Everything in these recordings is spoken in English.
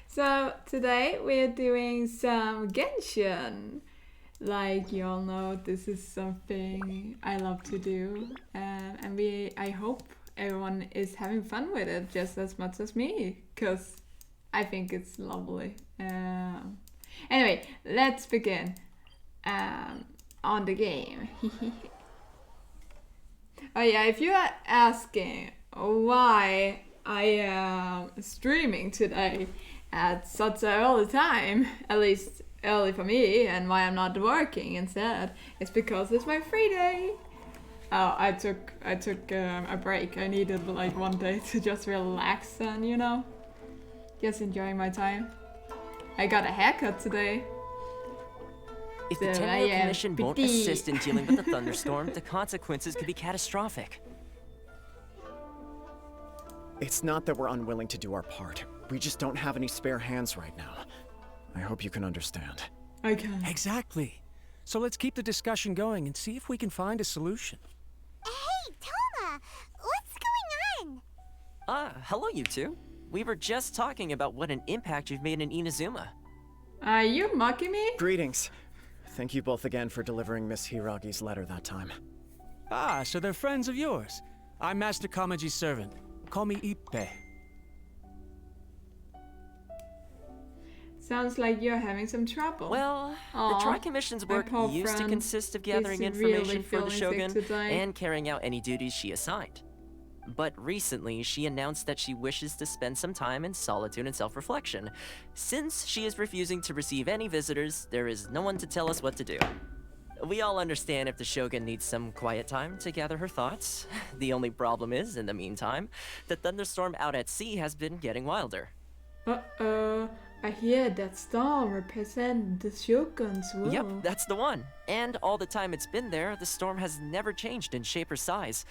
So today we're doing some Genshin. Like you all know, this is something I love to do, and I hope everyone is having fun with it just as much as me, cause I think it's lovely. Anyway, let's begin on the game. Oh yeah, if you are asking why I am streaming today at such an early time, at least early for me, and why I'm not working instead, it's because it's my free day. Oh, I took a break. I needed like one day to just relax and just enjoying my time. I got a haircut today. If the So I Tenrio am Commission won't pretty- assist in dealing with the thunderstorm, the consequences could be catastrophic. It's not that we're unwilling to do our part. We just don't have any spare hands right now. I hope you can understand. I can. Exactly. So let's keep the discussion going and see if we can find a solution. Hey, Toma! What's going on? Hello you two. We were just talking about what an impact you've made in Inazuma. Are you mocking me? Greetings. Thank you both again for delivering Miss Hiragi's letter that time. Ah, so they're friends of yours. I'm Master Kamaji's servant. Call me Ippe. Sounds like you're having some trouble. Well, Aw, the Tri-Commission's my work poor used to friend consist of is gathering really information for the feeling sick Shogun today. and carrying out any duties she assigned. But recently, she announced that she wishes to spend some time in solitude and self-reflection. Since she is refusing to receive any visitors, there is no one to tell us what to do. We all understand if the Shogun needs some quiet time to gather her thoughts. The only problem is, in the meantime, the thunderstorm out at sea has been getting wilder. Uh-oh, I hear that storm represents the Shogun's will. Yep, that's the one. And all the time it's been there, the storm has never changed in shape or size.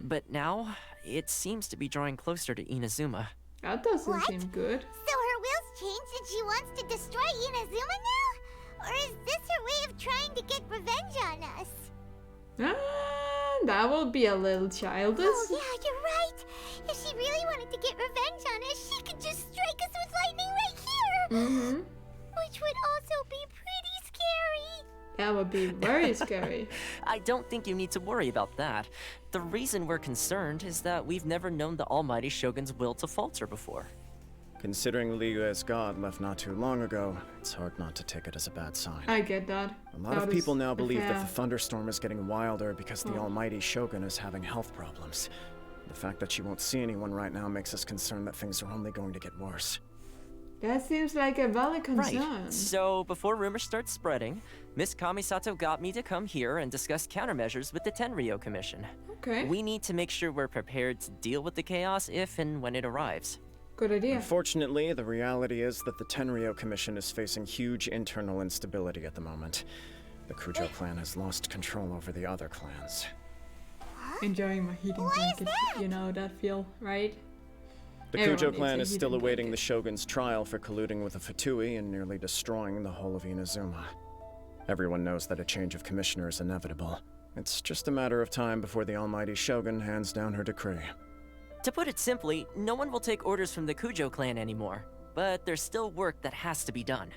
But now, it seems to be drawing closer to Inazuma. That doesn't What? seem good. So her will's changed and she wants to destroy Inazuma now? Or is this her way of trying to get revenge on us? That would be a little childish. Oh yeah, you're right. If she really wanted to get revenge on us, she could just strike us with lightning right here. Mm-hmm. Which would also be pretty scary. That would be very scary. I don't think you need to worry about that. The reason we're concerned is that we've never known the almighty Shogun's will to falter before. Considering Liu as god left not too long ago, it's hard not to take it as a bad sign. I get that. A lot That of people is now believe that fair. the thunderstorm is getting wilder because the Oh. almighty Shogun is having health problems. The fact that she won't see anyone right now makes us concerned that things are only going to get worse. That seems like a valid concern. Right. So, before rumors start spreading, Miss Kamisato got me to come here and discuss countermeasures with the Tenryo Commission. Okay, We need to make sure we're prepared to deal with the chaos if and when it arrives. good idea. Unfortunately, the reality is that the Tenryo Commission is facing huge internal instability at the moment. The Kujo clan has lost control over the other clans. Enjoying my heating Why is blanket. that? You know that feel, right? The Everyone Kujo needs clan a is still heating awaiting the blanket. Shogun's trial for colluding with the Fatui and nearly destroying the whole of Inazuma. Everyone knows that a change of commissioner is inevitable. It's just a matter of time before the almighty Shogun hands down her decree. To put it simply, no one will take orders from the Kujo clan anymore. But there's still work that has to be done.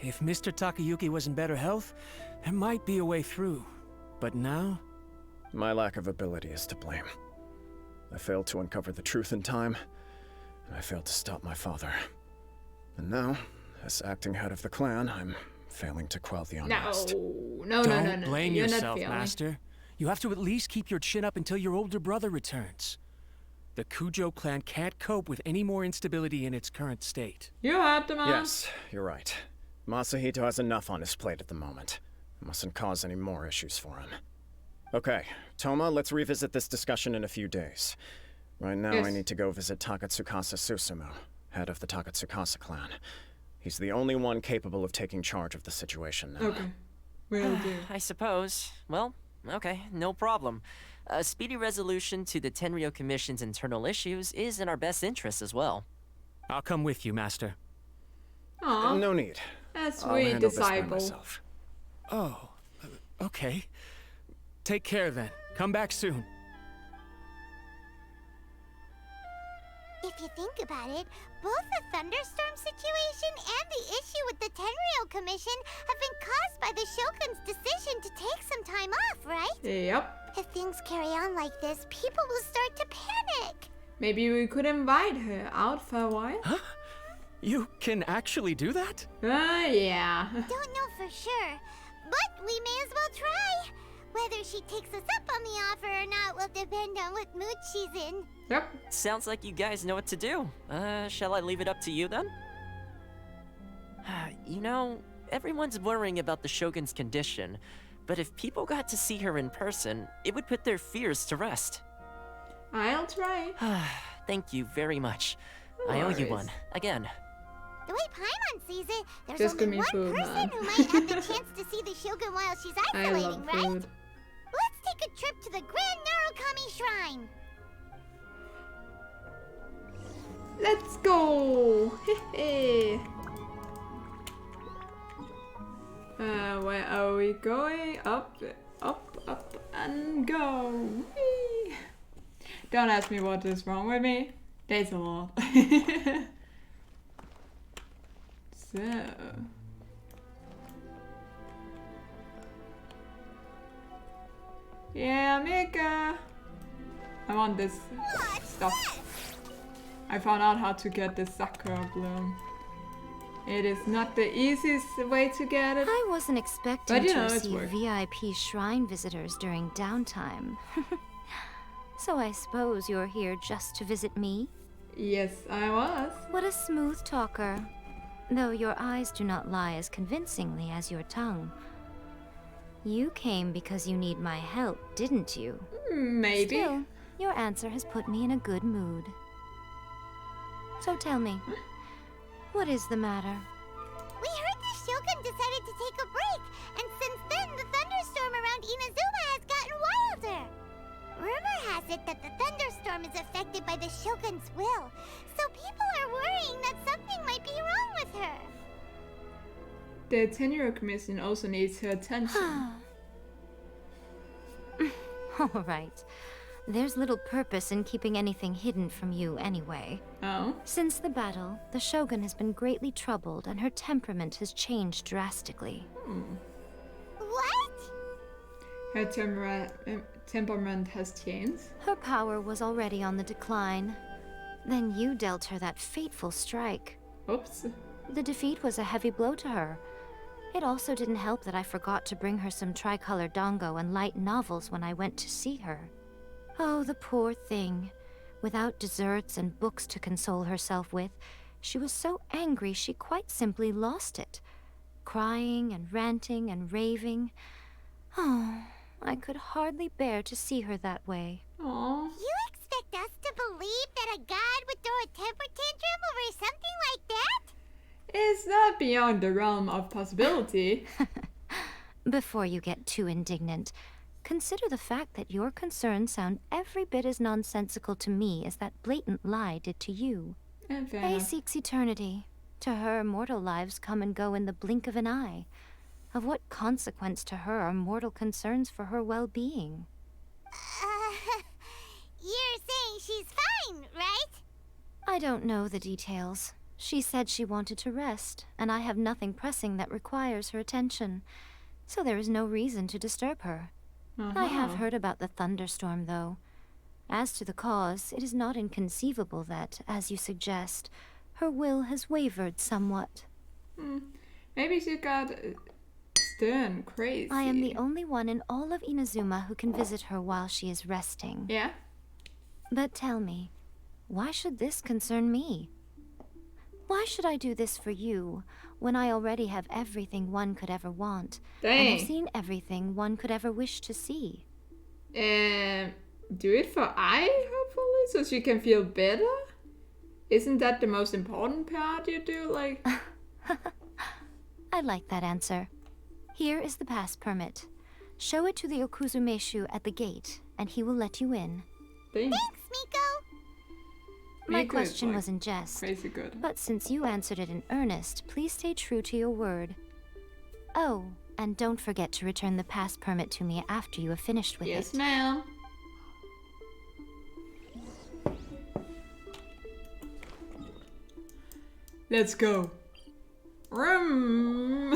If Mr. Takayuki was in better health, there might be a way through. But now? My lack of ability is to blame. I failed to uncover the truth in time, and I failed to stop my father. And now, as acting head of the clan, I'm failing to quell the No, unrest. no. Don't blame You're yourself, not feeling. Master. You have to at least keep your chin up until your older brother returns. The Kujo clan can't cope with any more instability in its current state. You heard the man. Yes, you're right. Masahito has enough on his plate at the moment. Mustn't cause any more issues for him. Okay, Toma, let's revisit this discussion in a few days. Right now, Yes. I need to go visit Takatsukasa Susumu, head of the Takatsukasa clan. He's the only one capable of taking charge of the situation now. Okay, will do. I suppose. Well, okay, no problem. A speedy resolution to the Tenryo Commission's internal issues is in our best interest as well. I'll come with you, Master. Aw, No need. that's I'll sweet handle this by disciple. myself. Oh, okay. Take care then. Come back soon. If you think about it, both the thunderstorm situation and the issue with the Tenryou Commission have been caused by the Shogun's decision to take some time off, right? Yep. If things carry on like this, people will start to panic. Maybe we could invite her out for a while. Huh? You can actually do that? Yeah. Don't know for sure, but we may as well try. Whether she takes us up on the offer or not will depend on what mood she's in. Yep. Sounds like you guys know what to do. Shall I leave it up to you then? You know, everyone's worrying about the Shogun's condition, but if people got to see her in person, it would put their fears to rest. I'll try. Thank you very much. No I owe you worries. one. Again. The way Paimon sees it, there's Just give only me one food, person man. who might have the chance to see the Shogun while she's I isolating, love right? food. Let's take a trip to the Grand Narukami Shrine. Let's go! Hehe. Where are we going? Up, up, up, and go! Whee! Don't ask me what is wrong with me. There's a lot. So... Yeah, Mika! I want this stuff. I found out how to get the sakura bloom. It is not the easiest way to get it. I wasn't expecting But, you to know, it's receive work. VIP shrine visitors during downtime. So I suppose you're here just to visit me? Yes, I was. What a smooth talker. Though your eyes do not lie as convincingly as your tongue. You came because you need my help, didn't you? Maybe. Still, your answer has put me in a good mood. So tell me, what is the matter? We heard the Shogun decided to take a break, and since then the thunderstorm around Inazuma has gotten wilder. Rumor has it that the thunderstorm is affected by the Shogun's will, so people are worrying that something might be wrong with her. The Tenryou Commission also needs her attention. All right. There's little purpose in keeping anything hidden from you anyway. Oh? Since the battle, the Shogun has been greatly troubled and her temperament has changed drastically. What? Her temperament has changed. Her power was already on the decline. Then you dealt her that fateful strike. Oops. The defeat was a heavy blow to her. It also didn't help that I forgot to bring her some tricolor dango and light novels when I went to see her. Oh, the poor thing. Without desserts and books to console herself with, she was so angry she quite simply lost it. Crying and ranting and raving. Oh, I could hardly bear to see her that way. Aww. You expect us to believe that a god would throw a temper tantrum over something like that? Is that beyond the realm of possibility? Before you get too indignant, consider the fact that your concerns sound every bit as nonsensical to me as that blatant lie did to you. Fair Faye enough. seeks eternity. To her, mortal lives come and go in the blink of an eye. Of what consequence to her are mortal concerns for her well-being? You're saying she's fine, right? I don't know the details. She said she wanted to rest, and I have nothing pressing that requires her attention, so there is no reason to disturb her. I have Uh-huh. heard about the thunderstorm, though. As to the cause, it is not inconceivable that, as you suggest, her will has wavered somewhat. Maybe she got stern crazy. I am the only one in all of Inazuma who can visit her while she is resting. Yeah? But tell me, why should this concern me? Why should I do this for you, when I already have everything one could ever want, and have Dang. seen everything one could ever wish to see? Do it for I, hopefully, so she can feel better? Isn't that the most important part you do? Like, I like that answer. Here is the pass permit. Show it to the Okuzumeshu at the gate, and he will let you in. dang, Thanks, Miko. My Miko is, question like, was in jest. crazy good. But since you answered it in earnest, please stay true to your word. Oh, and don't forget to return the pass permit to me after you have finished with Yes, it. ma'am. Let's go. Vroom.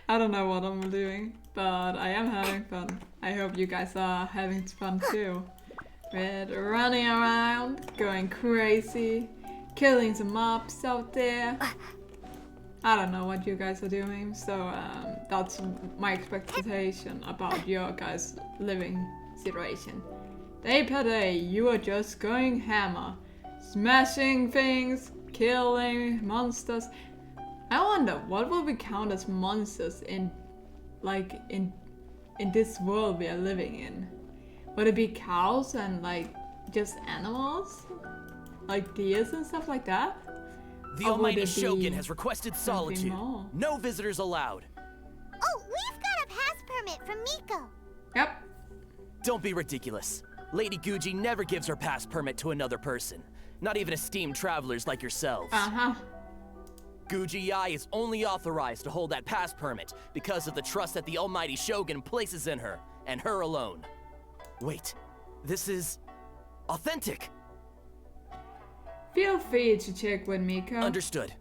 I don't know what I'm doing, but I am having fun. I hope you guys are having fun too. With running around, going crazy, killing some mobs out there. I don't know what you guys are doing, so that's my expectation about your guys' living situation. Day per day, you are just going hammer, smashing things, killing monsters. I wonder what will we count as monsters in this world we are living in. Would it be cows and like just animals? Like deers and stuff like that? The Or would Almighty it be Shogun has requested something solitude. more? No visitors allowed. Oh, we've got a pass permit from Miko. Yep. Don't be ridiculous. Lady Guji never gives her pass permit to another person. Not even esteemed travelers like yourselves. Uh-huh. Guji Ai is only authorized to hold that pass permit because of the trust that the Almighty Shogun places in her, and her alone. Wait, this is authentic. Feel free to check with Miko. Understood.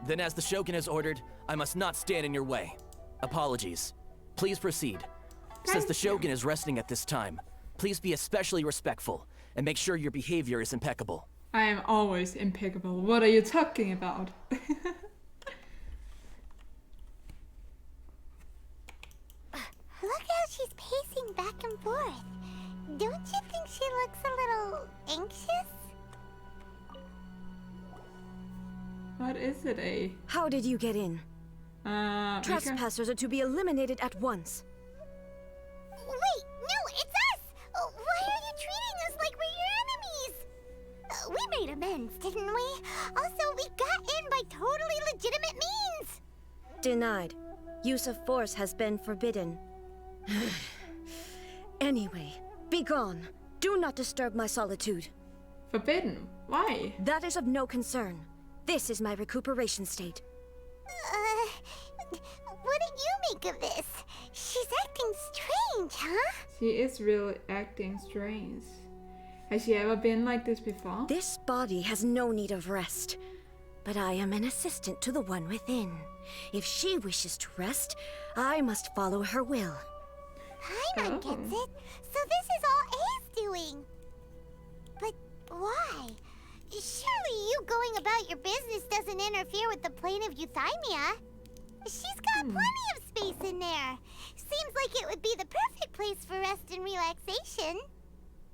Then as the Shogun has ordered, I must not stand in your way. Apologies. Please proceed. Since the Shogun is resting at this time, please be especially respectful and make sure your behavior is impeccable. I am always impeccable. What are you talking about? Look how she's pacing back and forth. Don't you think she looks a little anxious? What is it, A? How did you get in? Mika? Trespassers are to be eliminated at once. Wait, no, it's us! Why are you treating us like we're your enemies? We made amends, didn't we? Also, we got in by totally legitimate means! Denied. Use of force has been forbidden. Anyway, be gone. Do not disturb my solitude. Forbidden? Why? That is of no concern. This is my recuperation state. What did you make of this? She's acting strange, huh? She is really acting strange. Has she ever been like this before? This body has no need of rest. But I am an assistant to the one within. If she wishes to rest, I must follow her will. Paimon gets it. So this is all A's doing. But why? Surely you going about your business doesn't interfere with the plane of Euthymia. She's got plenty of space in there. Seems like it would be the perfect place for rest and relaxation.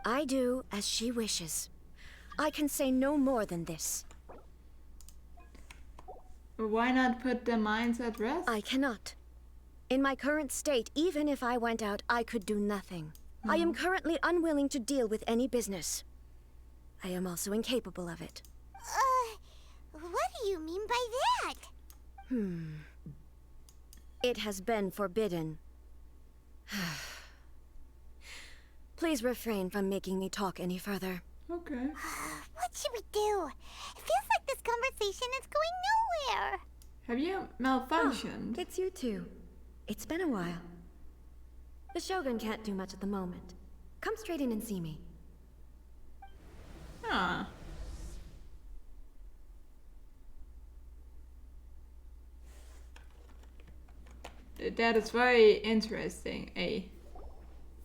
I do as she wishes. I can say no more than this. Why not put their minds at rest? I cannot. In my current state, even if I went out, I could do nothing. I am currently unwilling to deal with any business. I am also incapable of it. What do you mean by that? It has been forbidden. Please refrain from making me talk any further. Okay. What should we do? It feels like this conversation is going nowhere. Have you malfunctioned? It's you two. It's been a while. The Shogun can't do much at the moment. Come straight in and see me. Ah. That is very interesting, eh?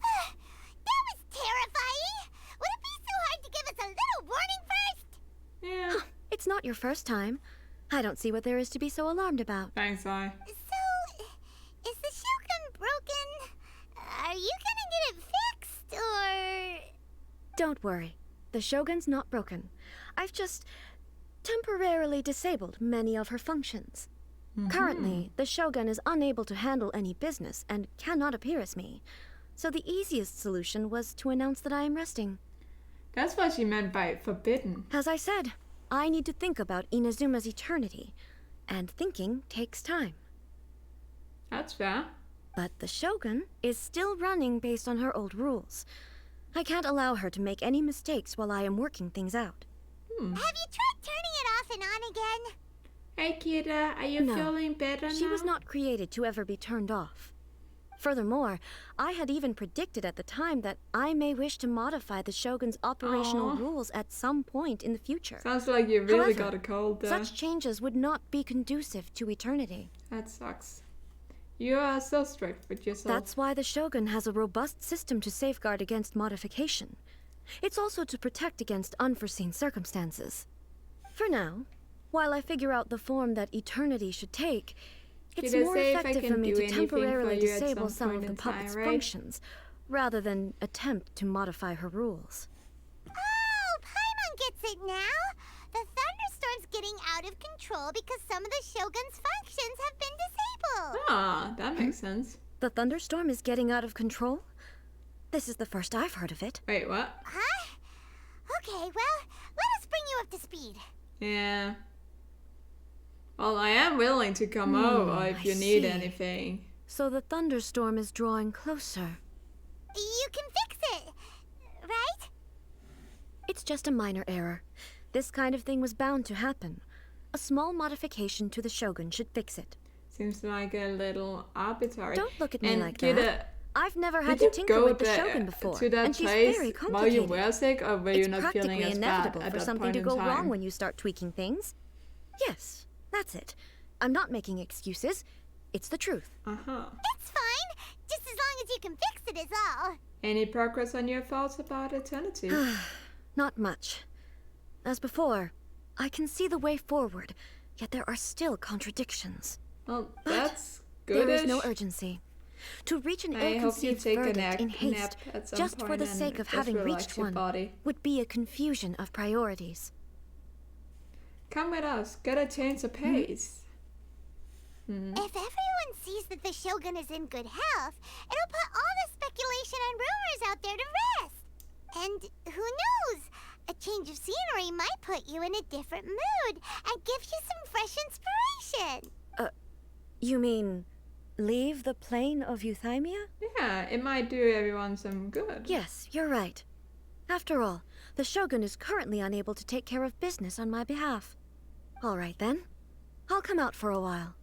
That was terrifying! Would it be so hard to give us a little warning first? Yeah. It's not your first time. I don't see what there is to be so alarmed about. Thanks, I. So, is the Shogun broken? Are you gonna get it fixed, or...? Don't worry. The Shogun's not broken. I've just temporarily disabled many of her functions. Currently, the Shogun is unable to handle any business and cannot appear as me. So the easiest solution was to announce that I am resting. That's what she meant by forbidden. As I said, I need to think about Inazuma's eternity, and thinking takes time. That's fair. But the Shogun is still running based on her old rules. I can't allow her to make any mistakes while I am working things out. Have you tried turning it off and on again? Hey, Kira, are you No. feeling better now? She was not created to ever be turned off. Furthermore, I had even predicted at the time that I may wish to modify the Shogun's operational rules at some point in the future. Sounds like you really However, got a cold there. Such changes would not be conducive to eternity. That sucks. You are so strict with yourself. That's why the Shogun has a robust system to safeguard against modification. It's also to protect against unforeseen circumstances. For now, while I figure out the form that eternity should take, it's more effective for me to temporarily disable some of the puppet's functions, rather than attempt to modify her rules. Oh, Paimon gets it now! The thunderstorm's getting out of control because some of the Shogun's functions have been disabled! Ah, that makes sense. The thunderstorm is getting out of control? This is the first I've heard of it. Wait, what? Huh? Okay, well, let us bring you up to speed. Yeah. Well, I am willing to come over if you need see. anything. So the thunderstorm is drawing closer. You can fix it, right? It's just a minor error. This kind of thing was bound to happen. A small modification to the Shogun should fix it. Seems like a little arbitrary. Don't look at me And like did that. I've never had Did to you tinker go with the Shogun before, to that and she's place very while you complicated. were sick, or were you It's not feeling practically as bad inevitable at for that something point to in go time? wrong when you start tweaking things. Yes, that's it. I'm not making excuses. It's the truth. Uh-huh. It's fine, just as long as you can fix it is all. Any progress on your thoughts about eternity? Not much. As before, I can see the way forward, yet there are still contradictions. Well, But that's there good. is no urgency. To reach an I hope you ill-conceived take a verdict in nap haste, at some just for point the and sake of just having relax reached your one, body. would be a confusion of priorities. Come with us. Get a change of pace. If everyone sees that the Shogun is in good health, it'll put all the speculation and rumors out there to rest. And who knows? A change of scenery might put you in a different mood and give you some fresh inspiration. You mean, leave the plane of Euthymia? Yeah, it might do everyone some good. Yes, you're right. After all, the Shogun is currently unable to take care of business on my behalf. All right then. I'll come out for a while.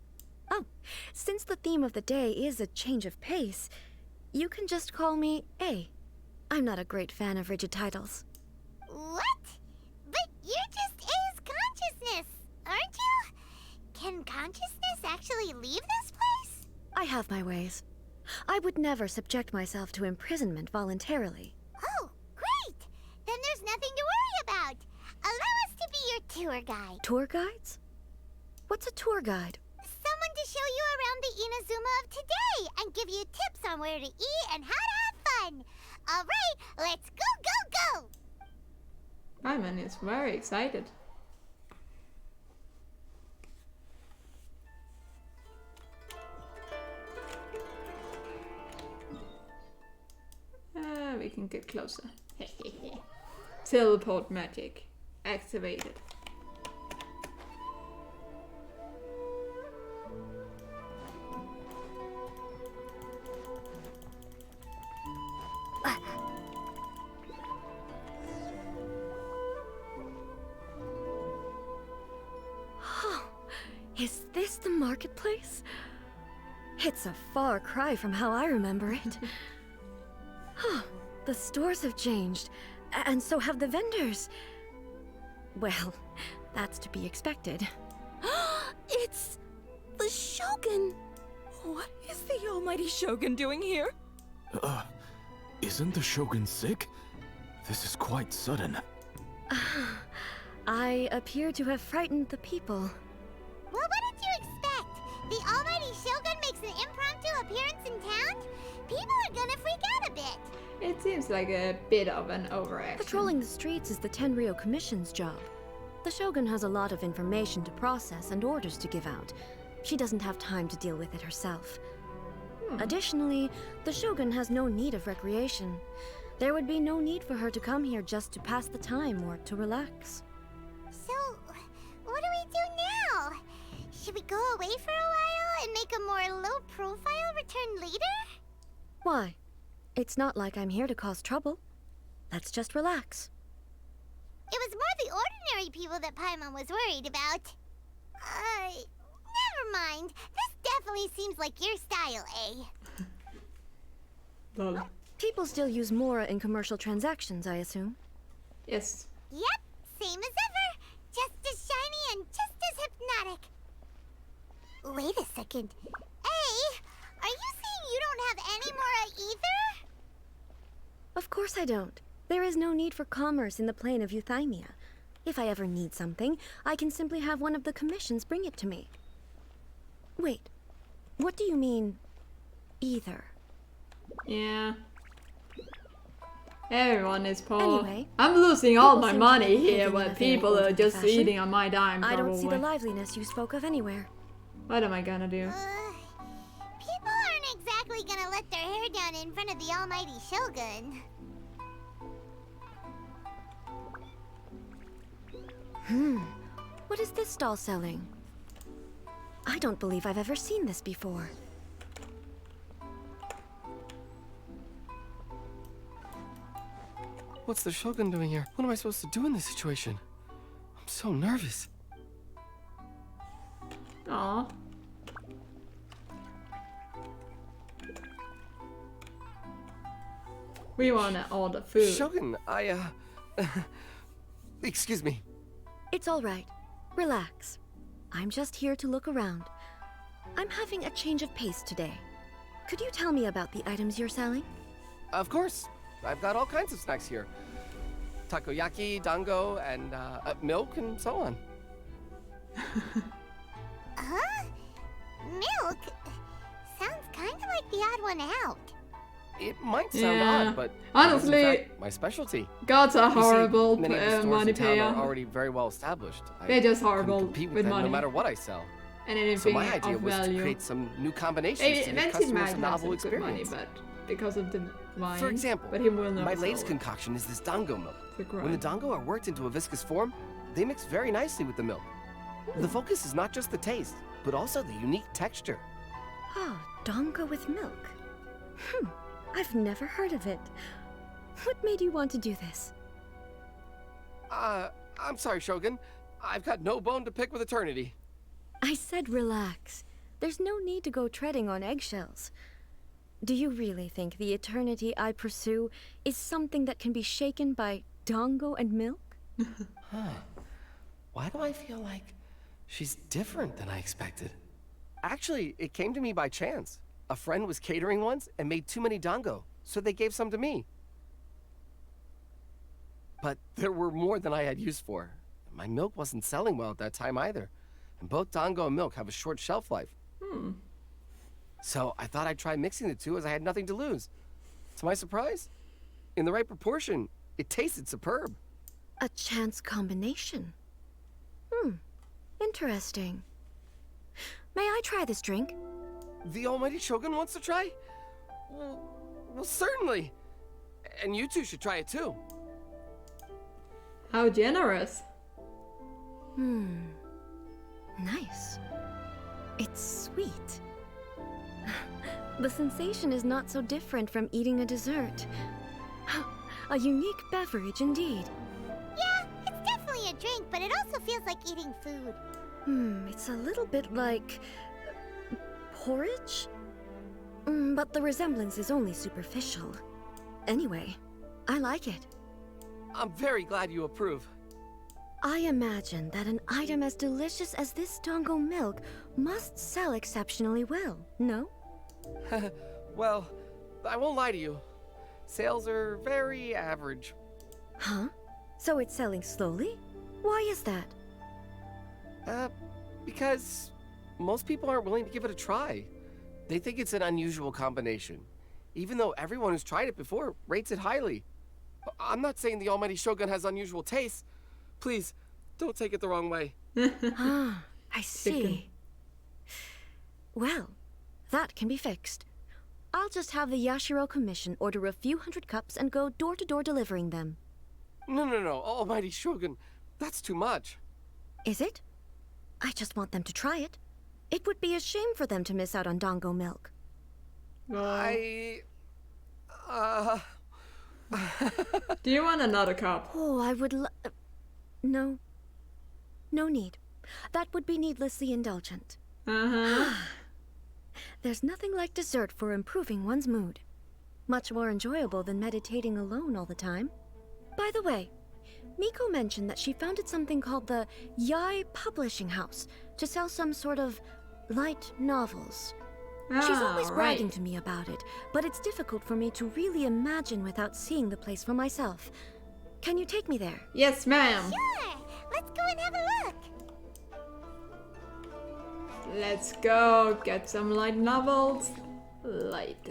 Oh, since the theme of the day is a change of pace, you can just call me A. I'm not a great fan of rigid titles. What? But you're just A's consciousness, aren't you? Can consciousness actually leave this place? I have my ways. I would never subject myself to imprisonment voluntarily. Oh, great! Then there's nothing to worry about. Allow us to be your tour guide. Tour guides? What's a tour guide? Someone to show you around the Inazuma of today and give you tips on where to eat and how to have fun. All right, let's go! Paimon is very excited. We can get closer. Teleport magic activated. Is this the marketplace? It's a far cry from how I remember it. The stores have changed, and so have the vendors. Well, that's to be expected. It's the Shogun! What is the almighty Shogun doing here? Isn't the Shogun sick? This is quite sudden. I appear to have frightened the people. Well, what did you expect? The almighty Shogun makes an impromptu appearance in town? People are gonna freak out a bit. It seems like a bit of an overaction. Patrolling the streets is the Tenryou Commission's job. The Shogun has a lot of information to process and orders to give out. She doesn't have time to deal with it herself. Additionally, the Shogun has no need of recreation. There would be no need for her to come here just to pass the time or to relax. So, what do we do now? Should we go away for a while and make a more low-profile return later? Why? It's not like I'm here to cause trouble. Let's just relax. It was more the ordinary people that Paimon was worried about. Never mind. This definitely seems like your style, eh? Lol. People still use Mora in commercial transactions, I assume. Yes. Yep, same as ever. Just as shiny and just as hypnotic. Wait a second. Hey, are you saying you don't have any Mora either? Of course I don't. There is no need for commerce in the plane of Euthymia. If I ever need something, I can simply have one of the commissions bring it to me. Wait, what do you mean, either? Yeah. Everyone is poor. Anyway, I'm losing all people my seem to money like here, living in but a very people are orderly just fashion. eating on my dime, I probably. don't see the liveliness you spoke of anywhere. What am I gonna do? People aren't exactly gonna let their hair down in front of the almighty Shogun. What is this stall selling? I don't believe I've ever seen this before. What's the Shogun doing here? What am I supposed to do in this situation? I'm so nervous. Aw. We want all the food. Shogun, excuse me. It's all right. Relax. I'm just here to look around. I'm having a change of pace today. Could you tell me about the items you're selling? Of course. I've got all kinds of snacks here. Takoyaki, dango, and milk, and so on. Huh? Milk? Sounds kind of like the odd one out. It might sound Yeah. odd, but Honestly, it is, in fact, my specialty. gods are You see, horrible many of the stores money in town payer. are already very well established. They're just couldn't horrible compete with with them money. no matter what I sell. And So anything my idea of was to value. create some new combinations Maybe to give Vincent customers might a have novel some good money, experience. but because of the wine. For example, but he will not my sell latest it. concoction is this dango milk. The When the grind. dango are worked into a viscous form, they mix very nicely with the milk. The focus is not just the taste, but also the unique texture. Oh, dango with milk. I've never heard of it. What made you want to do this? I'm sorry, Shogun. I've got no bone to pick with eternity. I said relax. There's no need to go treading on eggshells. Do you really think the eternity I pursue is something that can be shaken by dango and milk? Why do I feel like she's different than I expected? Actually, it came to me by chance. A friend was catering once and made too many dango, so they gave some to me. But there were more than I had use for. My milk wasn't selling well at that time either. And both dango and milk have a short shelf life. So I thought I'd try mixing the two as I had nothing to lose. To my surprise, in the right proportion, it tasted superb. A chance combination. Interesting. May I try this drink? The almighty Shogun wants to try? Well, certainly. And you two should try it too. How generous. Nice. It's sweet. The sensation is not so different from eating a dessert. A unique beverage indeed. Yeah, it's definitely a drink, but it also feels like eating food. It's a little bit like porridge? But the resemblance is only superficial. Anyway, I like it. I'm very glad you approve. I imagine that an item as delicious as this dango milk must sell exceptionally well, no? Well, I won't lie to you. Sales are very average. Huh? So it's selling slowly? Why is that? Because most people aren't willing to give it a try. They think it's an unusual combination, even though everyone who's tried it before rates it highly. I'm not saying the almighty Shogun has unusual tastes. Please, don't take it the wrong way. Ah, I see. Well, that can be fixed. I'll just have the Yashiro Commission order a few hundred cups and go door-to-door delivering them. No, almighty Shogun, that's too much. Is it? I just want them to try it. It would be a shame for them to miss out on dango milk. Do you want another cup? Oh, I would No. No need. That would be needlessly indulgent. Uh-huh. There's nothing like dessert for improving one's mood. Much more enjoyable than meditating alone all the time. By the way, Miko mentioned that she founded something called the Yai Publishing House to sell some sort of light novels. She's always bragging to me about it, but it's difficult for me to really imagine without seeing the place for myself. Can you take me there? Yes, ma'am. Sure! Let's go and have a look! Let's go get some light novels. Light.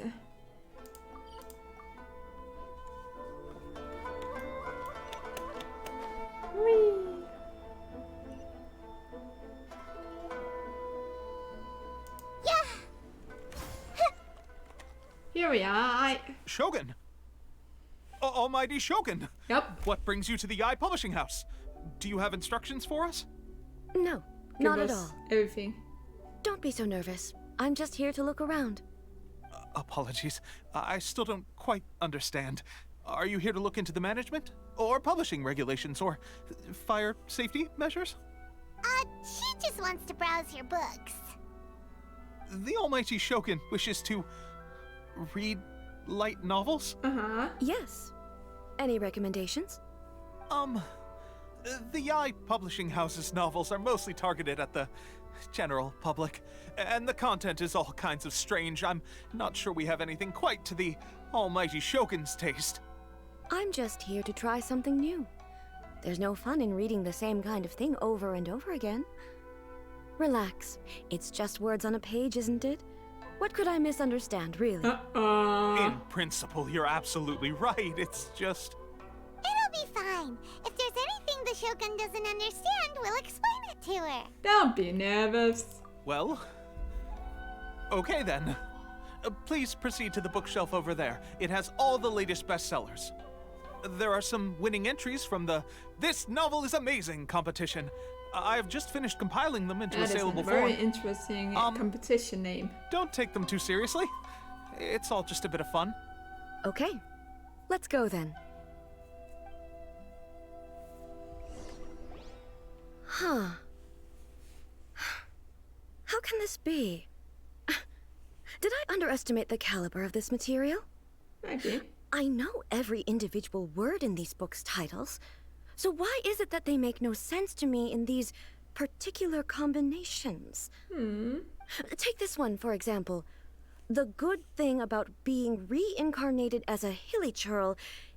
Whee. Here we are. Shogun! Almighty Shogun! Yep. What brings you to the Yai Publishing House? Do you have instructions for us? No, Give not at us all. Everything. Don't be so nervous. I'm just here to look around. Apologies. I still don't quite understand. Are you here to look into the management? Or publishing regulations? Or fire safety measures? She just wants to browse your books. The Almighty Shogun wishes to read light novels? Uh-huh. Yes. Any recommendations? The Yai Publishing House's novels are mostly targeted at the general public, and the content is all kinds of strange. I'm not sure we have anything quite to the Almighty Shogun's taste. I'm just here to try something new. There's no fun in reading the same kind of thing over and over again. Relax. It's just words on a page, isn't it? What could I misunderstand, really? In principle, you're absolutely right. It's just... It'll be fine. If there's anything the Shogun doesn't understand, we'll explain it to her. Don't be nervous. Well... Okay then. Please proceed to the bookshelf over there. It has all the latest bestsellers. There are some winning entries from the This Novel is Amazing competition. I've just finished compiling them into a saleable form. Very interesting competition name. Don't take them too seriously. It's all just a bit of fun. Okay. Let's go then. Huh. How can this be? Did I underestimate the caliber of this material? Maybe. I know every individual word in these books' titles, so why is it that they make no sense to me in these particular combinations? Take this one, for example. The good thing about being reincarnated as a hilichurl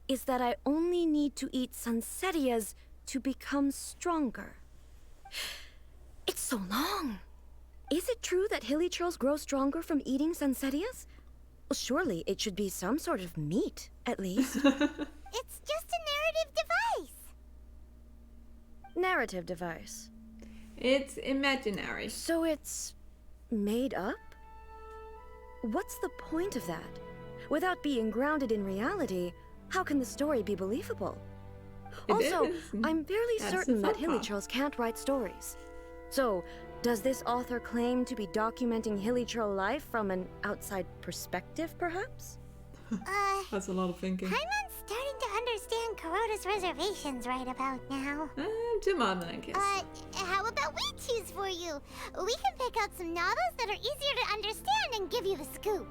is that I only need to eat sunsettias to become stronger. It's so long. Is it true that hilichurls grow stronger from eating sunsettias? Well, surely it should be some sort of meat, at least. It's just a narrative device. Narrative device. It's imaginary. So it's made up? What's the point of that? Without being grounded in reality, how can the story be believable? Also, I'm fairly certain that hilichurls can't write stories. So, does this author claim to be documenting hilichurl life from an outside perspective, perhaps? That's a lot of thinking. Paimon's starting to understand Kuroda's reservations right about now. Too much, I guess. How about we choose for you? We can pick out some novels that are easier to understand and give you the scoop.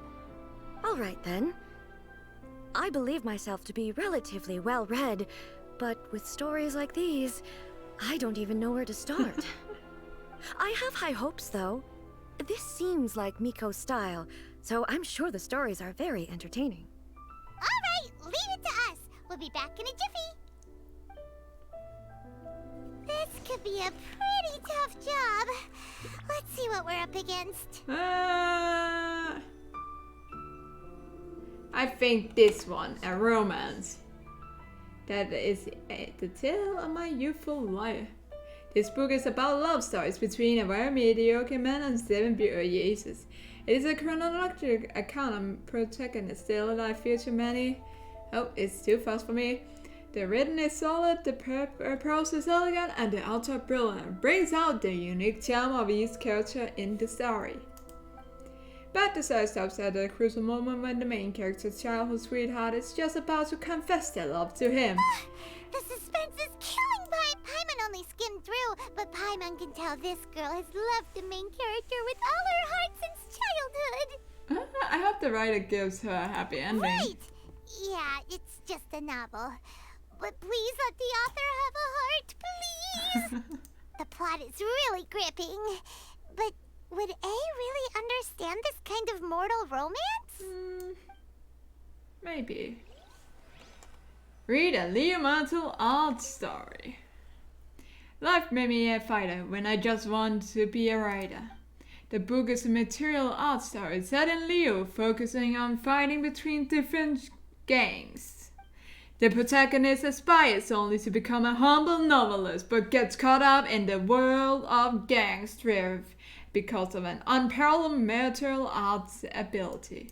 All right, then. I believe myself to be relatively well-read, but with stories like these, I don't even know where to start. I have high hopes, though. This seems like Miko's style, so I'm sure the stories are very entertaining. All right, leave it to us. We'll be back in a jiffy. This could be a pretty tough job. Let's see what we're up against. I think this one, a romance. That is the tale of my youthful life. This book is about love stories between a very mediocre man and 7 Jesus. It is a chronological account of protagonist's daily life future many. Oh, it's too fast for me. The written is solid, the prose is elegant, and the author brilliant. Brings out the unique charm of each character in the story. But the story stops at a crucial moment when the main character's childhood sweetheart is just about to confess their love to him. The suspense is killing Paimon only skimmed through, but Paimon can tell this girl has loved the main character with all her heart since childhood. I hope the writer gives her a happy ending. Right! Yeah, it's just a novel. But please let the author have a heart, please! The plot is really gripping. But would A really understand this kind of mortal romance? Maybe. Read a Leo Mantle art story. Life made me a fighter when I just wanted to be a writer. The book is a material art story set in Leo, focusing on fighting between different gangs. The protagonist aspires only to become a humble novelist, but gets caught up in the world of gang strife because of an unparalleled martial arts ability.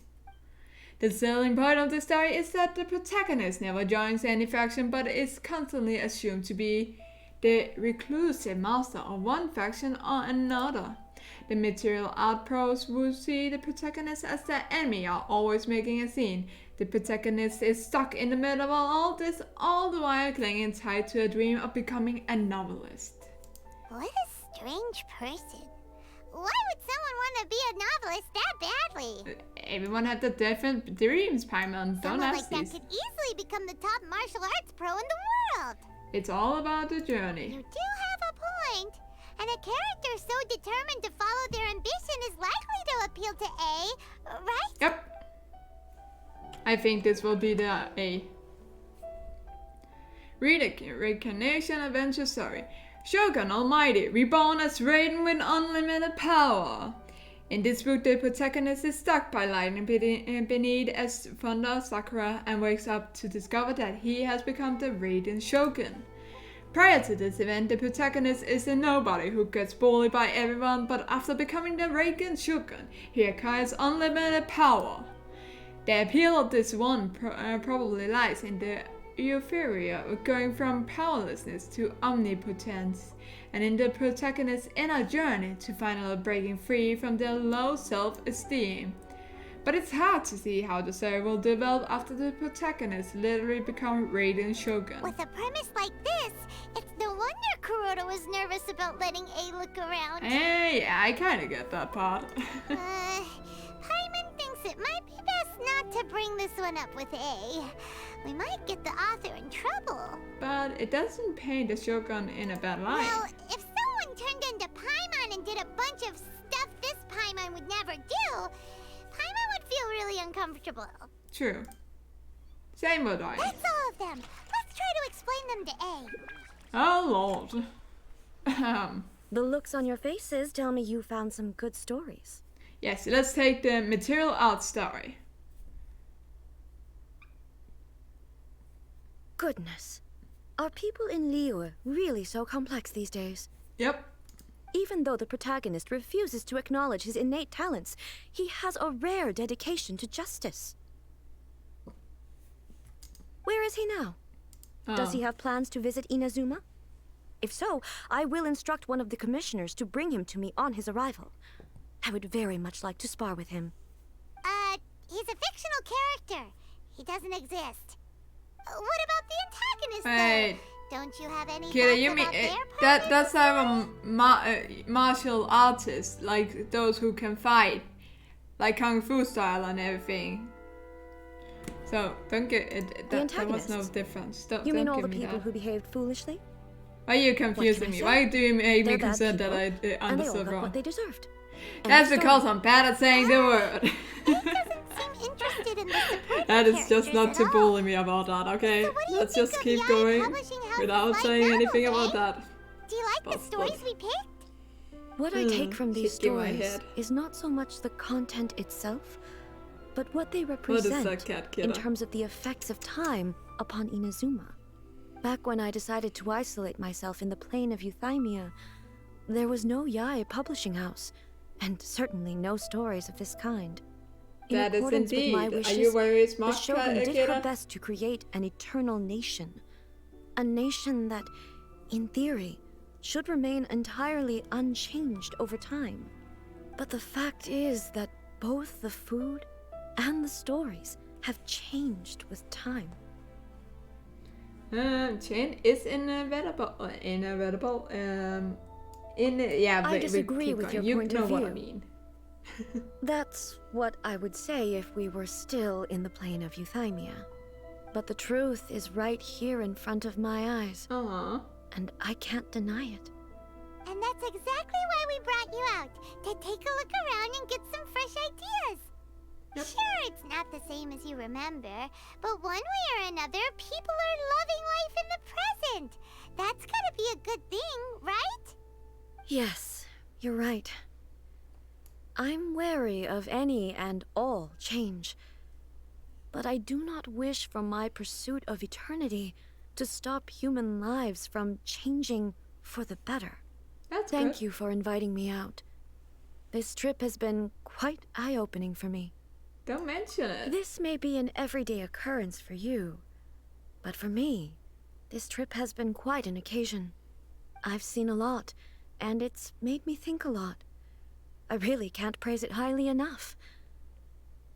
The selling point of the story is that the protagonist never joins any faction, but is constantly assumed to be the reclusive master of one faction or another. The material art pros who see the protagonist as the enemy are always making a scene. The protagonist is stuck in the middle of all this, all the while clinging tight to a dream of becoming a novelist. What a strange person. Why would someone want to be a novelist that badly? Everyone has the different dreams, Paimon. Don't Someone ask like these. that could easily become the top martial arts pro in the world. It's all about the journey. You do have a point. And a character so determined to follow their ambition is likely to appeal to A, right? Yep. I think this will be the A. Read a reincarnation adventure story. Shogun Almighty, reborn as Raiden with unlimited power. In this book, the protagonist is struck by lightning beneath as thunder Sakura and wakes up to discover that he has become the Raiden Shogun. Prior to this event, the protagonist is a nobody who gets bullied by everyone, but after becoming the Raiden Shogun, he acquires unlimited power. The appeal of this one probably lies in the euphoria of going from powerlessness to omnipotence, and in the protagonist's inner journey to finally breaking free from their low self-esteem. But it's hard to see how the story will develop after the protagonist literally becomes Raiden Shogun. With a premise like this, it's no wonder Kuroda was nervous about letting A look around. Hey, I kinda get that part. Paimon thinks it might be best not to bring this one up with A. We might get the author in trouble. But it doesn't paint the Shogun in a bad light. Well, if someone turned into Paimon and did a bunch of stuff this Paimon would never do, Paimon would feel really uncomfortable. True. Same would I. That's all of them. Let's try to explain them to A. Oh lord. The looks on your faces tell me you found some good stories. Yes, let's take the material art story. Goodness. Are people in Liyue really so complex these days? Yep. Even though the protagonist refuses to acknowledge his innate talents, he has a rare dedication to justice. Where is he now? Does he have plans to visit Inazuma? If so, I will instruct one of the commissioners to bring him to me on his arrival. I would very much like to spar with him. He's a fictional character. He doesn't exist. What about the antagonist, Wait. though? Don't you have any Kira, thoughts you mean about their that's like a martial artist, like those who can fight, like kung fu style and everything. So don't get it. That was no difference. You mean don't all give the me people that. who behaved foolishly? Why are you confusing me? Why do you make me They're bad concerned that I people, and they all understood got wrong? what they deserved. That's because I'm bad at saying the word. He doesn't seem interested in the supporting That is just characters not at to all. bully me about that, okay? So what do you Let's think just of keep the going publishing house's without light saying anything novels, about eh? that. Do you like the But- stories we picked? What I take from these shaking my stories head. is not so much the content itself, but what they What is represent that, cat in killer? terms of the effects of time upon Inazuma. Back when I decided to isolate myself in the plain of Euthymia, there was no Yae publishing house, and certainly no stories of this kind. In That is accordance with my indeed. Are wishes, you very the smart, Shogun did her Akira? best to create an eternal nation. A nation that, in theory, should remain entirely unchanged over time. But the fact is that both the food and the stories have changed with time. Change is inevitable. Yeah, I we disagree keep with going. your You point know of what I view. mean. That's what I would say if we were still in the plane of Euthymia. But the truth is right here in front of my eyes. And I can't deny it. And that's exactly why we brought you out, to take a look around and get some fresh ideas. Yep. Sure, it's not the same as you remember, but one way or another, people are loving life in the present. That's gotta be a good thing, right? Yes, you're right. I'm wary of any and all change. But I do not wish for my pursuit of eternity to stop human lives from changing for the better. Thank you for inviting me out. This trip has been quite eye-opening for me. Don't mention it. This may be an everyday occurrence for you, but for me, this trip has been quite an occasion. I've seen a lot, and it's made me think a lot. I really can't praise it highly enough.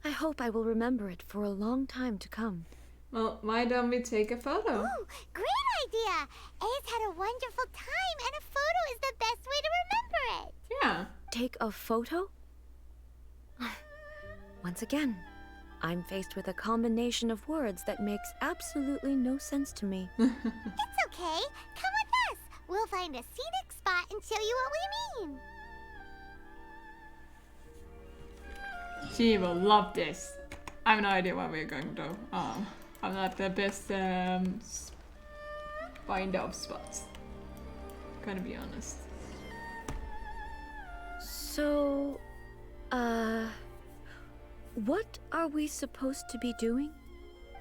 I hope I will remember it for a long time to come. Well, why don't we take a photo? Ooh, great idea! A's had a wonderful time, and a photo is the best way to remember it. Yeah. Take a photo? Once again, I'm faced with a combination of words that makes absolutely no sense to me. It's okay. Come with us. We'll find a scenic spot and show you what we mean. She will love this. I have no idea what we're going to do. I'm not the best finder of spots. Gotta be honest. So, what are we supposed to be doing?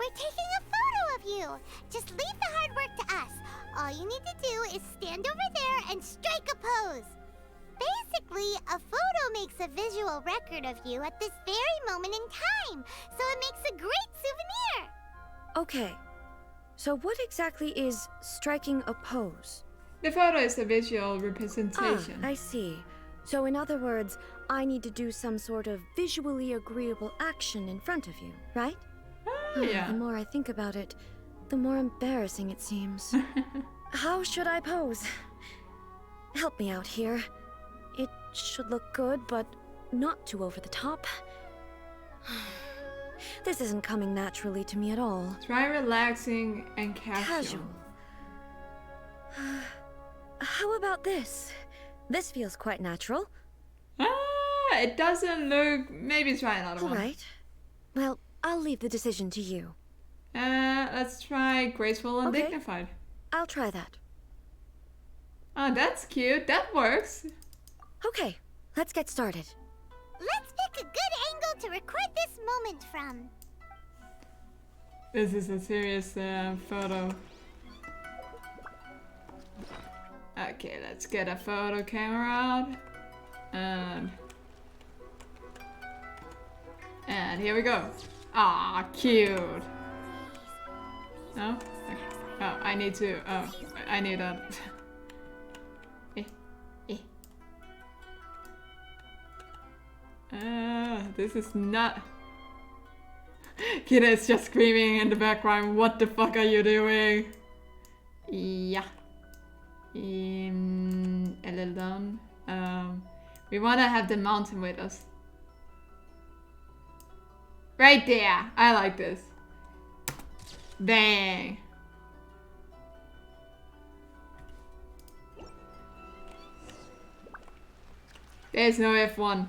We're taking a photo of you. Just leave the hard work to us. All you need to do is stand over there and strike a pose. Basically, a photo makes a visual record of you at this very moment in time, so it makes a great souvenir. Okay, so what exactly is striking a pose? The photo is a visual representation. I see. So in other words, I need to do some sort of visually agreeable action in front of you, right? Yeah. The more I think about it, the more embarrassing it seems. How should I pose? Help me out here. It should look good, but not too over the top. This isn't coming naturally to me at all. Try relaxing and casual. How about this? This feels quite natural. It doesn't look... Maybe try another one. Alright. Well, I'll leave the decision to you. Let's try graceful and Okay. dignified. I'll try that. Oh, that's cute. That works. Okay, let's get started. Let's pick a good angle to record this moment from. This is a serious photo. Okay, let's get a photo camera out. And here we go. Ah, cute. No? Okay. Oh, I need to. Oh, I need that. This is not. Kid is just screaming in the background. What the fuck are you doing? Yeah. A little down. We wanna have the mountain with us. Right there. I like this. Bang. There's no F1.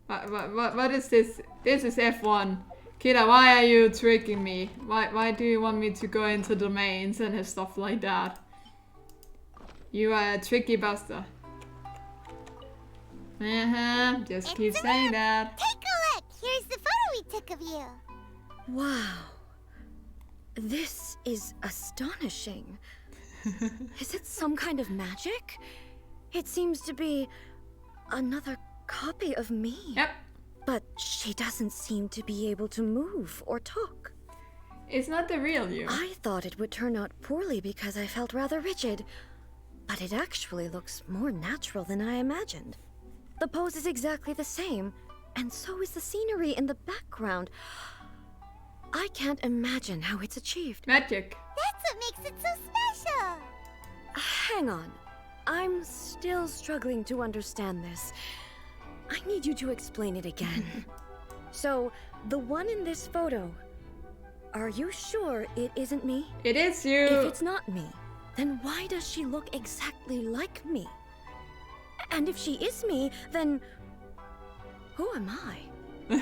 What is this? This is F1. Kida, why are you tricking me? Why do you want me to go into domains and stuff like that? You are a tricky buster. Just keep saying that. Take a look! Here's the photo we took of you. Wow. This is astonishing. Is it some kind of magic? It seems to be another copy of me. Yep. But she doesn't seem to be able to move or talk. It's not the real you. I thought it would turn out poorly because I felt rather rigid. But it actually looks more natural than I imagined. The pose is exactly the same, and so is the scenery in the background. I can't imagine how it's achieved. Magic. That's what makes it so special. Hang on. I'm still struggling to understand this. I need you to explain it again. So, the one in this photo, are you sure it isn't me? It is you. If it's not me, then why does she look exactly like me? And if she is me, then who am I? Okay,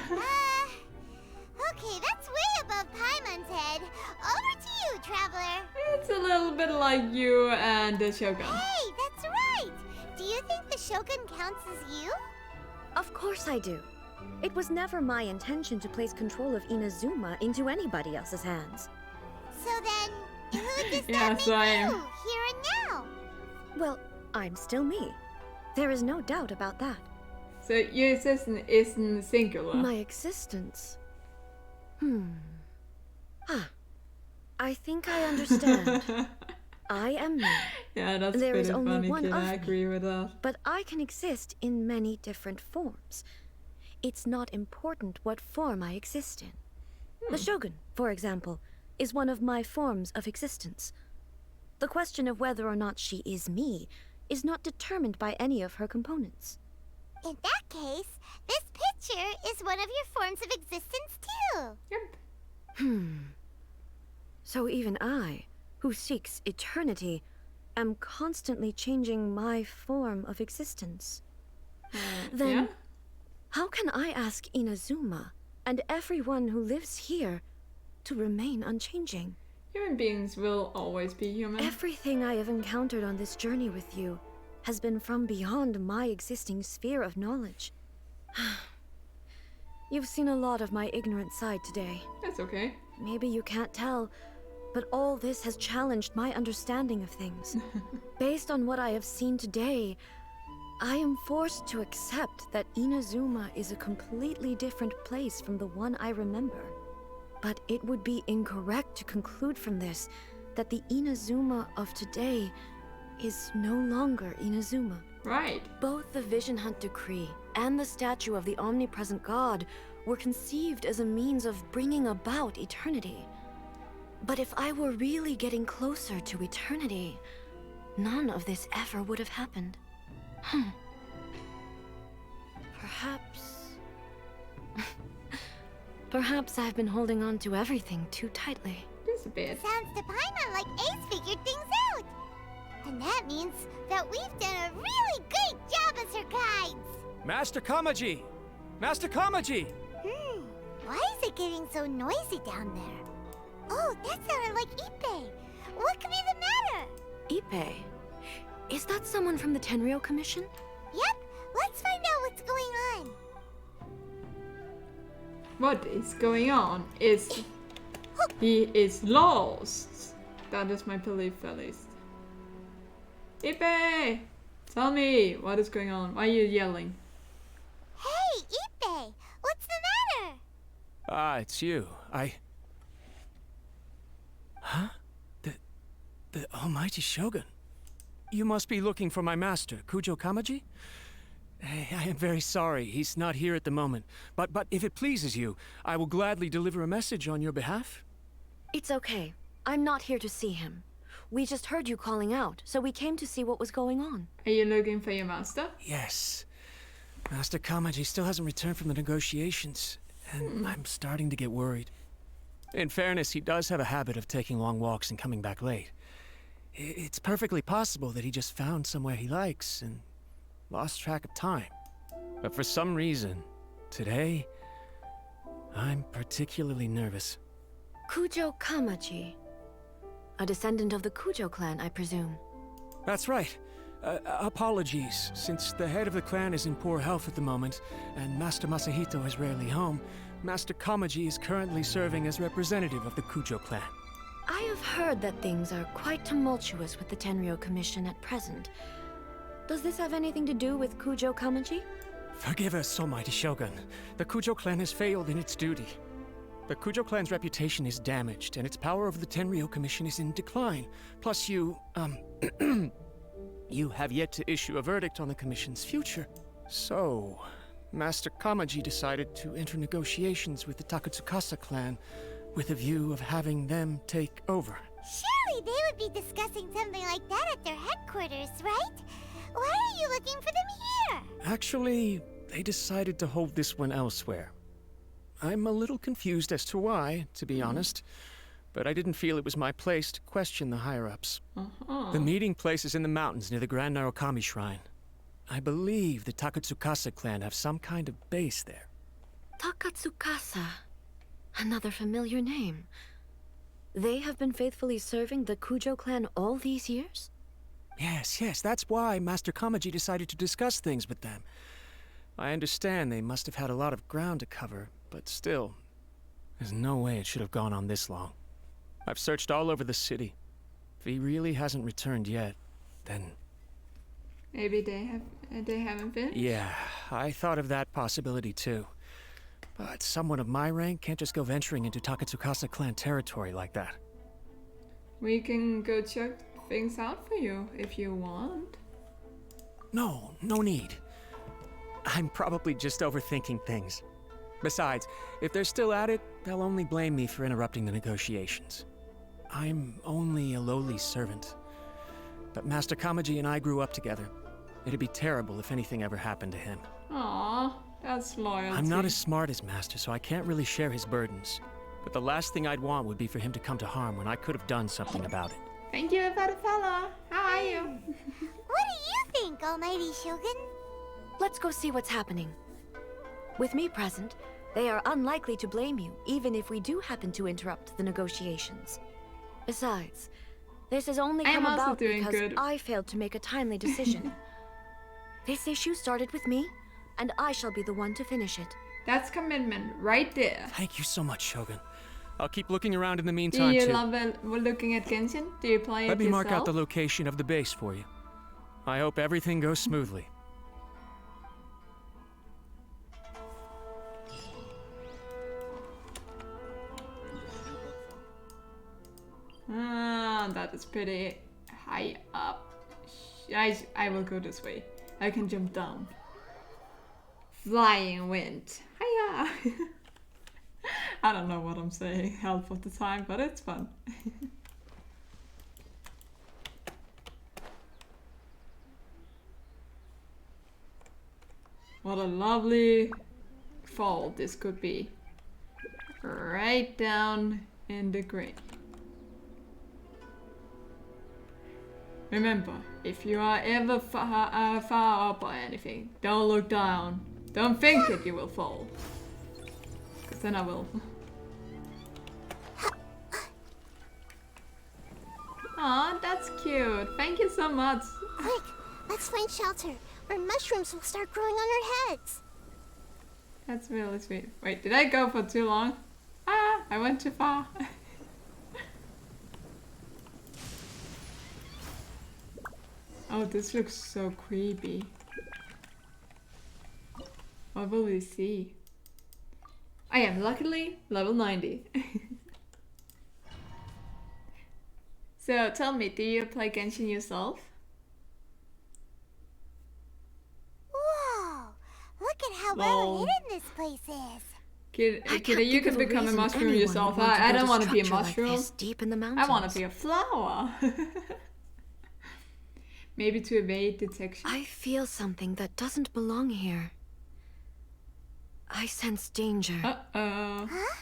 that's way above Paimon's head. Over to you, Traveler. It's a little bit like you and the Shogun. Hey, that's right. Do you think the Shogun counts as you? Of course I do. It was never my intention to place control of Inazuma into anybody else's hands. So then, who does Yeah, that so I make am. you, here and now? Well, I'm still me. There is no doubt about that. So your existence isn't singular. My existence? I think I understand. I am me. Yeah, that's There is pretty only funny, one kid. of I me. agree with that. But I can exist in many different forms. It's not important what form I exist in. The Shogun, for example, is one of my forms of existence. The question of whether or not she is me is not determined by any of her components. In that case, this picture is one of your forms of existence too. Yep. So even I, who seeks eternity, am constantly changing my form of existence. Then, yeah? how can I ask Inazuma and everyone who lives here to remain unchanging? Human beings will always be human. Everything I have encountered on this journey with you has been from beyond my existing sphere of knowledge. You've seen a lot of my ignorant side today. That's okay. Maybe you can't tell, but all this has challenged my understanding of things. Based on what I have seen today, I am forced to accept that Inazuma is a completely different place from the one I remember. But it would be incorrect to conclude from this that the Inazuma of today is no longer Inazuma. Right. Both the Vision Hunt Decree and the statue of the omnipresent god were conceived as a means of bringing about eternity. But if I were really getting closer to eternity, none of this ever would have happened. Perhaps I've been holding on to everything too tightly. Just a bit. Sounds to Paimon like Ace figured things out. And that means that we've done a really great job as her guides. Master Kamaji! Master Kamaji! Why is it getting so noisy down there? Oh, that sounded like Ippei. What could be the matter? Ippei? Is that someone from the Tenryou Commission? Yep, let's find out what's going on. What is going on is he is lost. That is my belief, at least. Ippei! Tell me what is going on. Why are you yelling? Hey, Ippei! What's the matter? Ah, it's you. Huh? The almighty Shogun. You must be looking for my master, Kujo Kamaji? I am very sorry, he's not here at the moment. But if it pleases you, I will gladly deliver a message on your behalf. It's okay. I'm not here to see him. We just heard you calling out, so we came to see what was going on. Are you looking for your master? Yes. Master Kamaji still hasn't returned from the negotiations, and I'm starting to get worried. In fairness, he does have a habit of taking long walks and coming back late. It's perfectly possible that he just found somewhere he likes and lost track of time. But for some reason, today, I'm particularly nervous. Kujo Kamaji. A descendant of the Kujo clan, I presume. That's right. Apologies, since the head of the clan is in poor health at the moment, and Master Masahito is rarely home, Master Kamaji is currently serving as representative of the Kujo clan. I have heard that things are quite tumultuous with the Tenryou Commission at present. Does this have anything to do with Kujo Kamaji? Forgive us, almighty Shogun. The Kujo clan has failed in its duty. The Kujo clan's reputation is damaged, and its power over the Tenryou Commission is in decline. Plus you, you have yet to issue a verdict on the Commission's future. So, Master Kamaji decided to enter negotiations with the Takatsukasa clan with a view of having them take over. Surely they would be discussing something like that at their headquarters, right? looking for them here? Actually, they decided to hold this one elsewhere. I'm a little confused as to why, to be honest, but I didn't feel it was my place to question the higher-ups. The meeting place is in the mountains near the Grand Narukami Shrine. I believe the Takatsukasa clan have some kind of base there. Takatsukasa. Another familiar name. They have been faithfully serving the Kujo clan all these years? Yes, that's why Master Kamaji decided to discuss things with them. I understand they must have had a lot of ground to cover, but still, there's no way it should have gone on this long. I've searched all over the city. If he really hasn't returned yet, then... Maybe they haven't finished? Yeah, I thought of that possibility too. But someone of my rank can't just go venturing into Takatsukasa clan territory like that. We can go check things out for you if you want. No need. I'm probably just overthinking things. Besides, if they're still at it, they'll only blame me for interrupting the negotiations. I'm only a lowly servant. But Master Kamaji and I grew up together. It'd be terrible if anything ever happened to him. Aww, that's loyalty. I'm not as smart as Master, so I can't really share his burdens. But the last thing I'd want would be for him to come to harm when I could have done something about it. Thank you for the follow. How are you? What do you think, Almighty Shogun? Let's go see what's happening. With me present, they are unlikely to blame you, even if we do happen to interrupt the negotiations. Besides, this has only come about because I failed to make a timely decision. This issue started with me, and I shall be the one to finish it. That's commitment right there. Thank you so much, Shogun. I'll keep looking around in the meantime, too. Do you love looking at Genshin? Do you play it yourself? Let me mark out the location of the base for you. I hope everything goes smoothly. That is pretty high up. I will go this way. I can jump down. Flying wind. Hiya! I don't know what I'm saying half of the time, but it's fun. What a lovely fall this could be. Right down in the green. Remember, if you are ever far up or anything, don't look down. Don't think that you will fall. Because then I will. Aw, that's cute. Thank you so much. Quick, let's find shelter, or mushrooms will start growing on our heads. That's really sweet. Wait, did I go for too long? Ah, I went too far. Oh, this looks so creepy. What will we see? I am luckily level 90. So tell me, do you play Genshin yourself? Whoa! Look at how well hidden this place is. Kid, you can become a mushroom yourself. I don't want to be a mushroom. Like deep in the mountains. I want to be a flower. Maybe to evade detection. I feel something that doesn't belong here. I sense danger. Uh-oh. Huh?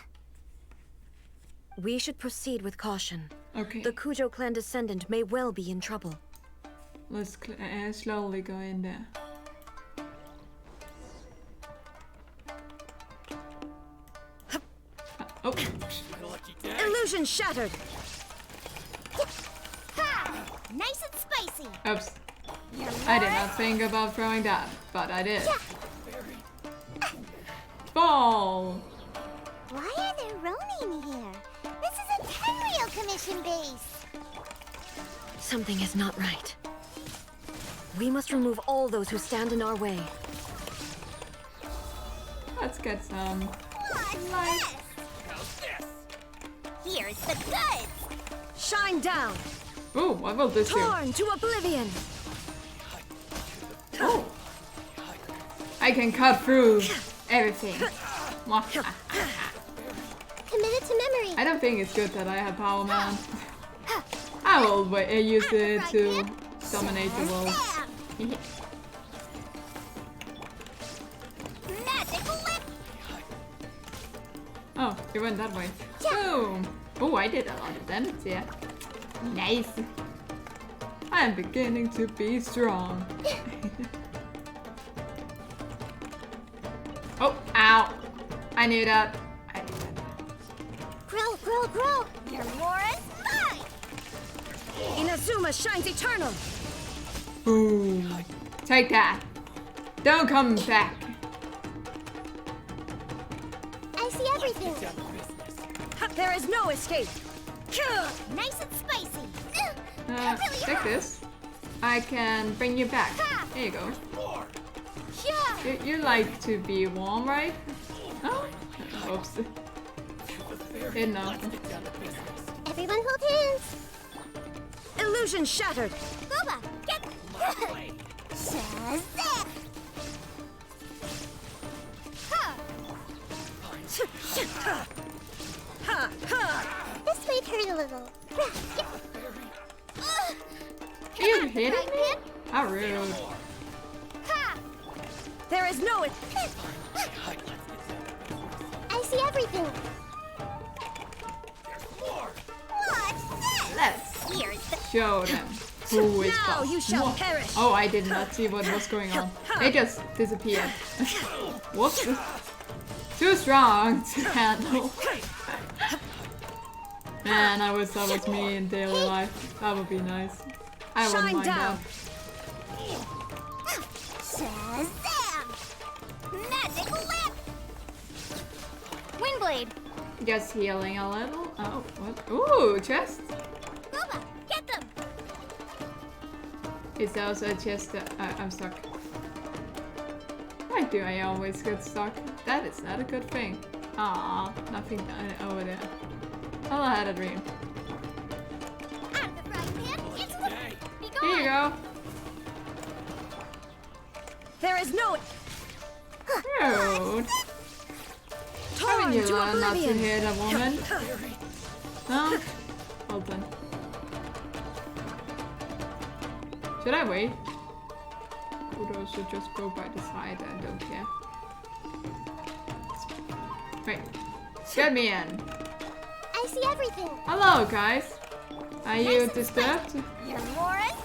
We should proceed with caution. Okay. The Kujo clan descendant may well be in trouble. Let's slowly go in there. Oh. Illusion shattered! Ha! Nice and spicy! Oops. I did not think about throwing that, but I did. Ball! Why are there Ronin here? This is a Tenryou commission base! Something is not right. We must remove all those who stand in our way. Let's get some light. Here's the goods! Shine down! Ooh, what will this do? Torn to oblivion! Oh! I can cut through everything. Committed to memory. I don't think it's good that I have Power Man. I will use it to dominate the world. Oh, it went that way. Boom! Oh, I did a lot of damage, yeah. Nice. I am beginning to be strong. Oh, ow! I knew that. Grow, grow, grow! Your more is mine! Inazuma shines eternal! Boom. Take that. Don't come back. I see everything. There is no escape! Nice and spicy. Take this. I can bring you back. There you go. You like to be warm, right? Oh, oops. Didn't know. Everyone hold hands. Illusion shattered! Booba, get... Shazam! This might hurt a little. You hit me? How rude. There is no... I see everything. Let's Here's the... show them who is Now boss. you shall perish! Oh, I did not see what was going on. They just disappeared. Whoops. Too strong to handle. Man, I wish that was me in daily life. That would be nice. I wouldn't Shine mind down. Shazam! Magic whip! Windblade! that. Just healing a little. Oh, what? Ooh, chest. Booba, get them! Is there also a chest that I'm stuck? Why do I always get stuck? That is not a good thing. Ah, nothing over there. Oh, I had a dream. Out of the frying pan, it's okay. Be gone! Here you go. There is no... Rude. Haven't you to learned not to oblivion. hit a woman? No? Hold on. Should I wait? Kudo should just go by the side, I don't care. Wait. Get me in. I see everything. Hello, guys. Are you disturbed? You're Lauren?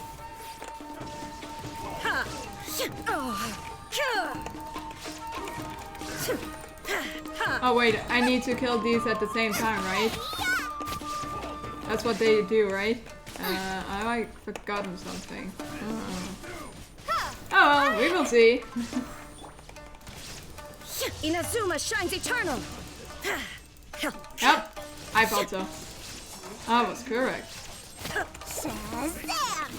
Oh wait, I need to kill these at the same time, right? That's what they do, right? I like forgotten something. Oh well, we will see. Inazuma shines eternal! Yep, I thought so. I was correct. Shazam!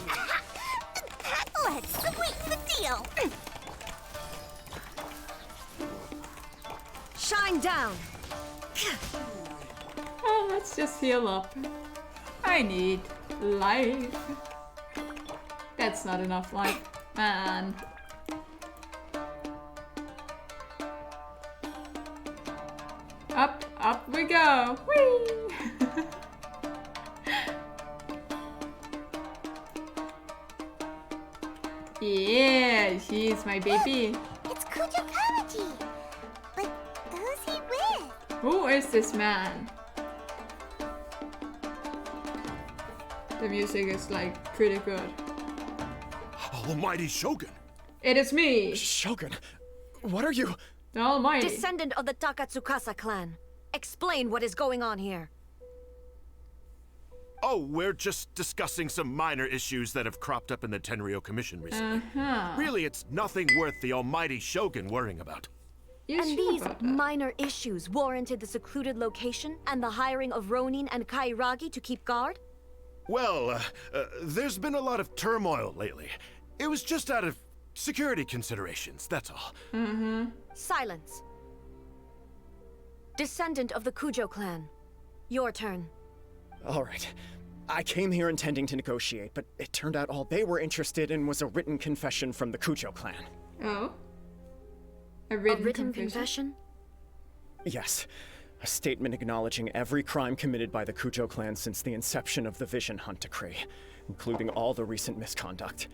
Let's sweeten the deal. Shine down! Oh, let's just heal up. I need life. That's not enough life, man. Up we go. Whee! Yeah, she's my baby. It's Kujo Kamaji. But who's he with? Who is this man? The music is like pretty good. Almighty Shogun! It is me, Shogun, what are you? the Almighty. Descendant of the Takatsukasa clan. Explain what is going on here. Oh, we're just discussing some minor issues that have cropped up in the Tenryo Commission recently. Really, it's nothing worth the almighty Shogun worrying about. You And sure these about that? minor issues warranted the secluded location and the hiring of Ronin and Kairagi to keep guard? Well, there's been a lot of turmoil lately. It was just out of security considerations, that's all. Silence. Descendant of the Kujo clan. Your turn. All right. I came here intending to negotiate, but it turned out all they were interested in was a written confession from the Kujo clan. Oh. A A written, written confession? confession? Yes. A statement acknowledging every crime committed by the Kujo clan since the inception of the Vision Hunt Decree, including all the recent misconduct.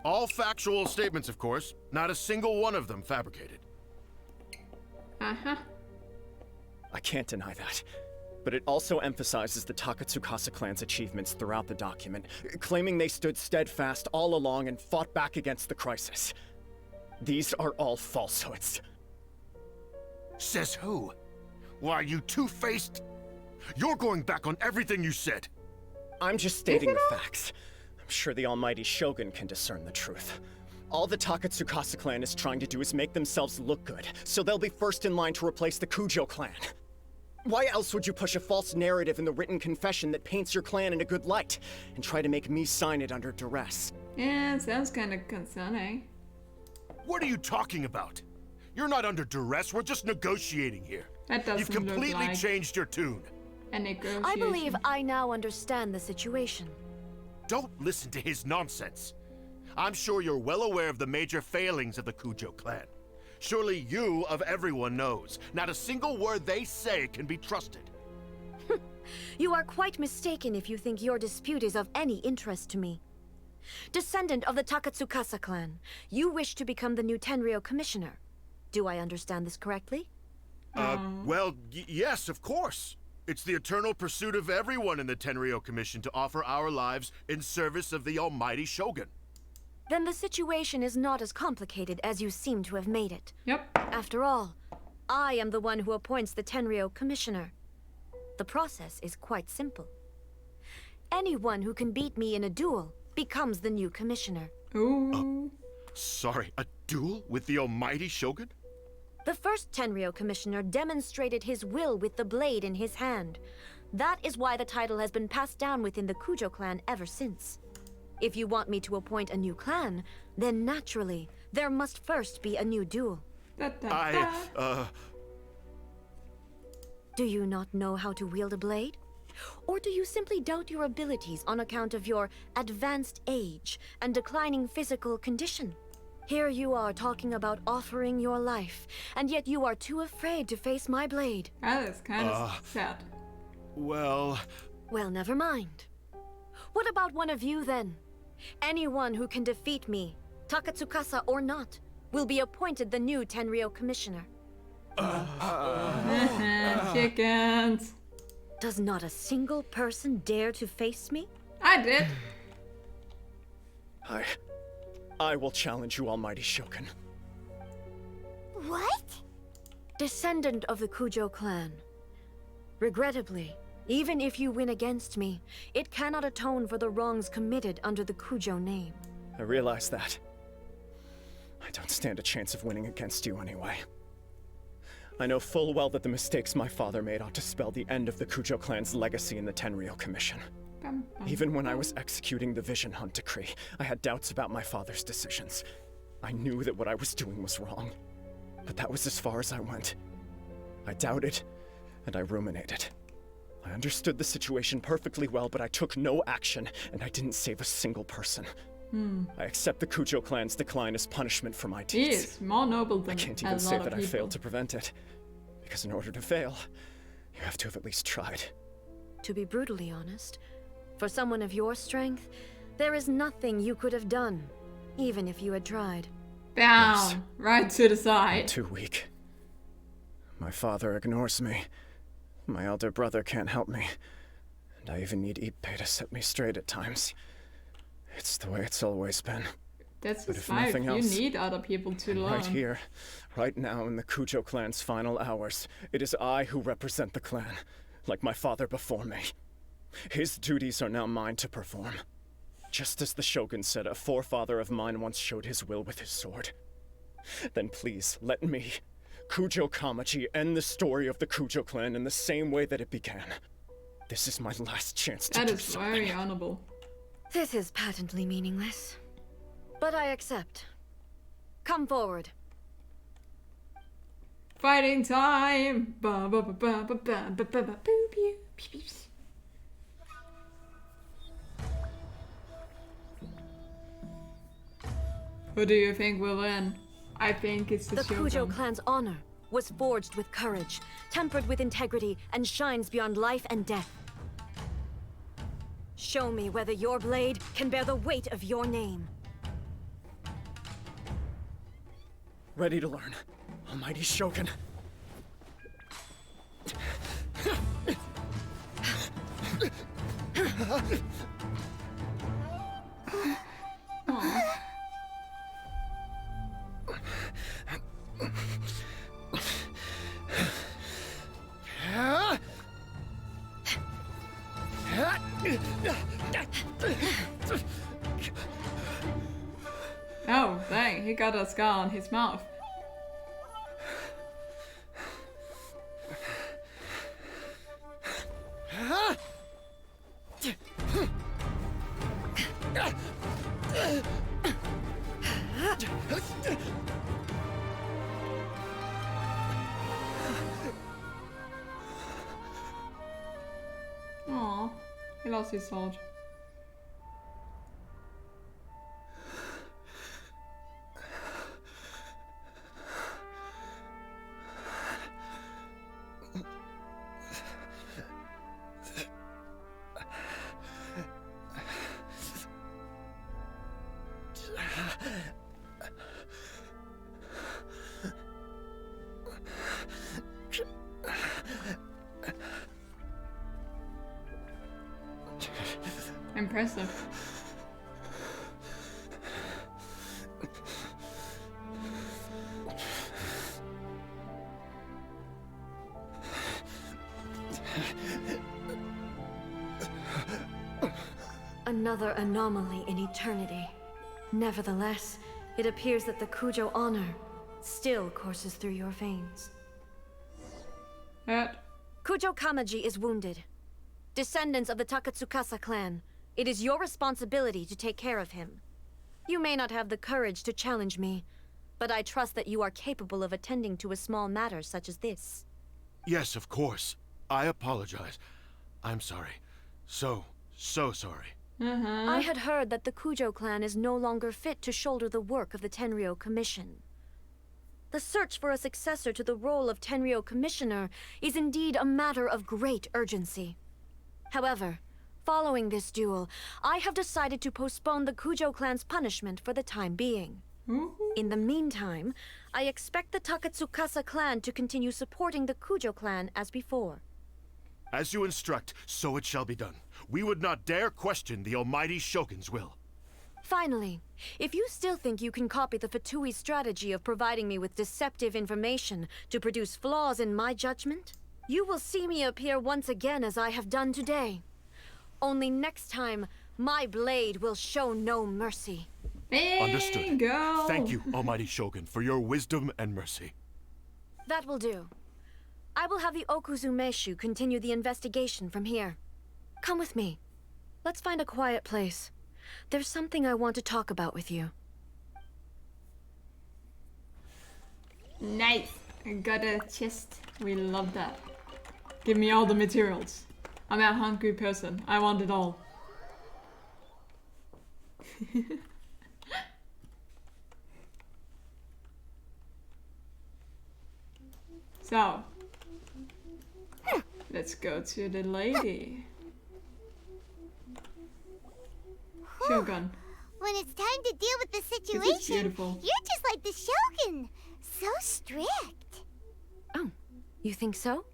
All factual statements, of course. Not a single one of them fabricated. Uh-huh. I can't deny that. But it also emphasizes the Takatsukasa clan's achievements throughout the document, claiming they stood steadfast all along and fought back against the crisis. These are all falsehoods. Says who? Why, you two-faced? You're going back on everything you said. I'm just stating the facts. I'm sure the almighty Shogun can discern the truth. All the Takatsukasa clan is trying to do is make themselves look good, so they'll be first in line to replace the Kujo clan. Why else would you push a false narrative in the written confession that paints your clan in a good light, and try to make me sign it under duress? Yeah, sounds kind of concerning. What are you talking about? You're not under duress, we're just negotiating here. That doesn't You've completely look like changed your tune. a negotiation. I believe I now understand the situation. Don't listen to his nonsense. I'm sure you're well aware of the major failings of the Kujo clan. Surely you, of everyone, knows. Not a single word they say can be trusted. You are quite mistaken if you think your dispute is of any interest to me. Descendant of the Takatsukasa clan, you wish to become the new Tenryou commissioner. Do I understand this correctly? Well, yes, of course. It's the eternal pursuit of everyone in the Tenryou Commission to offer our lives in service of the almighty Shogun. Then the situation is not as complicated as you seem to have made it. Yep. After all, I am the one who appoints the Tenryou commissioner. The process is quite simple. Anyone who can beat me in a duel becomes the new commissioner. Ooh. Sorry, a duel with the almighty Shogun? The first Tenryou commissioner demonstrated his will with the blade in his hand. That is why the title has been passed down within the Kujo clan ever since. If you want me to appoint a new clan, then naturally, there must first be a new duel. Do you not know how to wield a blade? Or do you simply doubt your abilities on account of your advanced age and declining physical condition? Here you are talking about offering your life, and yet you are too afraid to face my blade. That is kind of sad. Well, never mind. What about one of you, then? Anyone who can defeat me, Takatsukasa or not, will be appointed the new Tenryou commissioner. Chickens. Does not a single person dare to face me? I did. I will challenge you, almighty Shogun. What? Descendant of the Kujo clan. Regrettably, even if you win against me, it cannot atone for the wrongs committed under the Kujo name. I realize that. I don't stand a chance of winning against you anyway. I know full well that the mistakes my father made ought to spell the end of the Kujo clan's legacy in the Tenryou Commission. Even when I was executing the Vision Hunt decree, I had doubts about my father's decisions. I knew that what I was doing was wrong, but that was as far as I went. I doubted, and I ruminated. I understood the situation perfectly well, but I took no action, and I didn't save a single person. I accept the Kujo clan's decline as punishment for my deeds. He is more noble than I can't a even say lot that of I people. failed to prevent it, because in order to fail, you have to have at least tried. To be brutally honest, for someone of your strength, there is nothing you could have done, even if you had tried. Down, Yes. right to the I'm side. too weak. My father ignores me. My elder brother can't help me. And I even need Ippei to set me straight at times. It's the way it's always been. That's But his if life. nothing You else, need other people to And learn. right here, right now in the Kujo clan's final hours, it is I who represent the clan, like my father before me. His duties are now mine to perform. Just as the Shogun said, a forefather of mine once showed his will with his sword. Then please, let me, Kujo Kamaji, end the story of the Kujo clan in the same way that it began. This is my last chance to That do is something. very honorable. This is patently meaningless. But I accept. Come forward. Fighting time! Ba ba ba ba ba ba ba ba ba boo pew pew pew. Who do you think will win? I think it's the The Kujo Shogun. clan's honor was forged with courage, tempered with integrity, and shines beyond life and death. Show me whether your blade can bear the weight of your name. Ready to learn. Almighty Shogun. Oh, dang, he got a scar on his mouth. Aw, he lost his sword. Impressive. Another anomaly in eternity. Nevertheless, it appears that the Kujo honor still courses through your veins. Kujo Kamaji is wounded. Descendants of the Takatsukasa clan, it is your responsibility to take care of him. You may not have the courage to challenge me, but I trust that you are capable of attending to a small matter such as this. Yes, of course. I apologize. I'm sorry. So sorry. I had heard that the Kujo clan is no longer fit to shoulder the work of the Tenryou Commission. The search for a successor to the role of Tenryou Commissioner is indeed a matter of great urgency. However, following this duel, I have decided to postpone the Kujo clan's punishment for the time being. In the meantime, I expect the Takatsukasa clan to continue supporting the Kujo clan as before. As you instruct, so it shall be done. We would not dare question the almighty Shogun's will. Finally, if you still think you can copy the Fatui strategy of providing me with deceptive information to produce flaws in my judgment, you will see me appear once again as I have done today. Only next time, my blade will show no mercy. Understood. Thank you, almighty Shogun, for your wisdom and mercy. That will do. I will have the Okuzumeshu continue the investigation from here. Come with me. Let's find a quiet place. There's something I want to talk about with you. Nice. I got a chest. We love that. Give me all the materials. I'm a hungry person. I want it all. So, let's go to the lady. Shogun. When it's time to deal with the This is situation, beautiful. you're just like the Shogun. So strict. Oh, you think so?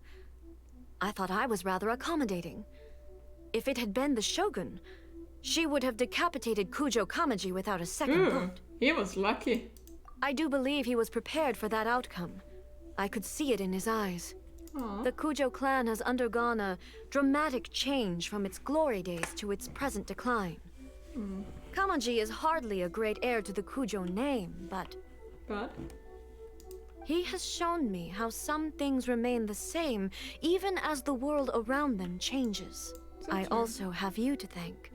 I thought I was rather accommodating. If it had been the Shogun, she would have decapitated Kujo Kamaji without a second thought. He was lucky. I do believe he was prepared for that outcome. I could see it in his eyes. The Kujo clan has undergone a dramatic change from its glory days to its present decline. Kamaji is hardly a great heir to the Kujo name, but he has shown me how some things remain the same even as the world around them changes. I also have you to thank.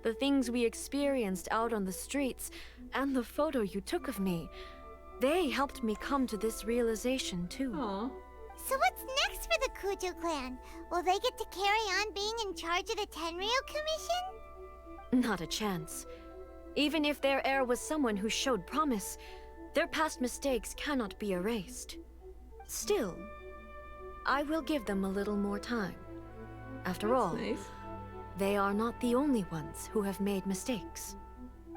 The things we experienced out on the streets and the photo you took of me, they helped me come to this realization too. So what's next for the Kujo clan? Will they get to carry on being in charge of the Tenryou Commission? Not a chance. Even if their heir was someone who showed promise, their past mistakes cannot be erased. Still, I will give them a little more time. After all, they are not the only ones who have made mistakes.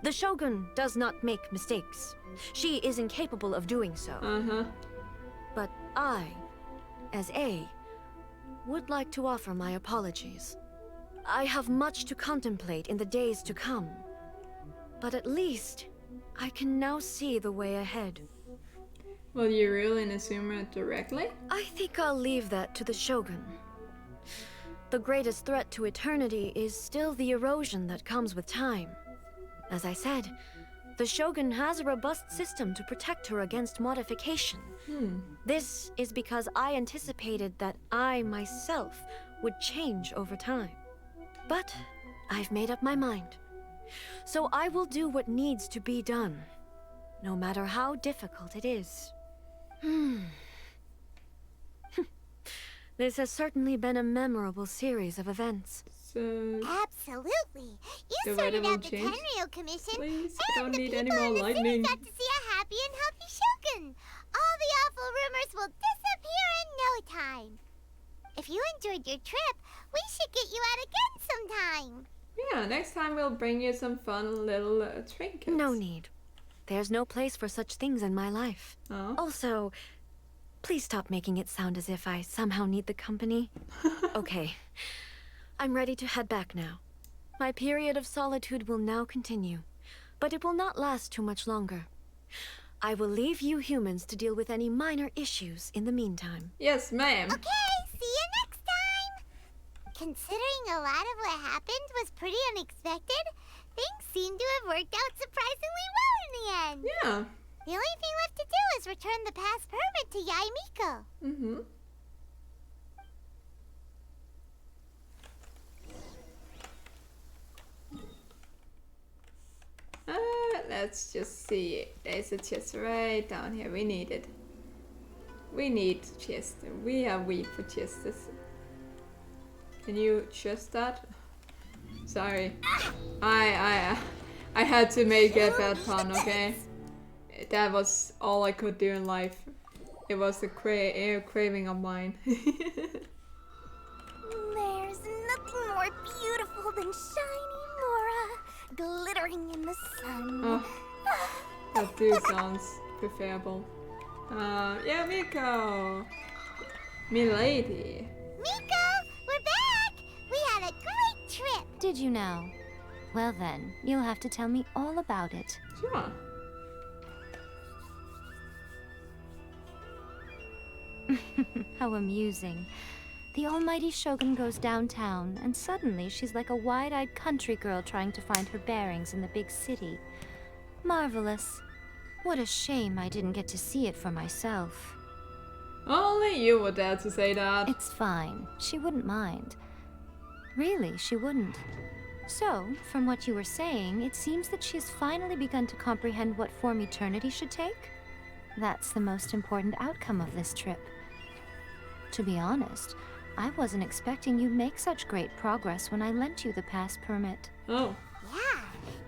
The Shogun does not make mistakes. She is incapable of doing so. But I, as A, would like to offer my apologies. I have much to contemplate in the days to come. But at least, I can now see the way ahead. Will you rule Inazuma directly? I think I'll leave that to the Shogun. The greatest threat to eternity is still the erosion that comes with time. As I said, the Shogun has a robust system to protect her against modification. This is because I anticipated that I myself would change over time. But I've made up my mind. So I will do what needs to be done, no matter how difficult it is. This has certainly been a memorable series of events. So... Absolutely. You The sorted weather out the won't change? Tenryo Commission, Please, and don't the need people any more in the lightning. city got to see a happy and healthy Shogun. All the awful rumors will disappear in no time. If you enjoyed your trip, we should get you out again sometime. Yeah, next time we'll bring you some fun little trinkets. No need. There's no place for such things in my life. Oh. Also, please stop making it sound as if I somehow need the company. Okay. I'm ready to head back now. My period of solitude will now continue, but it will not last too much longer. I will leave you humans to deal with any minor issues in the meantime. Yes, ma'am. Okay, see you next time. Considering a lot of what happened was pretty unexpected, things seem to have worked out surprisingly well in the end. Yeah. The only thing left to do is return the past permit to Yaimiko. Mm-hmm. Let's just see. There's a chest right down here. We need it. We need chest. We have weed for chests. Can you chest that? Sorry. I had to make a bad pun, okay? That was all I could do in life. It was a craving of mine. There's nothing more beautiful than shiny Mora, glittering in the sun. Oh, that do sounds preferable. Yeah, Miko! Milady. Miko, we're back! We had a great trip! Did you now? Well then, you'll have to tell me all about it. Sure. How amusing. The almighty Shogun goes downtown, and suddenly she's like a wide-eyed country girl trying to find her bearings in the big city. Marvelous. What a shame I didn't get to see it for myself. Only you would dare to say that. It's fine. She wouldn't mind. Really, she wouldn't. So, from what you were saying, it seems that she has finally begun to comprehend what form eternity should take? That's the most important outcome of this trip. To be honest, I wasn't expecting you'd make such great progress when I lent you the pass permit. Oh. Yeah,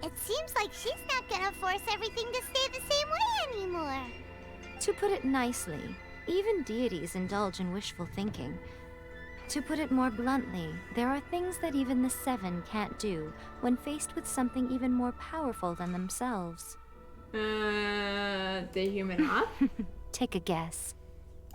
it seems like she's not gonna force everything to stay the same way anymore. To put it nicely, even deities indulge in wishful thinking. To put it more bluntly, there are things that even the Seven can't do when faced with something even more powerful than themselves. The human heart? Take a guess.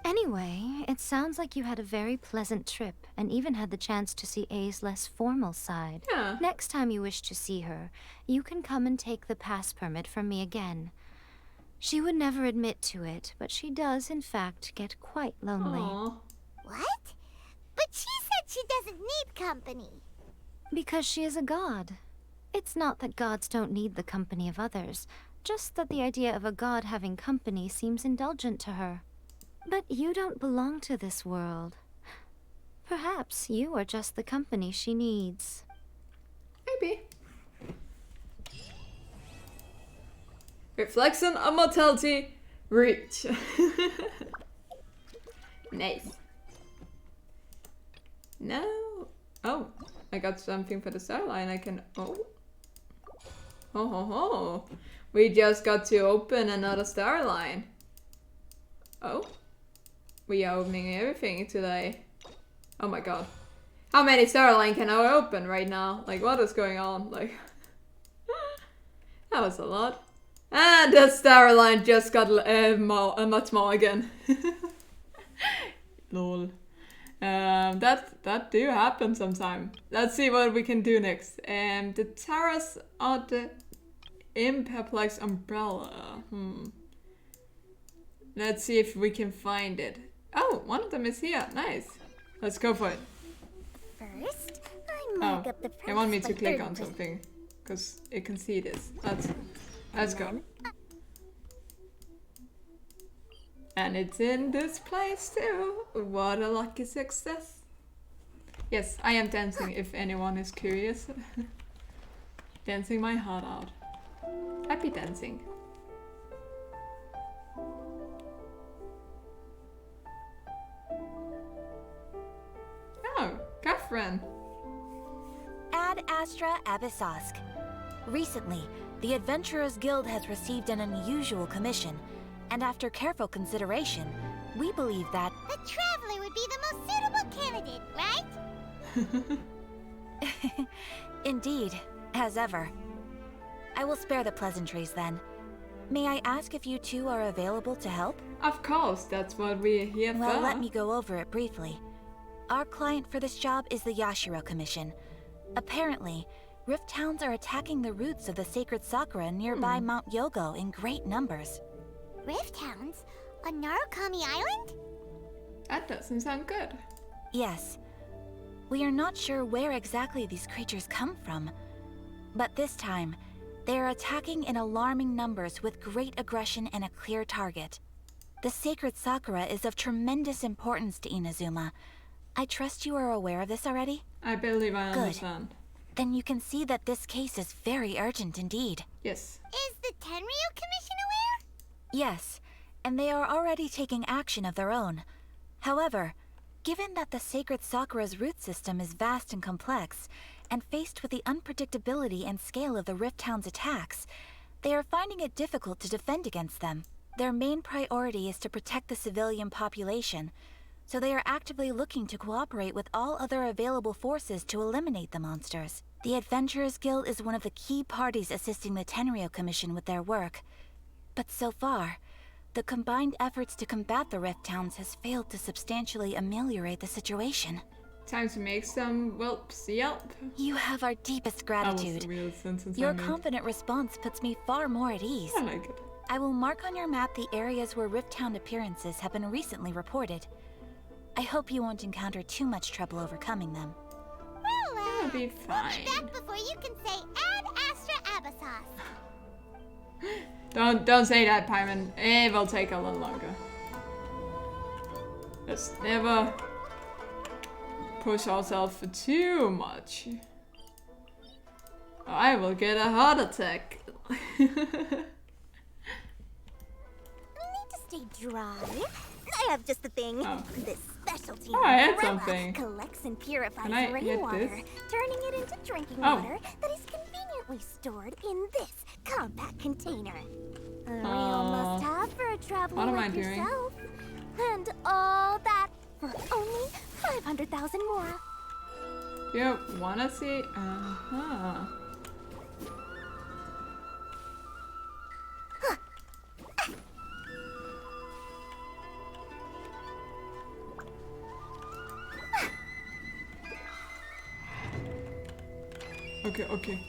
Anyway, it sounds like you had a very pleasant trip and even had the chance to see A's less formal side. Yeah. Next time you wish to see her, you can come and take the pass permit from me again. She would never admit to it, but she does, in fact, get quite lonely. Aww. What? But she said she doesn't need company. Because she is a god. It's not that gods don't need the company of others, just that the idea of a god having company seems indulgent to her. But you don't belong to this world. Perhaps you are just the company she needs. Maybe. Reflection of mortality. Reach. Nice. No. Oh, I got something for the starline. I can. Oh. Oh ho ho. We just got to open another starline. Oh. We are opening everything today. Oh my god. How many starline can I open right now? Like, what is going on? Like, that was a lot. And the starline just got much more again. Lol. That do happen sometime. Let's see what we can do next. The Terrace of the Imperplex Umbrella. Let's see if we can find it. Oh, one of them is here. Nice. Let's go for it. First, I mark up the price. They want me to by click on 30%. something because it can see this. Let's go. And it's in this place too. What a lucky success. Yes, I am dancing if anyone is curious. Dancing my heart out. Happy dancing. Oh, Catherine. Ad Astra Abyssosk. Recently, the Adventurers Guild has received an unusual commission, and after careful consideration, we believe that The Traveler would be the most suitable candidate, right? Indeed, as ever. I will spare the pleasantries then. May I ask if you two are available to help? Of course, that's what we're here Well, for. let me go over it briefly. Our client for this job is the Yashiro Commission. Apparently, Rift Towns are attacking the roots of the sacred Sakura nearby Mount Yogo in great numbers. Rift Hounds? On Narukami Island? That doesn't sound good. Yes. We are not sure where exactly these creatures come from. But this time, they are attacking in alarming numbers with great aggression and a clear target. The sacred Sakura is of tremendous importance to Inazuma. I trust you are aware of this already? I believe I Good. understand. Then you can see that this case is very urgent indeed. Yes. Is the Tenryu Commission aware? Yes, and they are already taking action of their own. However, given that the sacred Sakura's root system is vast and complex, and faced with the unpredictability and scale of the Rift Town's attacks, they are finding it difficult to defend against them. Their main priority is to protect the civilian population, so they are actively looking to cooperate with all other available forces to eliminate the monsters. The Adventurers Guild is one of the key parties assisting the Tenryu Commission with their work. But so far, the combined efforts to combat the Rift Towns has failed to substantially ameliorate the situation. Time to make some whelps yelp. You have our deepest That was gratitude. the real sentence Your I made. confident response puts me far more at ease. I like it. I will mark on your map the areas where Rift Town appearances have been recently reported. I hope you won't encounter too much trouble overcoming them. Well, It'll be we'll be fine. back before you can say Ad Astra Abyssos. Don't say that, Pyman. It will take a little longer. Let's never push ourselves for too much. I will get a heart attack. We need to stay dry. I have just the thing. Oh. This specialty Oh, I had umbrella something. collects and purifies Can I rainwater, hit this? turning it into drinking Oh. water that is conveniently stored in this compact container. A real Aw. must-have for a traveler What am like I doing? yourself. And all that for only 500,000 more. You wanna see? Uh-huh. Okay, okay.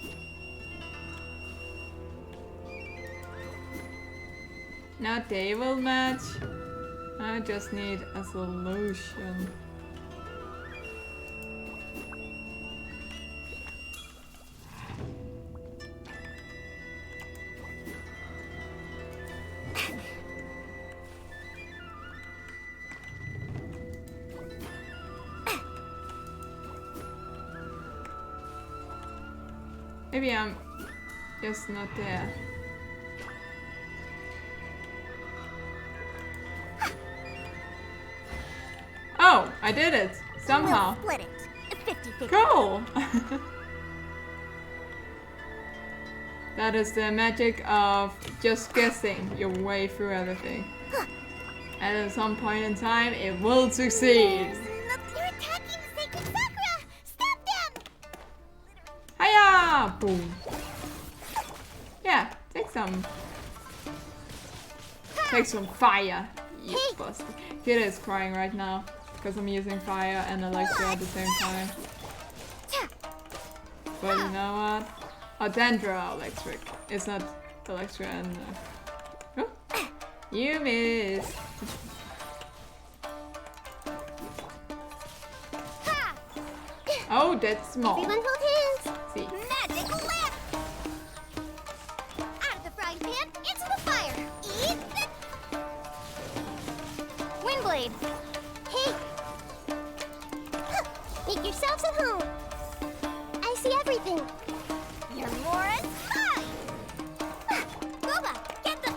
Now they will match. I just need a solution. Maybe I'm just not there. Oh, I did it! Somehow. We'll split it. 50-50. Cool! That is the magic of just guessing your way through everything. And at some point in time, it will succeed. Look, they're attacking the sacred Sakura! Stop them! Hiya! Boom. Yeah, take some. Take some fire. You bastard. Kid is crying right now. Because I'm using fire and electro at the same time. But you know what? Oh, Dendra electric. It's not electro and... Oh. You missed! Oh, that's small. Everyone hold hands. See. Magic lamp. Out of the frying pan, into the fire. Eat the... Windblade. Hey. Huh. Make yourselves at home. I see everything. Your more is mine. Boba, get them.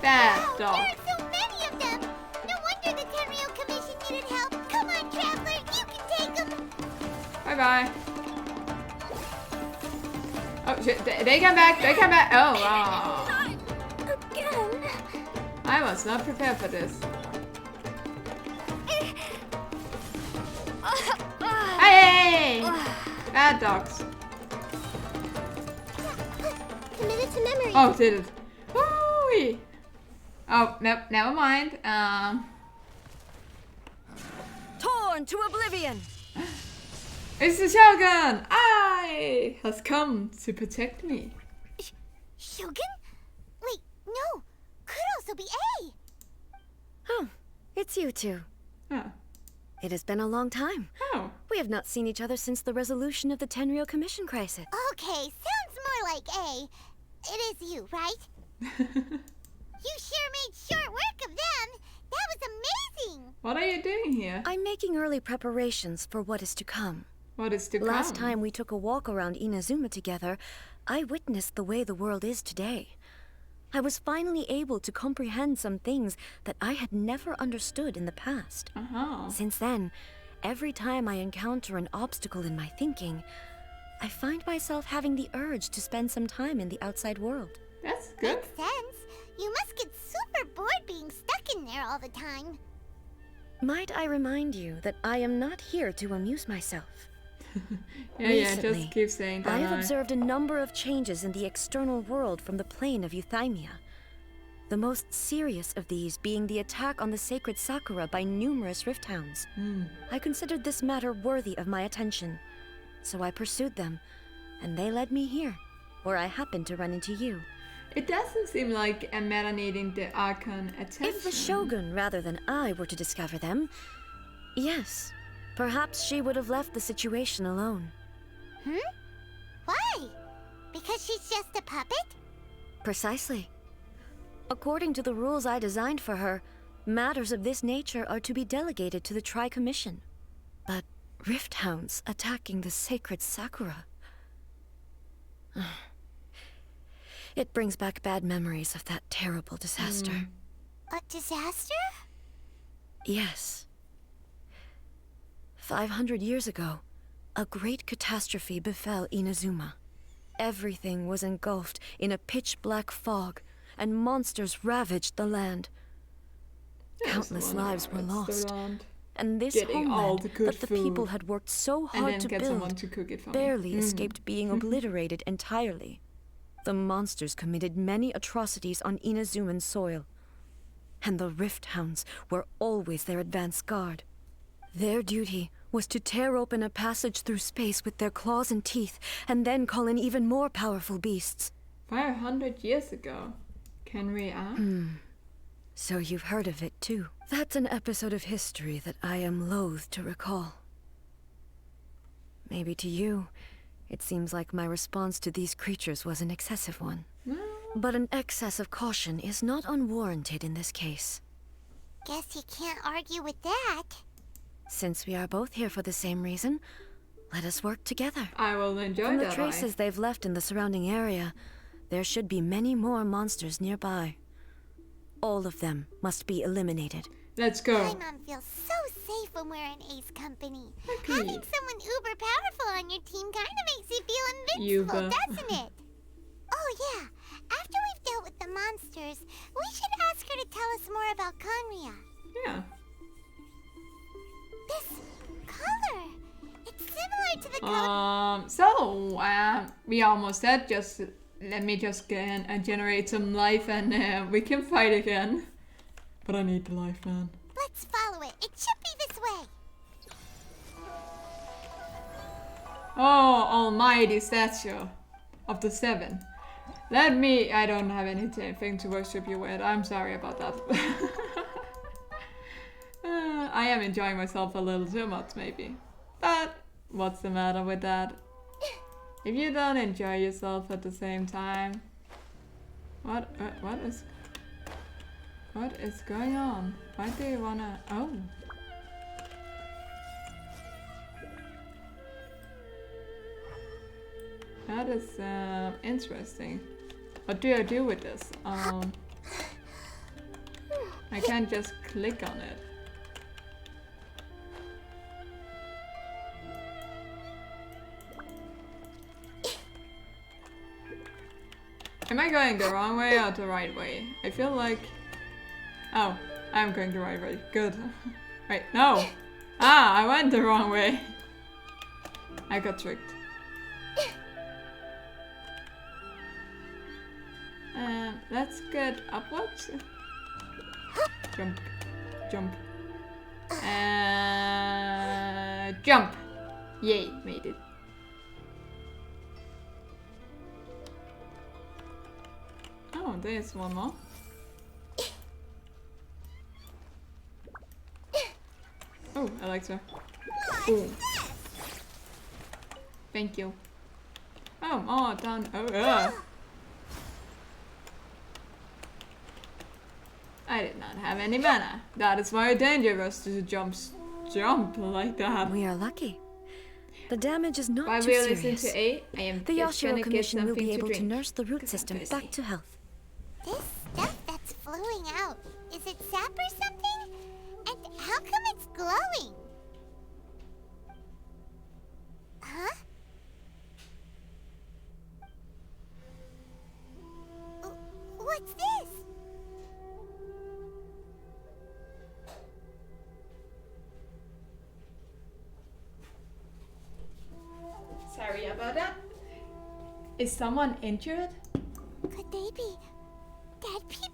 Bad Wow, dog. there are so many of them. No wonder the Tenryou Commission needed help. Come on, Traveler, you can take them. Bye bye. Oh shit, they come back, they come back. Oh, wow. Again. I was not prepared for this. Hey! Bad dogs. Committed to memory. Oh, did it. Woo-wee. Oh, nope, never mind. Torn to oblivion! It's the Shogun! I has come to protect me. Shogun? Wait, no. Could also be A. Oh, it's you two. Oh. It has been a long time. Oh. We have not seen each other since the resolution of the Tenryou Commission crisis. Okay, sounds more like A. It is you, right? You sure made short work of them. That was amazing. What are you doing here? I'm making early preparations for what is to come. What is to come? Last time we took a walk around Inazuma together, I witnessed the way the world is today. I was finally able to comprehend some things that I had never understood in the past. Since then, every time I encounter an obstacle in my thinking, I find myself having the urge to spend some time in the outside world. That's good. Makes sense. You must get super bored being stuck in there all the time. Might I remind you that I am not here to amuse myself? Yeah, just keep saying that. I have observed a number of changes in the external world from the plane of Euthymia. The most serious of these being the attack on the sacred Sakura by numerous rift hounds. I considered this matter worthy of my attention, so I pursued them, and they led me here, where I happened to run into you. It doesn't seem like a matter needing the Archon attention. If the Shogun rather than I were to discover them, yes, perhaps she would have left the situation alone. Why? Because she's just a puppet? Precisely. According to the rules I designed for her, matters of this nature are to be delegated to the Tri-Commission. But rift hounds attacking the sacred Sakura... It brings back bad memories of that terrible disaster. A disaster? Yes. 500 years ago, a great catastrophe befell Inazuma. Everything was engulfed in a pitch-black fog, and monsters ravaged the land. Countless lives were lost. And this homeland that the people had worked so hard to build barely escaped being obliterated entirely. The monsters committed many atrocities on Inazuman soil, and the Rift Hounds were always their advance guard. Their duty was to tear open a passage through space with their claws and teeth, and then call in even more powerful beasts. 500 years ago. Can we ask? So you've heard of it too. That's an episode of history that I am loath to recall. Maybe to you, it seems like my response to these creatures was an excessive one. But an excess of caution is not unwarranted in this case. Guess you can't argue with that. Since we are both here for the same reason, let us work together. I will enjoy From the that. traces they've left in the surrounding area, there should be many more monsters nearby. All of them must be eliminated. Let's go. My mom feels so safe when we're in Ace company. Having someone uber powerful on your team kind of makes you feel invincible, doesn't it? Oh yeah, after we've dealt with the monsters, we should ask her to tell us more about Conria. Yeah. This color, it's similar to the color... So, we almost said let me just generate some life and we can fight again. But I need the life, man. Let's follow it. It should be this way. Oh, almighty statue of the seven. I don't have anything to worship you with. I'm sorry about that. I am enjoying myself a little too much, maybe. But what's the matter with that? If you don't enjoy yourself at the same time... What is going on? Why do you wanna... Oh. That is interesting. What do I do with this? I can't just click on it. Am I going the wrong way or the right way? I feel like... Oh, I'm going the right way. Good. Wait, no! Ah, I went the wrong way. I got tricked. Let's get upwards. Jump. Jump. Jump! Yay, made it. Oh, there's one more. Oh, Alexa. Oh. Thank you. Oh, more down. Oh, I did not have any mana. That is why dangerous to jump like that. We are lucky. The damage is not While too we serious. listen to A, I am the just gonna Yashiro get Commission will something be to able to drink. nurse the root system back to health. This stuff that's flowing out, is it sap or something? And how come it's glowing? Huh? What's this? Sorry about that. Is someone injured? Could they be dead people?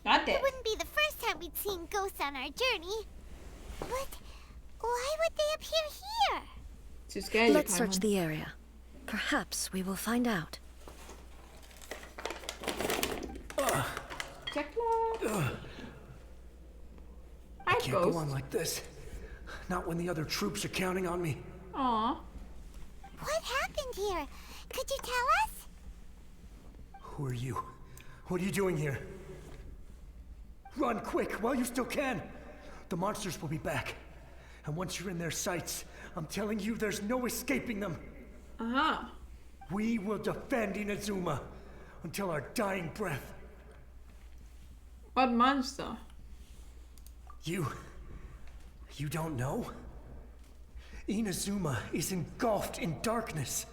Not dead. It wouldn't be the first time we'd seen ghosts on our journey. But why would they appear here? To scare you, Let's search Paimon. the area. Perhaps we will find out. Check I Can't go on like this. Not when the other troops are counting on me. Aww. What happened here? Could you tell us? Who are you? What are you doing here? Run quick while you still can. The monsters will be back. And once you're in their sights, I'm telling you there's no escaping them. Uh-huh. We will defend Inazuma until our dying breath. What monster? You don't know? Inazuma is engulfed in darkness.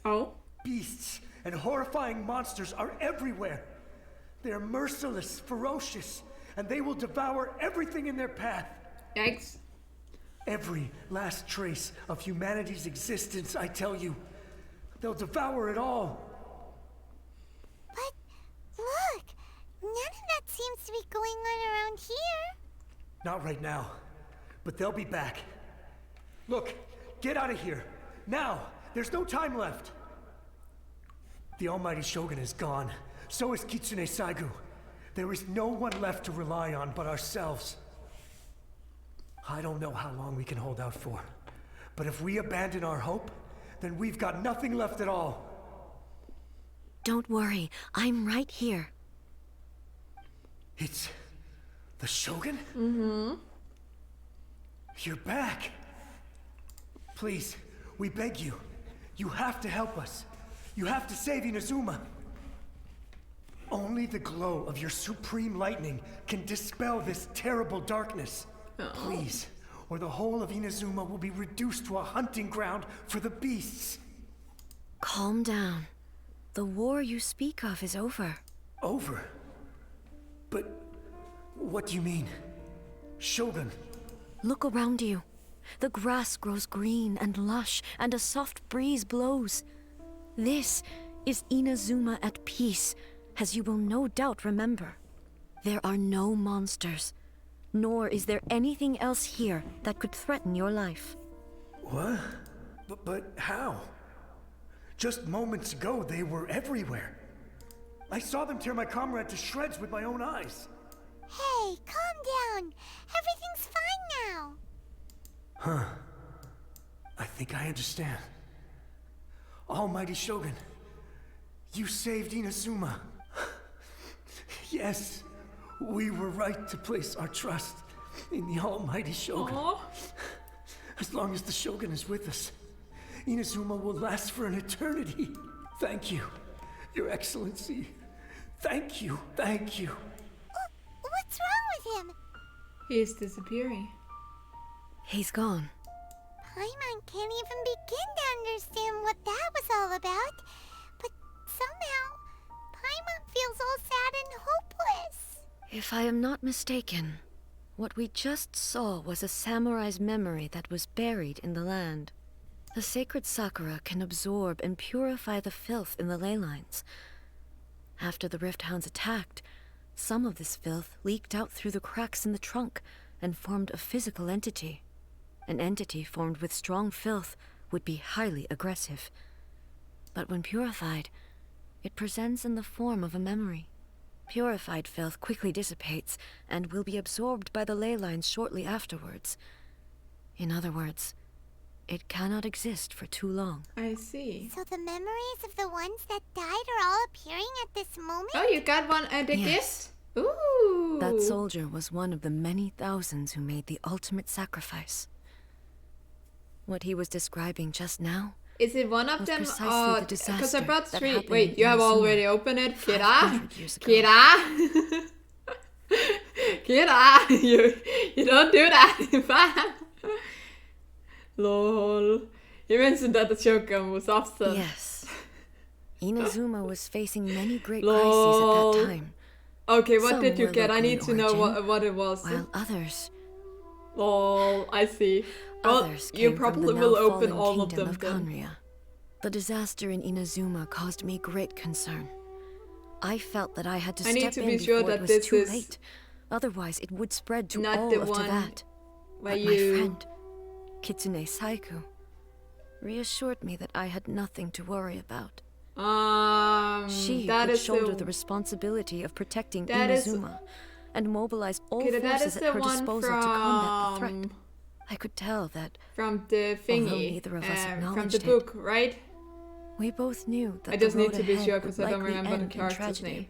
Oh? Beasts and horrifying monsters are everywhere. They're merciless, ferocious, and they will devour everything in their path. Yikes. Every last trace of humanity's existence, I tell you. They'll devour it all. But look, none of that seems to be going on around here. Not right now, but they'll be back. Look, get out of here. Now! There's no time left! The almighty Shogun is gone. So is Kitsune Saigu. There is no one left to rely on but ourselves. I don't know how long we can hold out for. But if we abandon our hope, then we've got nothing left at all. Don't worry, I'm right here. It's... the Shogun? Mm-hmm. You're back! Please, we beg you. You have to help us. You have to save Inazuma. Only the glow of your supreme lightning can dispel this terrible darkness. Please, or the whole of Inazuma will be reduced to a hunting ground for the beasts. Calm down. The war you speak of is over. Over? But what do you mean? Shogun? Look around you. The grass grows green and lush, and a soft breeze blows. This is Inazuma at peace, as you will no doubt remember. There are no monsters, nor is there anything else here that could threaten your life. What? But how? Just moments ago, they were everywhere. I saw them tear my comrade to shreds with my own eyes. Hey, calm down. Everything's fine now. Huh. I think I understand. Almighty Shogun, you saved Inazuma. Yes, we were right to place our trust in the Almighty Shogun. Aww. As long as the Shogun is with us, Inazuma will last for an eternity. Thank you, Your Excellency. Thank you, thank you. What's wrong with him? He's disappearing. He's gone. Paimon can't even begin to understand what that was all about. But somehow, Paimon feels all sad and hopeless. If I am not mistaken, what we just saw was a samurai's memory that was buried in the land. The sacred sakura can absorb and purify the filth in the ley lines. After the Rift Hounds attacked, some of this filth leaked out through the cracks in the trunk and formed a physical entity. An entity formed with strong filth would be highly aggressive. But when purified, it presents in the form of a memory. Purified filth quickly dissipates and will be absorbed by the ley lines shortly afterwards. In other words, it cannot exist for too long. I see. So the memories of the ones that died are all appearing at this moment? Oh, you got one at the Yes. gift? Ooh. That soldier was one of the many thousands who made the ultimate sacrifice. What he was describing just now Is it one of was them? precisely the Because I disaster brought that 3. happened Wait, in you have Inazuma already opened it? Kira? 500 years ago. Kira? Kira, you don't do that. Lol. You mentioned that the Shogun was absent. Yes. Inazuma was facing many great Lol. crises at that time. Okay, what Some did you were get? I local need in to know origin, what it was. While others Lol, I see. Well, Others you came probably from the will now open fallen all of kingdom them of then. Conria. The disaster in Inazuma caused me great concern. I felt that I had to I need step to in be sure before that it was this too is late. Otherwise, it would spread to not all the of one Teyvat. where But you... my friend, Kitsune Saiku, reassured me that I had nothing to worry about. She that would is shoulder the responsibility of protecting that is- Inazuma and mobilize all Okay, that forces is at the her one disposal to combat the from... threat. I could tell that From the although thingy, neither of us from acknowledged the it, book, right? we both knew that I just the need road to be ahead sure would because I don't likely remember the end in character's tragedy. name.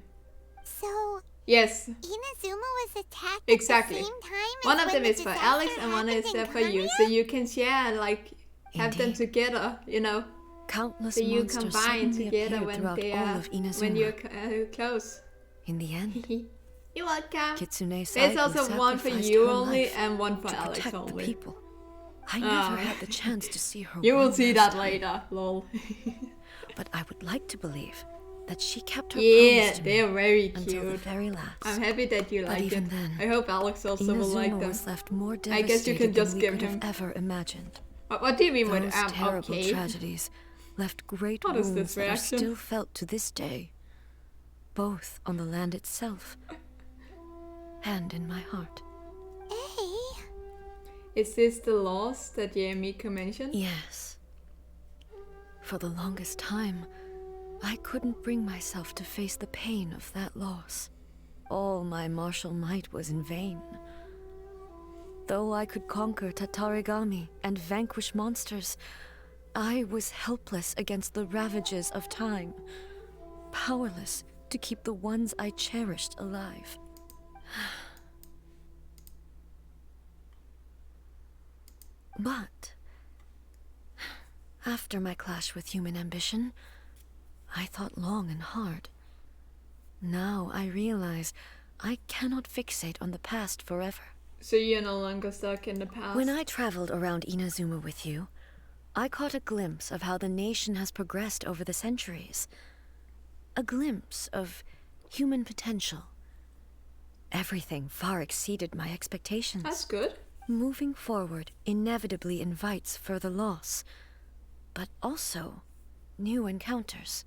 So, Yes, Inazuma was attacked exactly. at the same time One as of when them the is for disaster Alex and one happened is in for you, Conria? so you can share and like have them Indeed. together, you know. Countless So you monsters combine suddenly together appeared when throughout they all are of Inazuma. when you're close. In the end, You're welcome. Kitsune There's Saiku also one for sacrificed you her only life and one for to Alex protect the only. people. I never had the chance to see her. You will one see last that time, later, lol. but I would like to believe that she kept her Yeah, promise to me they're very until the cute. very last. I'm happy that you But like even it. then, I hope Alex also will like Inazuma them. was left more I devastated guess you can just than we give could him. have ever imagined. What do you mean Those with terrible okay? tragedies left great What is wounds this that are reaction? still felt to this day, both on the land itself and in my heart. Hey, Is this the loss that Yamiko mentioned? Yes. For the longest time, I couldn't bring myself to face the pain of that loss. All my martial might was in vain. Though I could conquer Tatarigami and vanquish monsters, I was helpless against the ravages of time, powerless to keep the ones I cherished alive. But after my clash with human ambition, I thought long and hard. Now I realize I cannot fixate on the past forever. So you're no longer stuck in the past? When I traveled around Inazuma with you, I caught a glimpse of how the nation has progressed over the centuries. A glimpse of human potential. Everything far exceeded my expectations. That's good. Moving forward inevitably invites further loss, but also new encounters.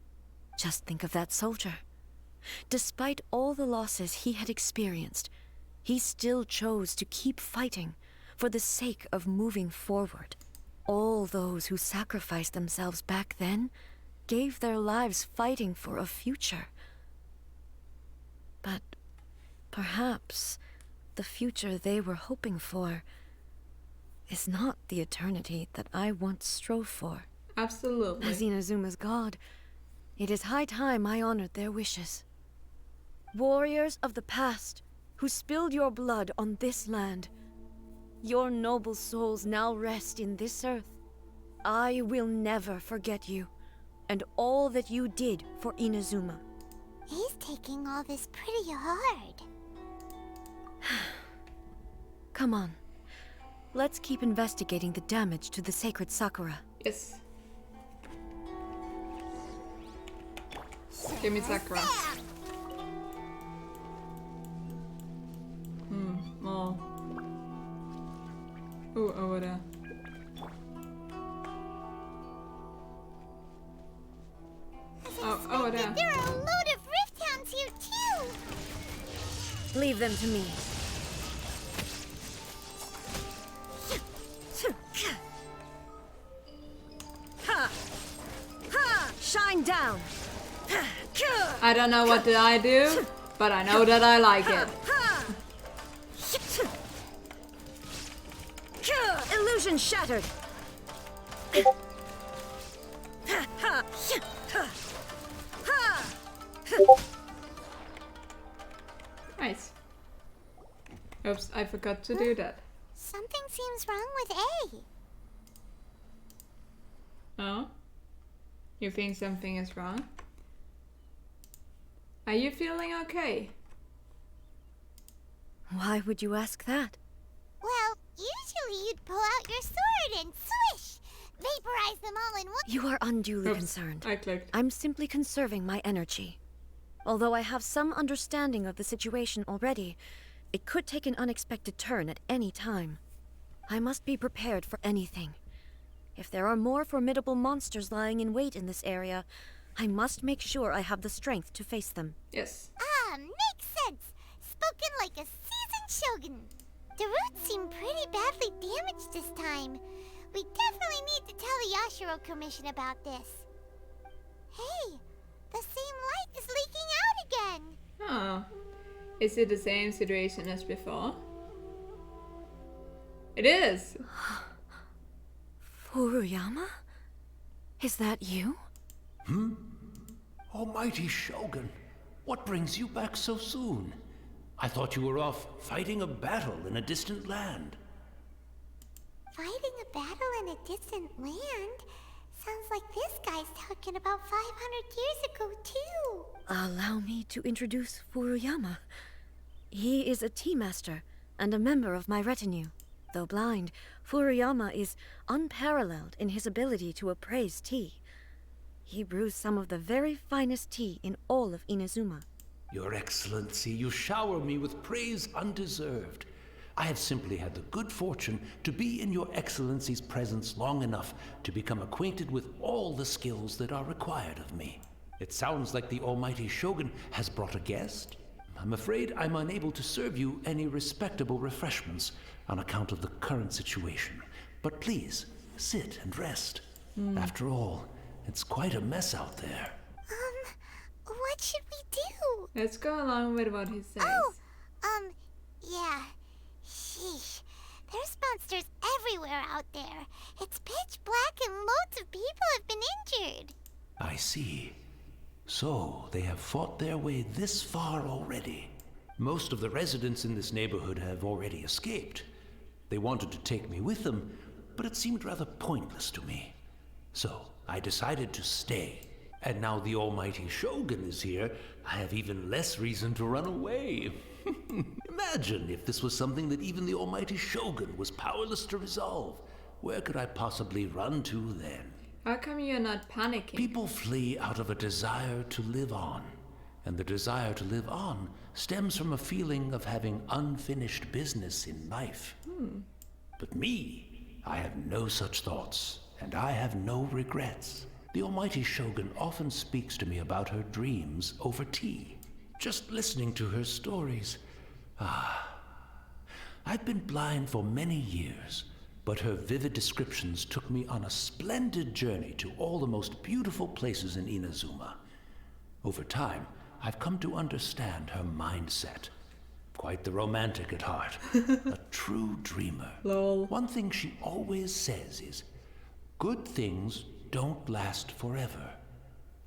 Just think of that soldier. Despite all the losses he had experienced, he still chose to keep fighting for the sake of moving forward. All those who sacrificed themselves back then gave their lives fighting for a future. But perhaps the future they were hoping for is not the eternity that I once strove for. Absolutely. As Inazuma's god, it is high time I honored their wishes. Warriors of the past, who spilled your blood on this land, your noble souls now rest in this earth. I will never forget you, and all that you did for Inazuma. He's taking all this pretty hard. Come on. Let's keep investigating the damage to the sacred Sakura. Yes. Give me Sakura. More. Ooh, over there. Oh, over there. There are a load of rift hounds here too. Leave them to me. Ha! Ha! Shine down! I don't know what did I do, but I know that I like it. Illusion shattered! Nice. Oops, I forgot to do that. Something seems wrong with A. Oh? You think something is wrong? Are you feeling okay? Why would you ask that? Well, usually you'd pull out your sword and swish! Vaporize them all in one— You are unduly concerned. I clicked. I'm simply conserving my energy. Although I have some understanding of the situation already, it could take an unexpected turn at any time. I must be prepared for anything. If there are more formidable monsters lying in wait in this area, I must make sure I have the strength to face them. Yes. Makes sense. Spoken like a seasoned shogun. The roots seem pretty badly damaged this time. We definitely need to tell the Yashiro Commission about this. Hey, the same light is leaking out again. Oh. Is it the same situation as before? It is! Furuyama? Is that you? Almighty Shogun, what brings you back so soon? I thought you were off fighting a battle in a distant land. Fighting a battle in a distant land? Sounds like this guy's talking about 500 years ago, too. Allow me to introduce Furuyama. He is a tea master and a member of my retinue. Though blind, Furuyama is unparalleled in his ability to appraise tea. He brews some of the very finest tea in all of Inazuma. Your Excellency, you shower me with praise undeserved. I have simply had the good fortune to be in your Excellency's presence long enough to become acquainted with all the skills that are required of me. It sounds like the Almighty Shogun has brought a guest. I'm afraid I'm unable to serve you any respectable refreshments on account of the current situation. But please, sit and rest. After all, it's quite a mess out there. What should we do? Let's go along with what he says. Yeah. Sheesh. There's monsters everywhere out there. It's pitch black and loads of people have been injured. I see. So, they have fought their way this far already. Most of the residents in this neighborhood have already escaped. They wanted to take me with them, but it seemed rather pointless to me. So, I decided to stay. And now the Almighty Shogun is here, I have even less reason to run away. Imagine if this was something that even the Almighty Shogun was powerless to resolve. Where could I possibly run to then? How come you're not panicking? People flee out of a desire to live on. And the desire to live on stems from a feeling of having unfinished business in life. But me, I have no such thoughts, and I have no regrets. The Almighty Shogun often speaks to me about her dreams over tea. just listening to her stories. I've been blind for many years, but her vivid descriptions took me on a splendid journey to all the most beautiful places in Inazuma. Over time, I've come to understand her mindset. Quite the romantic at heart. A true dreamer. Lol. One thing she always says is, good things don't last forever.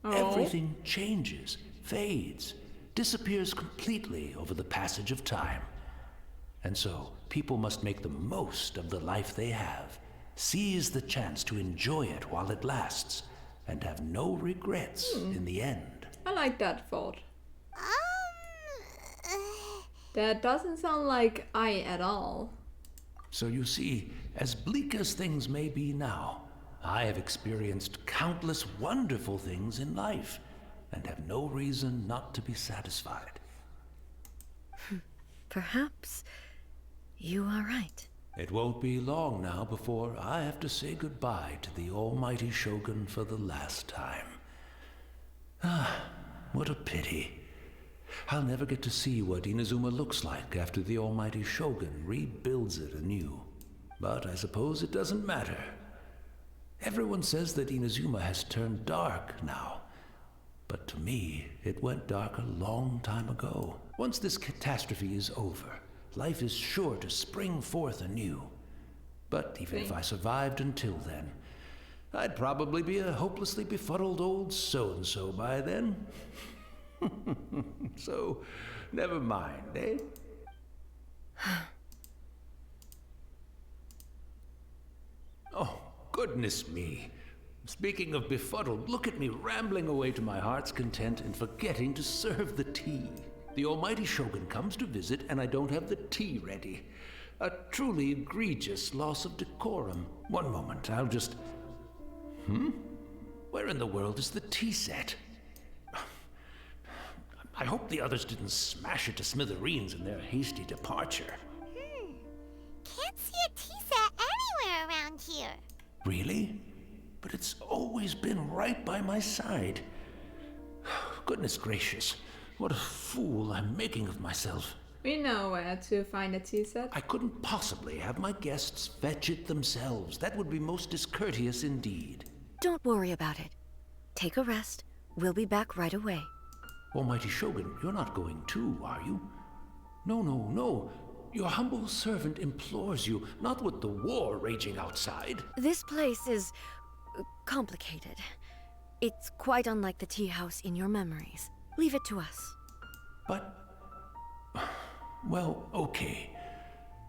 Everything changes, fades, disappears completely over the passage of time. And so, people must make the most of the life they have, seize the chance to enjoy it while it lasts, and have no regrets in the end. I like that thought. That doesn't sound like I at all. So you see, as bleak as things may be now, I have experienced countless wonderful things in life, and have no reason not to be satisfied. Perhaps you are right. It won't be long now before I have to say goodbye to the almighty Shogun for the last time. What a pity. I'll never get to see what Inazuma looks like after the almighty Shogun rebuilds it anew. But I suppose it doesn't matter. Everyone says that Inazuma has turned dark now. But to me, it went dark a long time ago. Once this catastrophe is over, life is sure to spring forth anew. But even if I survived until then, I'd probably be a hopelessly befuddled old so-and-so by then. So, never mind, eh? Oh, goodness me. Speaking of befuddled, look at me rambling away to my heart's content and forgetting to serve the tea. The almighty Shogun comes to visit and I don't have the tea ready. A truly egregious loss of decorum. One moment, I'll just... Where in the world is the tea set? I hope the others didn't smash it to smithereens in their hasty departure. Can't see a tea set anywhere around here. Really? But it's always been right by my side. Goodness gracious, what a fool I'm making of myself. We know where to find a tea set. I couldn't possibly have my guests fetch it themselves. That would be most discourteous indeed. Don't worry about it. Take a rest. We'll be back right away. Almighty Shogun, you're not going too, are you? No. Your humble servant implores you, not with the war raging outside. This place is... complicated. It's quite unlike the tea house in your memories. Leave it to us. But... well, okay.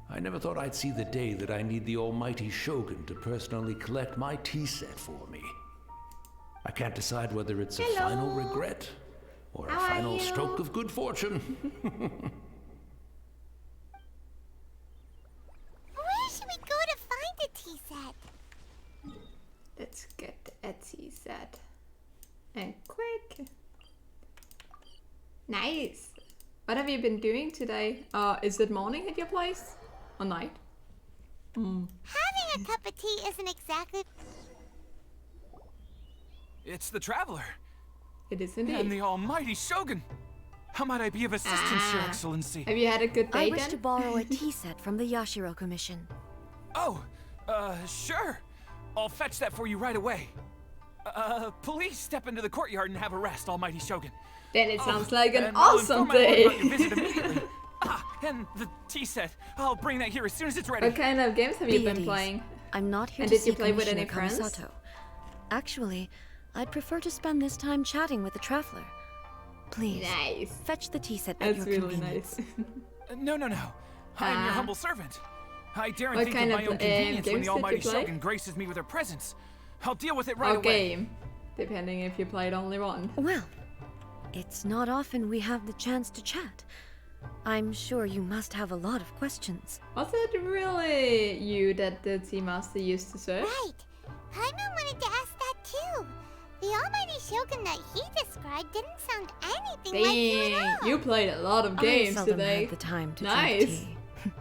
I never thought I'd see the day that I need the almighty Shogun to personally collect my tea set for me. I can't decide whether it's a final regret or a final stroke of good fortune. Where should we go to find a tea set? Let's get a tea set. And quick. Nice. What have you been doing today? Is it morning at your place? Or night? Having a cup of tea isn't exactly... It's the Traveler. It is indeed. And the almighty Shogun. How might I be of assistance, Your Excellency? Have you had a good day I wish to borrow a tea set from the Yashiro Commission. Oh, sure. I'll fetch that for you right away. Please step into the courtyard and have a rest, almighty Shogun. Then it sounds like an I'll awesome inform my lord day. about your visit immediately. And the tea set. I'll bring that here as soon as it's ready. What kind of games have you Be at been ease. playing? I'm not here And to did you see play with any Commissioner friends? Kamisato. Actually, I'd prefer to spend this time chatting with the Traveler. Please, Nice. fetch the tea set at That's your really convenience. nice. No. I'm your humble servant. I daren't What think kind of my of, own convenience when games the did almighty you play? Shogun graces me with her presence. I'll deal with it right Or away. game. Depending if you played only one. Well, it's not often we have the chance to chat. I'm sure you must have a lot of questions. Was it really you that the Tea Master used to serve? Right. Paimon wanted to ask that too. The almighty Shogun that he described didn't sound anything like you at all. You played a lot of I games seldom today. had the time to Nice. drink tea.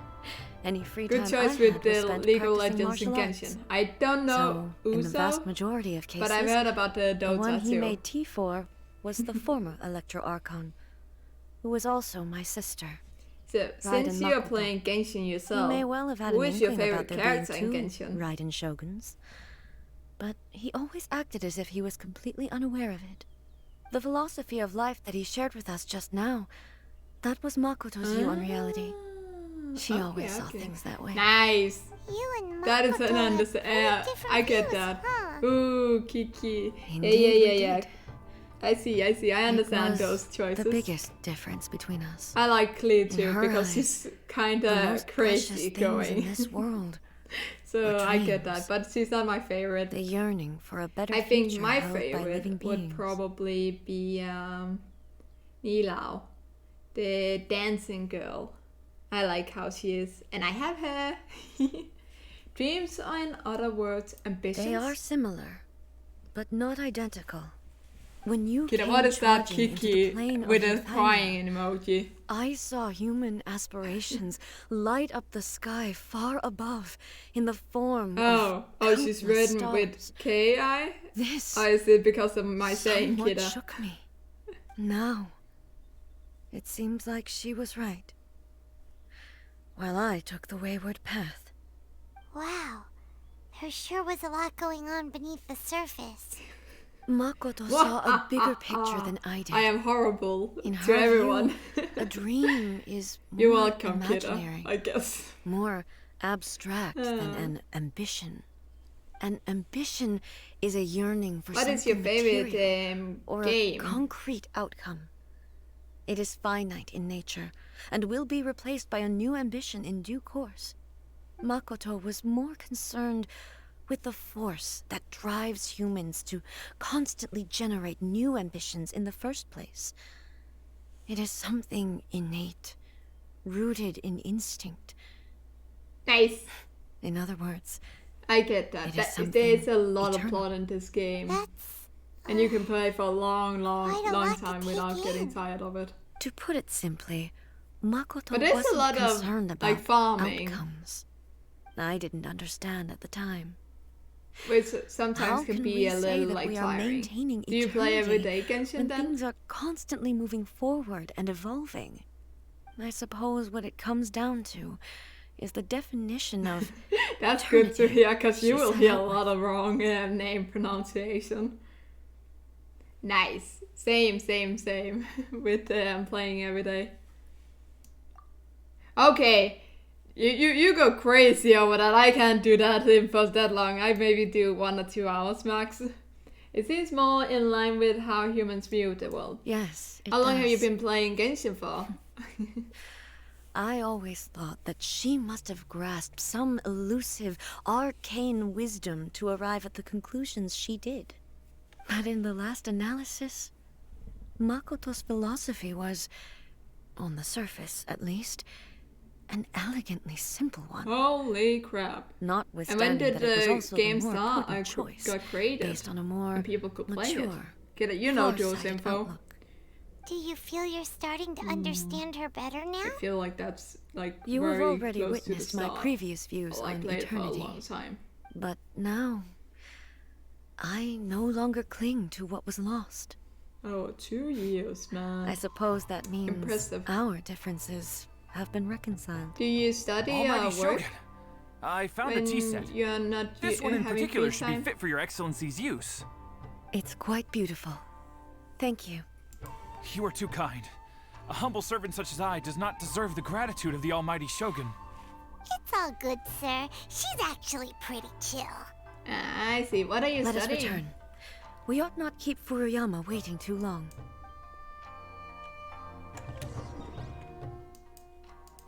Any free Good time choice I with had was the spent League of practicing Legends in martial arts. Genshin. I don't know So, in the vast Uso, majority of cases, but I've heard about the the one he Dota made tea for was the former Electro Archon. who was also my sister. So, Raiden since you are Makoto. playing Genshin yourself, He may well have had who an is your inkling favorite about there character in being Genshin? two Raiden Shoguns, but he always acted as if he was completely unaware of it. The philosophy of life that he shared with us just now, that was Makoto's view on reality. She always saw things that way. Nice. You and That is Makoto an have understand. different I get views, that. huh? Ooh, Kiki. Indeed, we Yeah. did. I see. I understand It was those choices. the biggest difference between us. I like Klee In too her because eyes, she's the kinda most precious crazy things going. in this world So were I get that, dreams. but she's not my favorite. The yearning for a better I think future my held by living favorite would beings. probably be Nilao, the dancing girl. I like how she is, and I have her. Dreams are, in other words, ambitions. They are similar, but not identical. When you Kira, came what is that charging into the Kiki plane with of a Euthymia, crying emoji? I saw human aspirations light up the sky far above in the form of She's countless written stars. with K-I? This Oh, is it because of my saying, somewhat Kira? shook me. Now, it seems like she was right, while I took the wayward path. Wow. There sure was a lot going on beneath the surface. Makoto saw a bigger picture than I did. I am horrible In to her everyone. view, a dream is more You're welcome, imaginary, Kira, I guess. more abstract than an ambition. An ambition is a yearning for What something is your favorite material or game? a concrete outcome. It is finite in nature and will be replaced by a new ambition in due course. Makoto was more concerned with the force that drives humans to constantly generate new ambitions in the first place. It is something innate, rooted in instinct. Nice. In other words, I get that. it is There's a something lot of eternal. plot in this game. That's And you can play for a long quite a lot to time take without getting in. tired of it. To put it simply, Makoto But there's a wasn't lot of, concerned about like, farming. outcomes. I didn't understand at the time. Which sometimes How can can be we a say little that like we are tiring. maintaining Do you play every eternity day Genshin when then? things are constantly moving forward and evolving? I suppose what it comes down to is the definition of That's good to eternity hear, because you she will set hear a out with. lot of wrong name pronunciation. Nice. Same with playing every day. Okay, you go crazy over that. I can't do that for that long. I maybe do 1 or 2 hours max. It seems more in line with how humans view the world. Yes, it How long have you does. been playing Genshin for? I always thought that she must have grasped some elusive, arcane wisdom to arrive at the conclusions she did. But in the last analysis, Makoto's philosophy was, on the surface at least, an elegantly simple one. Holy crap. And Notwithstanding when did that it was the also game the more start? potent I choice, got created. based on a more And people could play it. mature, Get it? You know Jules far-sighted info. outlook. Do you feel you're starting to understand her better now? I feel like that's like You very have already close witnessed to the my start. previous views I on played for a eternity. long time. But now, I no longer cling to what was lost. Oh, 2 years, man. I suppose that means Impressive. our differences have been reconciled. Do you study Almighty work? Shogun, I found when a tea set. You're not This one in having particular free should be time? fit for your excellency's use. It's quite beautiful. Thank you. You are too kind. A humble servant such as I does not deserve the gratitude of the almighty Shogun. It's all good, sir. She's actually pretty chill. I see. What are you Let studying? us return. We ought not keep Furuyama waiting too long.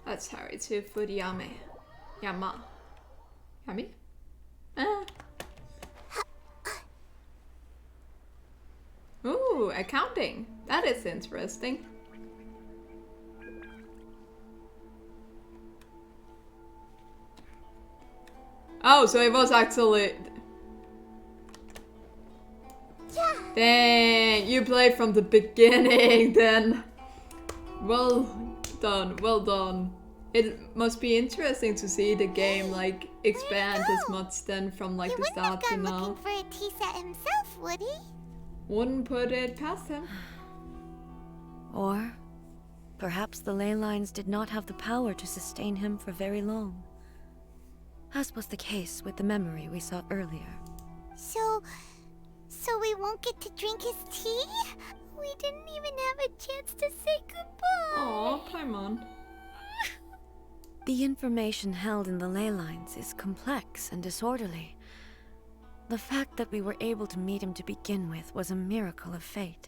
Let's hurry to Furiyama. Yami? Ooh, accounting. That is interesting. Oh, so it was actually... Dang, you played from the beginning then. Well done, well done. It must be interesting to see the game like expand this much then from like the start to Gone now. looking for a tea set himself, would he? Wouldn't put it past him. Or Perhaps the ley lines did not have the power to sustain him for very long. As was the case with the memory we saw earlier. So we won't get to drink his tea? We didn't even have a chance to say goodbye. Aw, Paimon. The information held in the ley lines is complex and disorderly. The fact that we were able to meet him to begin with was a miracle of fate.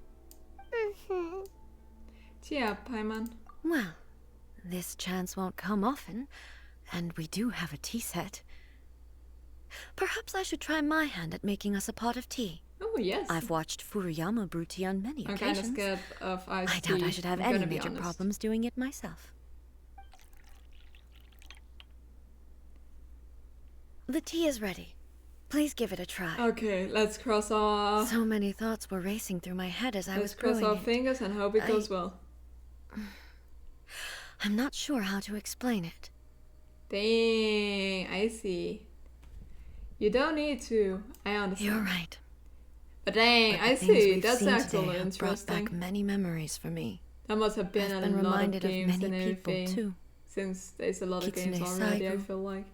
Cheer up, Paimon. Well, this chance won't come often, and we do have a tea set. Perhaps I should try my hand at making us a pot of tea. Oh, yes. I've watched Furuyama brew tea on many I'm occasions. kind of scared of iced tea. I doubt I should have I'm any gonna be major honest. problems doing it myself. The tea is ready. Please give it a try. Okay, let's cross our... So many thoughts were racing through my head as I was Let's cross brewing our it. fingers and hope it goes well. I'm not sure how to explain it. Dang, I see. You don't need to. I understand. You're right. But dang, But the I things see. we've That's seen actually today have brought back interesting. many memories for me. There must have been I've a been lot of reminded of games many and people everything. too. Since there's a lot of games Kitsune already, I Saigo, feel like.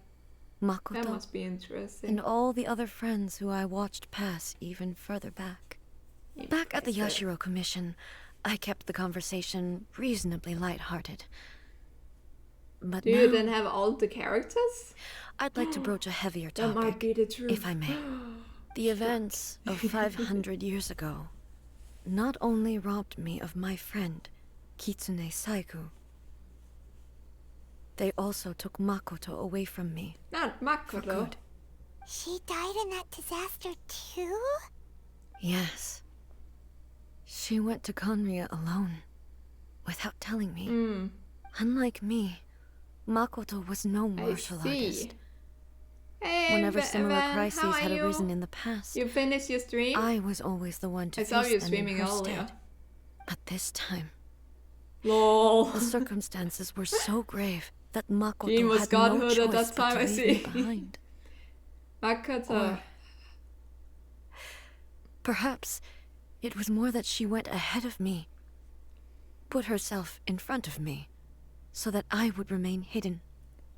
Makoto, That must be interesting. and all the other friends who I watched pass even further back. Back at the Yashiro Commission, I kept the conversation reasonably light-hearted. But Do now, you then have all the characters? I'd like to broach a heavier That might topic, be the truth. if I may. The events of 500 years ago not only robbed me of my friend, Kitsune Saigo, they also took Makoto away from me. Not Makoto. good. She died in that disaster too? Yes. She went to Conria alone, without telling me. Unlike me, Makoto was no martial artist. Hey, Whenever similar Van, crises how are had you? arisen in the past, You finished your stream? I was always the one to I saw face you them streaming in her earlier. stead. But this time, Lol. the circumstances were so grave that Makoto Jean was had no godhood choice at that but time, to I leave see. me behind. Makoto. Or perhaps it was more that she went ahead of me, put herself in front of me, so that I would remain hidden.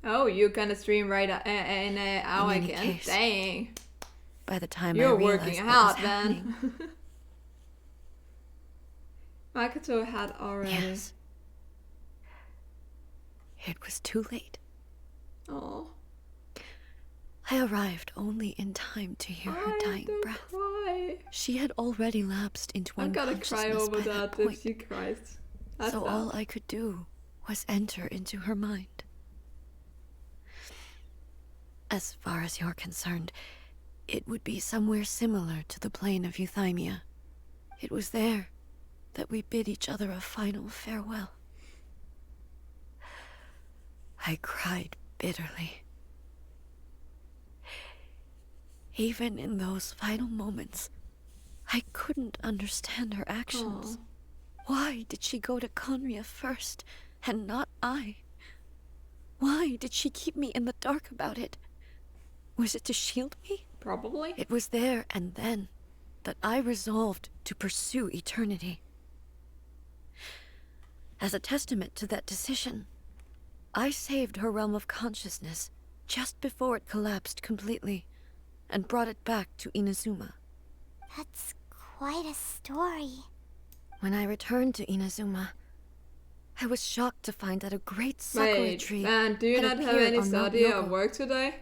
Oh, you're gonna stream right in an hour In any again? case, Dang. By the time You're I realized working what hard, was happening, man. Makoto had already. yes, it was too late. Oh. I arrived only in time to hear her dying breath. Cry. She had already lapsed into I'm gonna unconsciousness cry over by that that point. if she cries. That's So sad. all I could do was enter into her mind. As far as you're concerned, it would be somewhere similar to the plain of Euthymia. It was there that we bid each other a final farewell. I cried bitterly. Even in those final moments, I couldn't understand her actions. Why did she go to Conria first, and not I? Why did she keep me in the dark about it? Was it to shield me? Probably. It was there and then that I resolved to pursue eternity. As a testament to that decision, I saved her realm of consciousness just before it collapsed completely, and brought it back to Inazuma. That's quite a story. When I returned to Inazuma, I was shocked to find that a great sakura Wait, tree man, do you had not have appeared any on Mount study or Yogo, work today?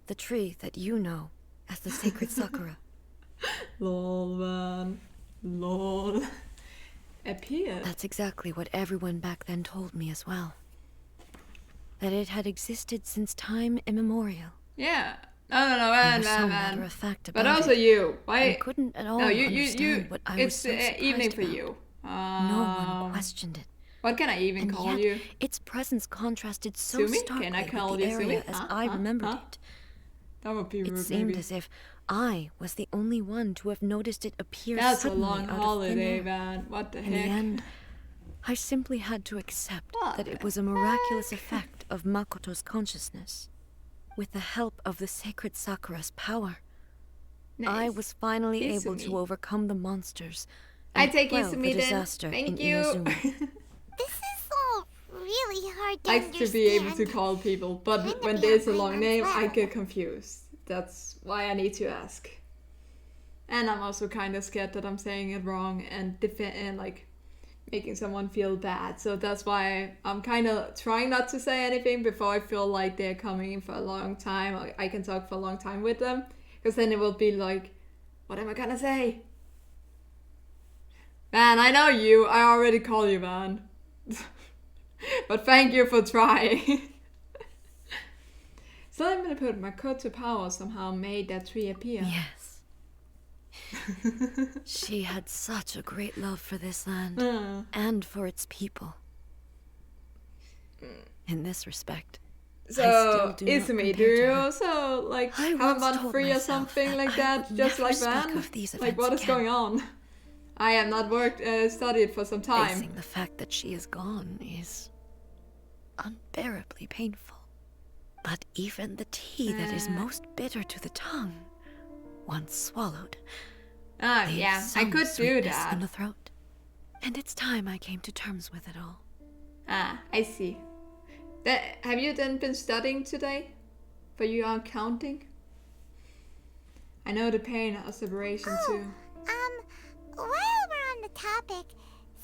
the tree that you know as the sacred sakura. Lol, man. Lol. Appeared. That's exactly what everyone back then told me as well. That it had existed since time immemorial. Yeah. No, They man, were so man, matter man. of fact But about also it, you. Why? and couldn't at all No, you. understand what I was It's so surprised evening for about. you. No one questioned it. What can I even And call yet, you? its presence contrasted so Sumi? starkly Can I with call the you area Sumi? as Huh? I Huh? remembered Huh? it. That would be It rude, seemed maybe. as if I was the only one to have noticed it appear That's a suddenly long out holiday, of thin air. man. What the In heck? the end, I simply had to accept What that it the was a miraculous effect of Makoto's consciousness. With the help of the sacred Sakura's power, I Nice. was finally able Izumi. to overcome the monsters I and take quell Izumi the then. disaster Thank in you. Inazuma. This is hard to likes understand. to be able to call people, but Kinda when be there's a on long Paimon name, I level. get confused. That's why I need to ask. And I'm also kind of scared that I'm saying it wrong and like making someone feel bad. So that's why I'm kind of trying not to say anything before I feel like they're coming in for a long time. I can talk for a long time with them, because then it will be like, what am I gonna say? Man, I know you. I already call you man. But thank you for trying. So I'm gonna put my code to power somehow made that tree appear. Yes. She had such a great love for this land and for its people. In this respect, I So, still do not Euthymia, do compare to you her. also like I have a once month told free or myself something like I that, would just never like speak that? of these Like events what is again. going on? I have not studied for some time. Facing the fact that she is gone is unbearably painful. But even the tea that is most bitter to the tongue, once swallowed, leaves yeah, I some could do sweetness that. in the throat. And it's time I came to terms with it all. I see. Have you then been studying today? For you are counting? I know the pain of separation too. While we're on the topic,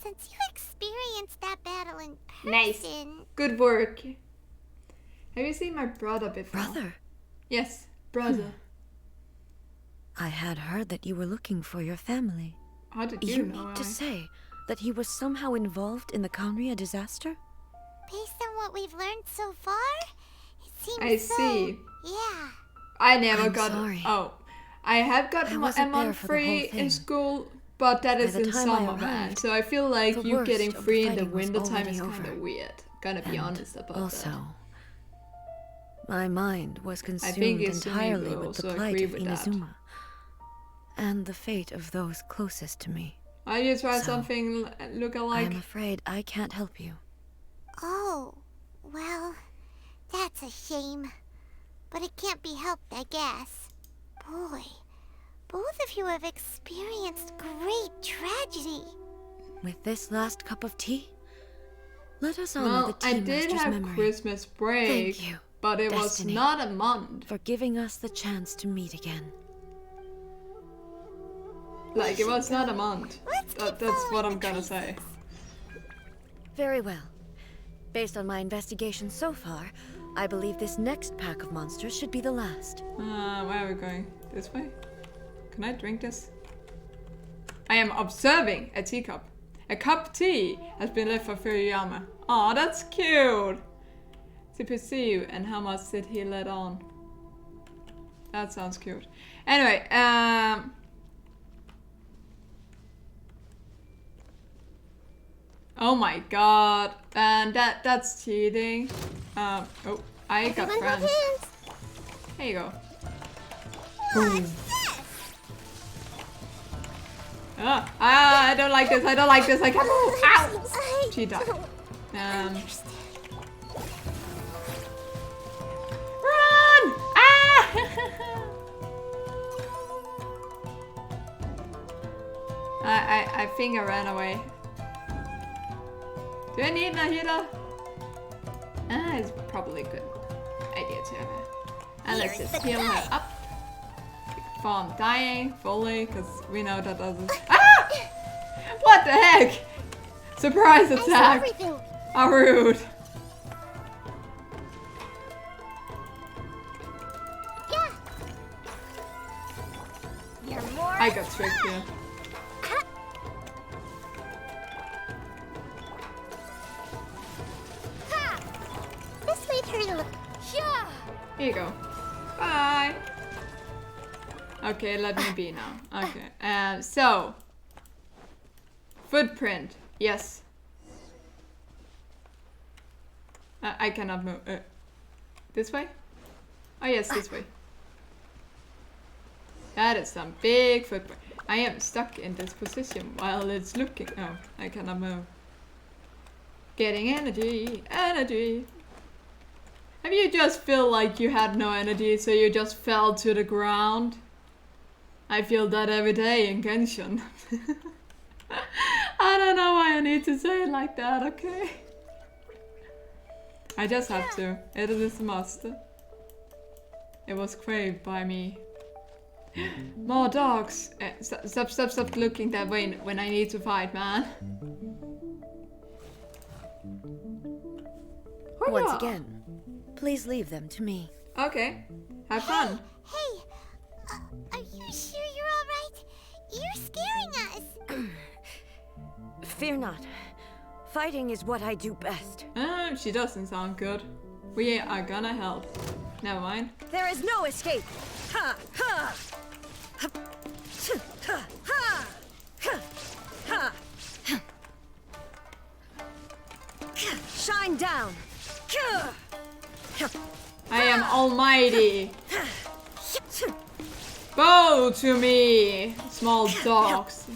since you experienced that battle in person... Nice. Good work. Have you seen my brother before? Brother? Yes, brother. I had heard that you were looking for your family. How did you know? mean to say that he was somehow involved in the Conria disaster? Based on what we've learned so far, it seems I so... see. Yeah. I never I'm got. sorry. Oh, I have got I a wasn't there month for the whole free in thing. school, but that By is the in time I summer, man. arrived, So I feel like the you worst getting of the free in the fighting was winter time already is kind over. of weird. Gonna be And honest about also, that. my mind was think consumed Euthymia entirely will with the also plight agree of with that. Inazuma and the fate of those closest to me. Why you try So, something look alike? I'm afraid I can't help you. Oh, well, that's a shame. But it can't be helped, I guess. Boy, both of you have experienced great tragedy. With this last cup of tea, let us honor Well, the tea I did master's have memory. Christmas break, Thank you, but it was Destiny, not a month. for giving us the chance to meet again. Like, it was not a month. That's what I'm gonna say. Very well. Based on my investigation so far, I believe this next pack of monsters should be the last. Where are we going? This way? Can I drink this? I am observing a teacup. A cup of tea has been left for Furiyama. Aw, that's cute! To pursue, and how much did he let on? That sounds cute. Anyway, oh my god. And that's cheating. Oh, I got friends. There you go. Boom. I don't like this. I don't like this. I can't move. Ow! She died. Run! Ah! I think I ran away. Do I need a healer? It's probably a good idea to have her. And let's just heal her up. From dying fully, because we know that doesn't. Ah! What the heck? Surprise attack! How rude. I got tricked here. This way, turtle. Yeah. Here you go. Bye. Okay, let me be now. Okay. So footprint. Yes. I cannot move. This way? Oh yes, this way. That is some big footprint. I am stuck in this position while it's looking. Oh, I cannot move. Getting energy. Energy. Have you just feel like you had no energy, so you just fell to the ground? I feel that every day in Genshin. I don't know why I need to say it like that, okay? I just have to. It is a must. It was craved by me. More dogs! Stop looking that way when I need to fight, man. Once again, please leave them to me. Okay. Have fun. Hey, are you sure you're alright? You're scaring us. Fear not. Fighting is what I do best. She doesn't sound good. We are gonna help. Never mind. There is no escape. Ha! Ha! Ha! Ha! Ha! Ha! Ha! Shine down. I am almighty. Bow to me, small dogs.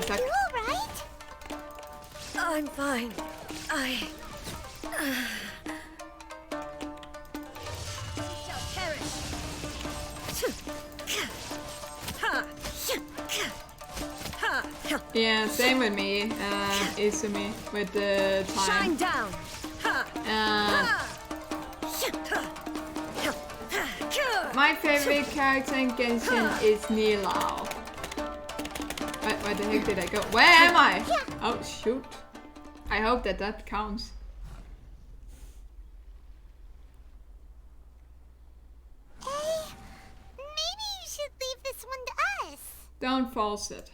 Are you alright? I'm fine. I shall perish. Yeah, same with me, Izumi, with the Shine time. down. My favorite character in Genshin is Nilao. Where the heck did I go? Where am I? Oh shoot. I hope that counts. Hey, maybe you should leave this one to us. Don't force it.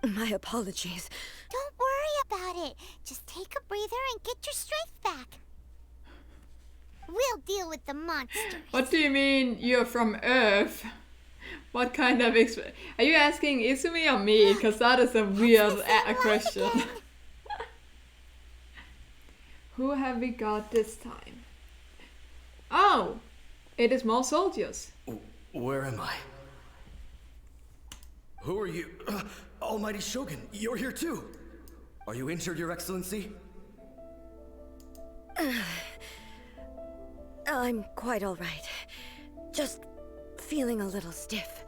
My apologies. Don't worry about it. Just take a breather and get your strength back. We'll deal with the monsters. What do you mean you're from Earth? What kind of are you asking Izumi or me? Because that is a weird question. Who have we got this time? Oh! It is more soldiers. Where am I? Who are you? Almighty Shogun, you're here too! Are you injured, Your Excellency? I'm quite all right. Just feeling a little stiff.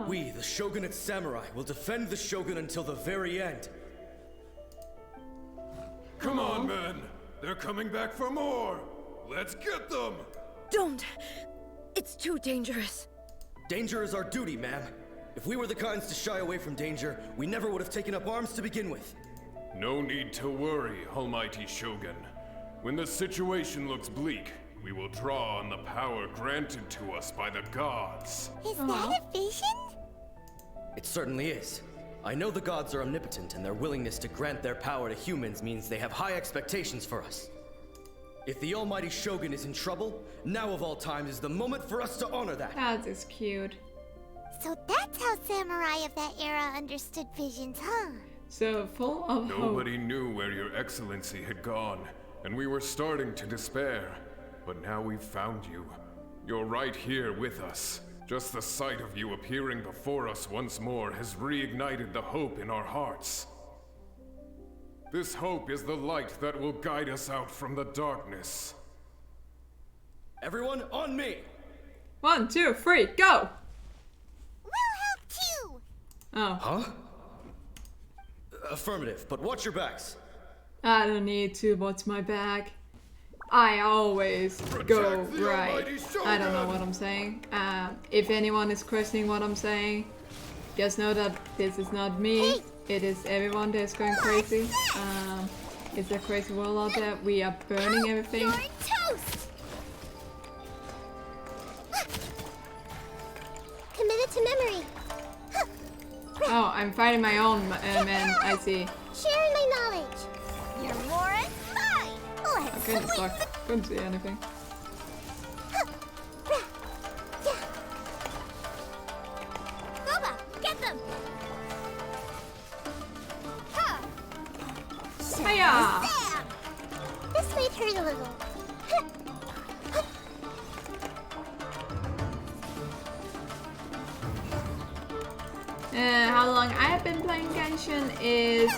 We, the Shogunate Samurai, will defend the Shogun until the very end. Come on, men! They're coming back for more! Let's get them! Don't! It's too dangerous. Danger is our duty, ma'am. If we were the kinds to shy away from danger, we never would have taken up arms to begin with. No need to worry, Almighty Shogun. When the situation looks bleak, we will draw on the power granted to us by the gods. Is that a vision? It certainly is. I know the gods are omnipotent, and their willingness to grant their power to humans means they have high expectations for us. If the Almighty Shogun is in trouble, now of all times is the moment for us to honor that. That is cute. So that's how samurai of that era understood visions, huh? So full of hope. Nobody knew where Your Excellency had gone, and we were starting to despair. But now we've found you. You're right here with us. Just the sight of you appearing before us once more has reignited the hope in our hearts. This hope is the light that will guide us out from the darkness. Everyone, on me! 1, 2, 3, go! We'll help too! Oh. Huh? Affirmative, but watch your backs. I don't need to watch my back. I always go right. I don't know what I'm saying. If anyone is questioning what I'm saying, just know that this is not me. It is everyone that's going crazy. It's a crazy world out there. We are burning everything. You're toast! Committed to memory. Oh, I'm fighting my own man. I see. Sharing my knowledge. You're more as mine. Let's Okay, it's like, couldn't see anything. Boba, get them. Hiya! This might hurt a little. How long I have been playing Genshin is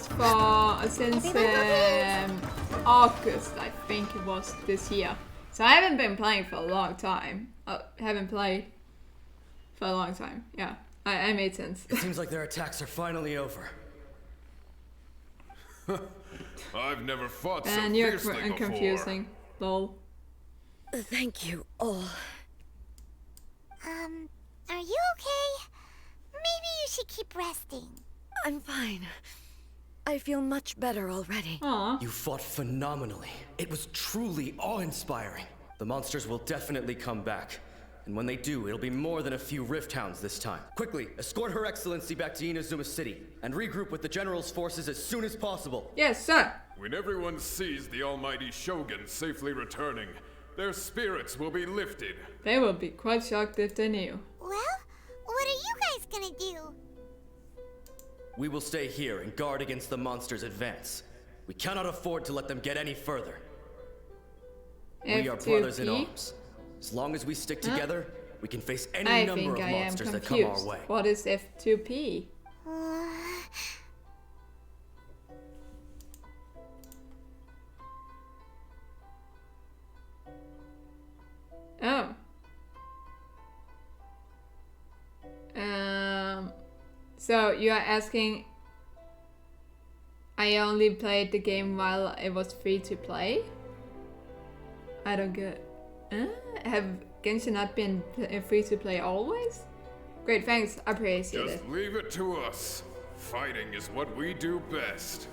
since August, I think it was, this year. So I haven't been playing for a long time. Haven't played for a long time. Yeah, I made sense. It seems like their attacks are finally over. I've never fought so And you're fiercely before. confusing. Lol. Thank you all. Are you okay? Maybe you should keep resting. I'm fine. I feel much better already. Aww. You fought phenomenally. It was truly awe-inspiring. The monsters will definitely come back. And when they do, it'll be more than a few Rift Hounds this time. Quickly, escort Her Excellency back to Inazuma City, and regroup with the General's forces as soon as possible. Yes, sir. When everyone sees the almighty Shogun safely returning, their spirits will be lifted. They will be quite shocked if they knew. Well, what are you guys gonna do? We will stay here and guard against the monsters' advance. We cannot afford to let them get any further. We are brothers in arms. As long as we stick together, we can face any number of monsters that come our way. What is F2P? Oh. So you are asking, I only played the game while it was free to play? I don't get. Have Genshin not been free to play always? Great, thanks. I appreciate it. Just leave it to us. Fighting is what we do best.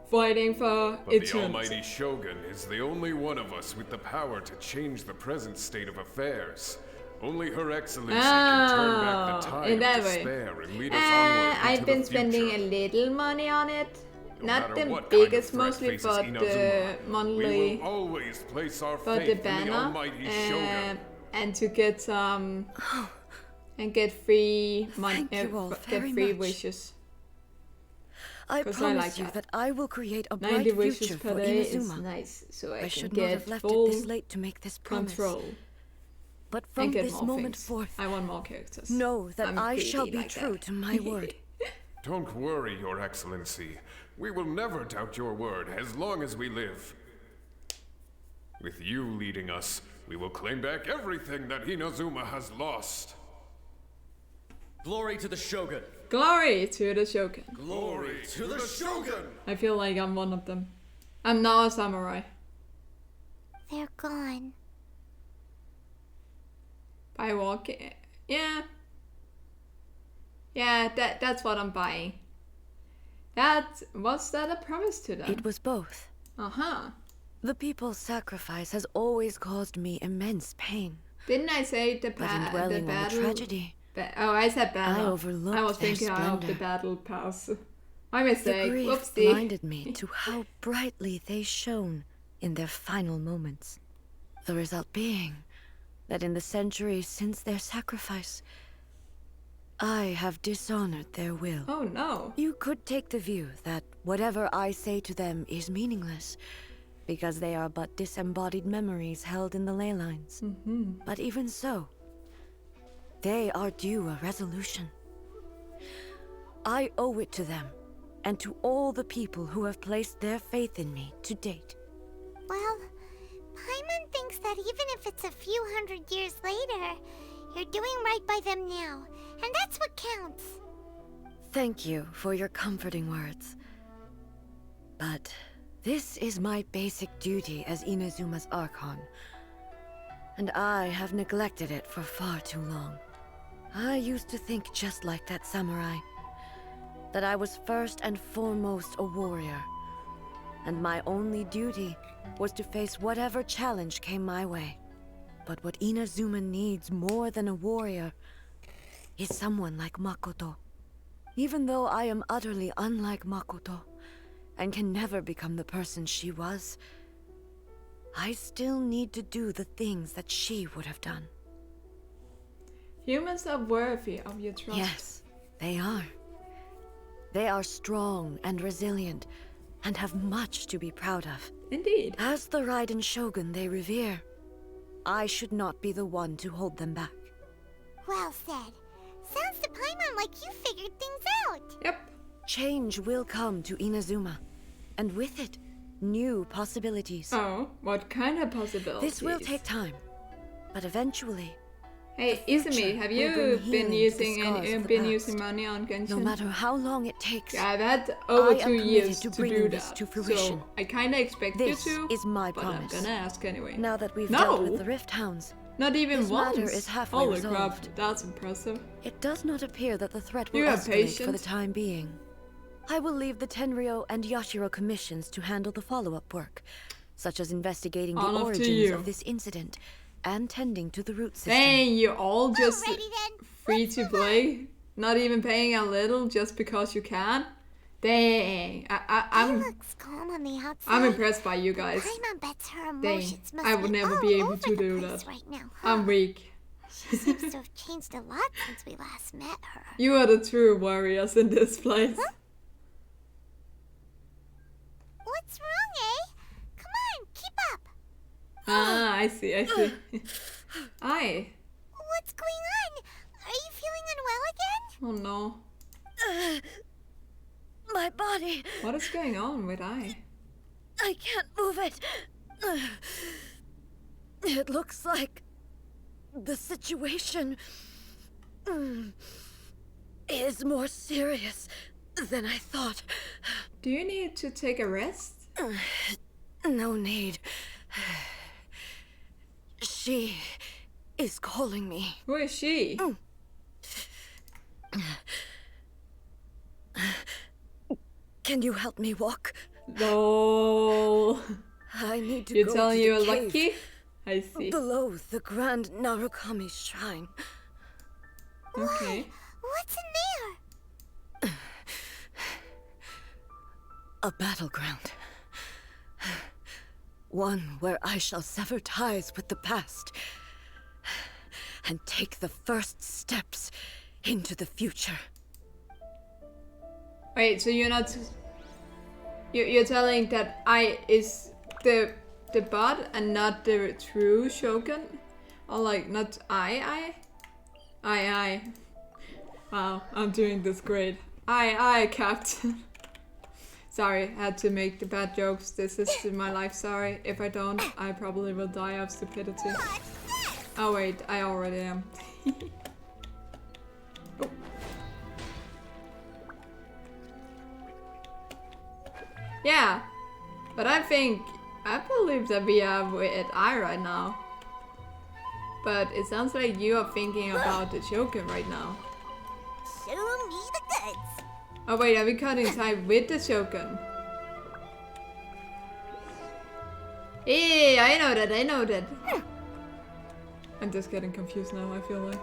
Fighting for But the almighty Shogun is the only one of us with the power to change the present state of affairs. Only Her Excellency can turn back the tide of despair and lead us onward into I've been the spending future. a little money on it. No Not matter the what biggest, kind of threat mostly faces for the Inazuma, monthly, we will always place our for the faith in the banner, almighty Shogun. and to get some, and get free money, Thank you all get very free much. wishes. I 'Cause promise like you that. that I will create a 90 bright wishes future per for day is Inazuma. nice, so I can should get not have left it full this late to make this promise. control. But And from get this more moment things. forth, I want more characters. know that I'm I greedy shall be like true that. to my word. Don't worry, Your Excellency. We will never doubt your word as long as we live. With you leading us, we will claim back everything that Inazuma has lost. Glory to the Shogun! Glory to the Shogun. Glory to the Shogun! I feel like I'm one of them. I'm now a samurai. They're gone. By walking. Yeah. Yeah, that's what I'm buying. Was that a promise to them? It was both. Uh-huh. The people's sacrifice has always caused me immense pain. Didn't I say the But in dwelling on the tragedy, oh, I said battle. I overlooked I was their thinking of the splendor. battle pass. My The mistake. grief Whoopsie. blinded me to how brightly they shone in their final moments. The result being that in the centuries since their sacrifice, I have dishonored their will. Oh no. You could take the view that whatever I say to them is meaningless, because they are but disembodied memories held in the ley lines. But even so, they are due a resolution. I owe it to them, and to all the people who have placed their faith in me to date. Well, Paimon thinks that even if it's a few hundred years later, you're doing right by them now, and that's what counts. Thank you for your comforting words. But this is my basic duty as Inazuma's Archon, and I have neglected it for far too long. I used to think just like that samurai, that I was first and foremost a warrior, and my only duty was to face whatever challenge came my way. But what Inazuma needs more than a warrior is someone like Makoto. Even though I am utterly unlike Makoto, and can never become the person she was, I still need to do the things that she would have done. Humans are worthy of your trust. Yes, they are. They are strong and resilient, and have much to be proud of. Indeed. As the Raiden Shogun they revere, I should not be the one to hold them back. Well said. Sounds to Paimon like you figured things out. Yep. Change will come to Inazuma, and with it, new possibilities. Oh, what kind of possibilities? This will take time, but eventually, Hey, Izumi, have you been using money on Genshin? No matter how long it takes. Yeah, I've had over 2 years to do this that. to fruition. So I kinda expect This you to, is my but promise. I'm gonna ask anyway. Now that we've dealt with the Rift Hounds, not even this once. matter is halfway Holy resolved. crap, that's impressive. It does not appear that the threat will You are escalate patient. for the time being. I will leave the Tenryo and Yashiro commissions to handle the follow-up work, such as investigating the All up to origins you. of this incident and tending to the root system. Dang, you're all just free to play? Not even paying a little just because you can? Dang, I'm looks calm on the outside. I'm impressed by you guys. Paimon bets her Dang, emotions must I would be never all be able over to the do place that. right now, I'm weak. She seems to have changed a lot since we last met her. You are the true warriors in this place. Huh? What's wrong, eh? Come on, keep up. Ah, I see. Aye. What's going on? Are you feeling unwell again? Oh no. My body. What is going on with I can't move it. It looks like the situation is more serious than I thought. Do you need to take a rest? No need. She is calling me. Who is she? Can you help me walk? No. I need to You're go telling to you're the cave lucky? I see. below the Grand Narukami Shrine. Okay. What's in there? A battleground. One where I shall sever ties with the past and take the first steps into the future. Wait, so you're not... You're telling that I is the bot and not the true Shogun? Or like, not I? Wow, I'm doing this great. I, Captain. Sorry, I had to make the bad jokes. This is my life, sorry. If I don't, I probably will die of stupidity. Oh wait, I already am. Oh. Yeah, but I believe that we are with I right now. But it sounds like you are thinking about the Shogun right now. Show me the goods. Oh wait, are we cutting time with the Shogun? Yeah, I know that. I'm just getting confused now, I feel like.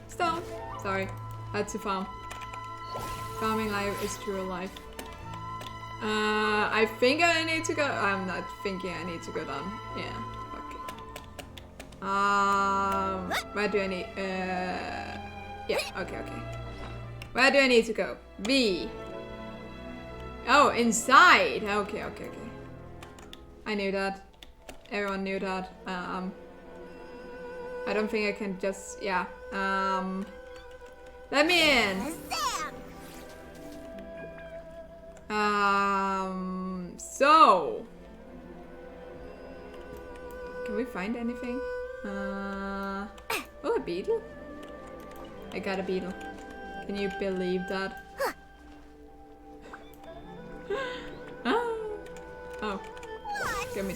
Stop. Sorry, had to farm. Farming life is true life. I think I need to go. I'm not thinking I need to go down. Yeah, okay. Where do I need? Yeah, okay. Where do I need to go? V. Oh, inside. Okay. I knew that. Everyone knew that. I don't think I can just. Yeah. Let me in. So can we find anything? Oh, a beetle? I got a beetle. Can you believe that? Oh, give me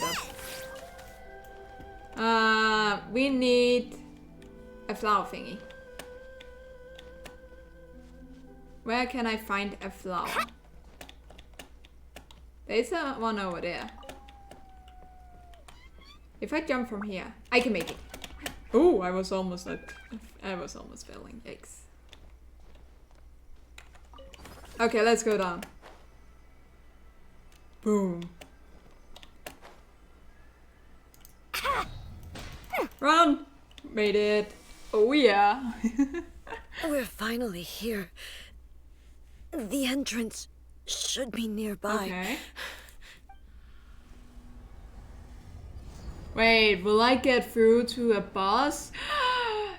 that. We need a flower thingy. Where can I find a flower? There's one over there. If I jump from here, I can make it. Oh, I was almost failing. Yikes. Okay, let's go down. Boom. Run! Made it. Oh yeah. We're finally here. The entrance should be nearby. Okay. Wait, will I get through to a boss?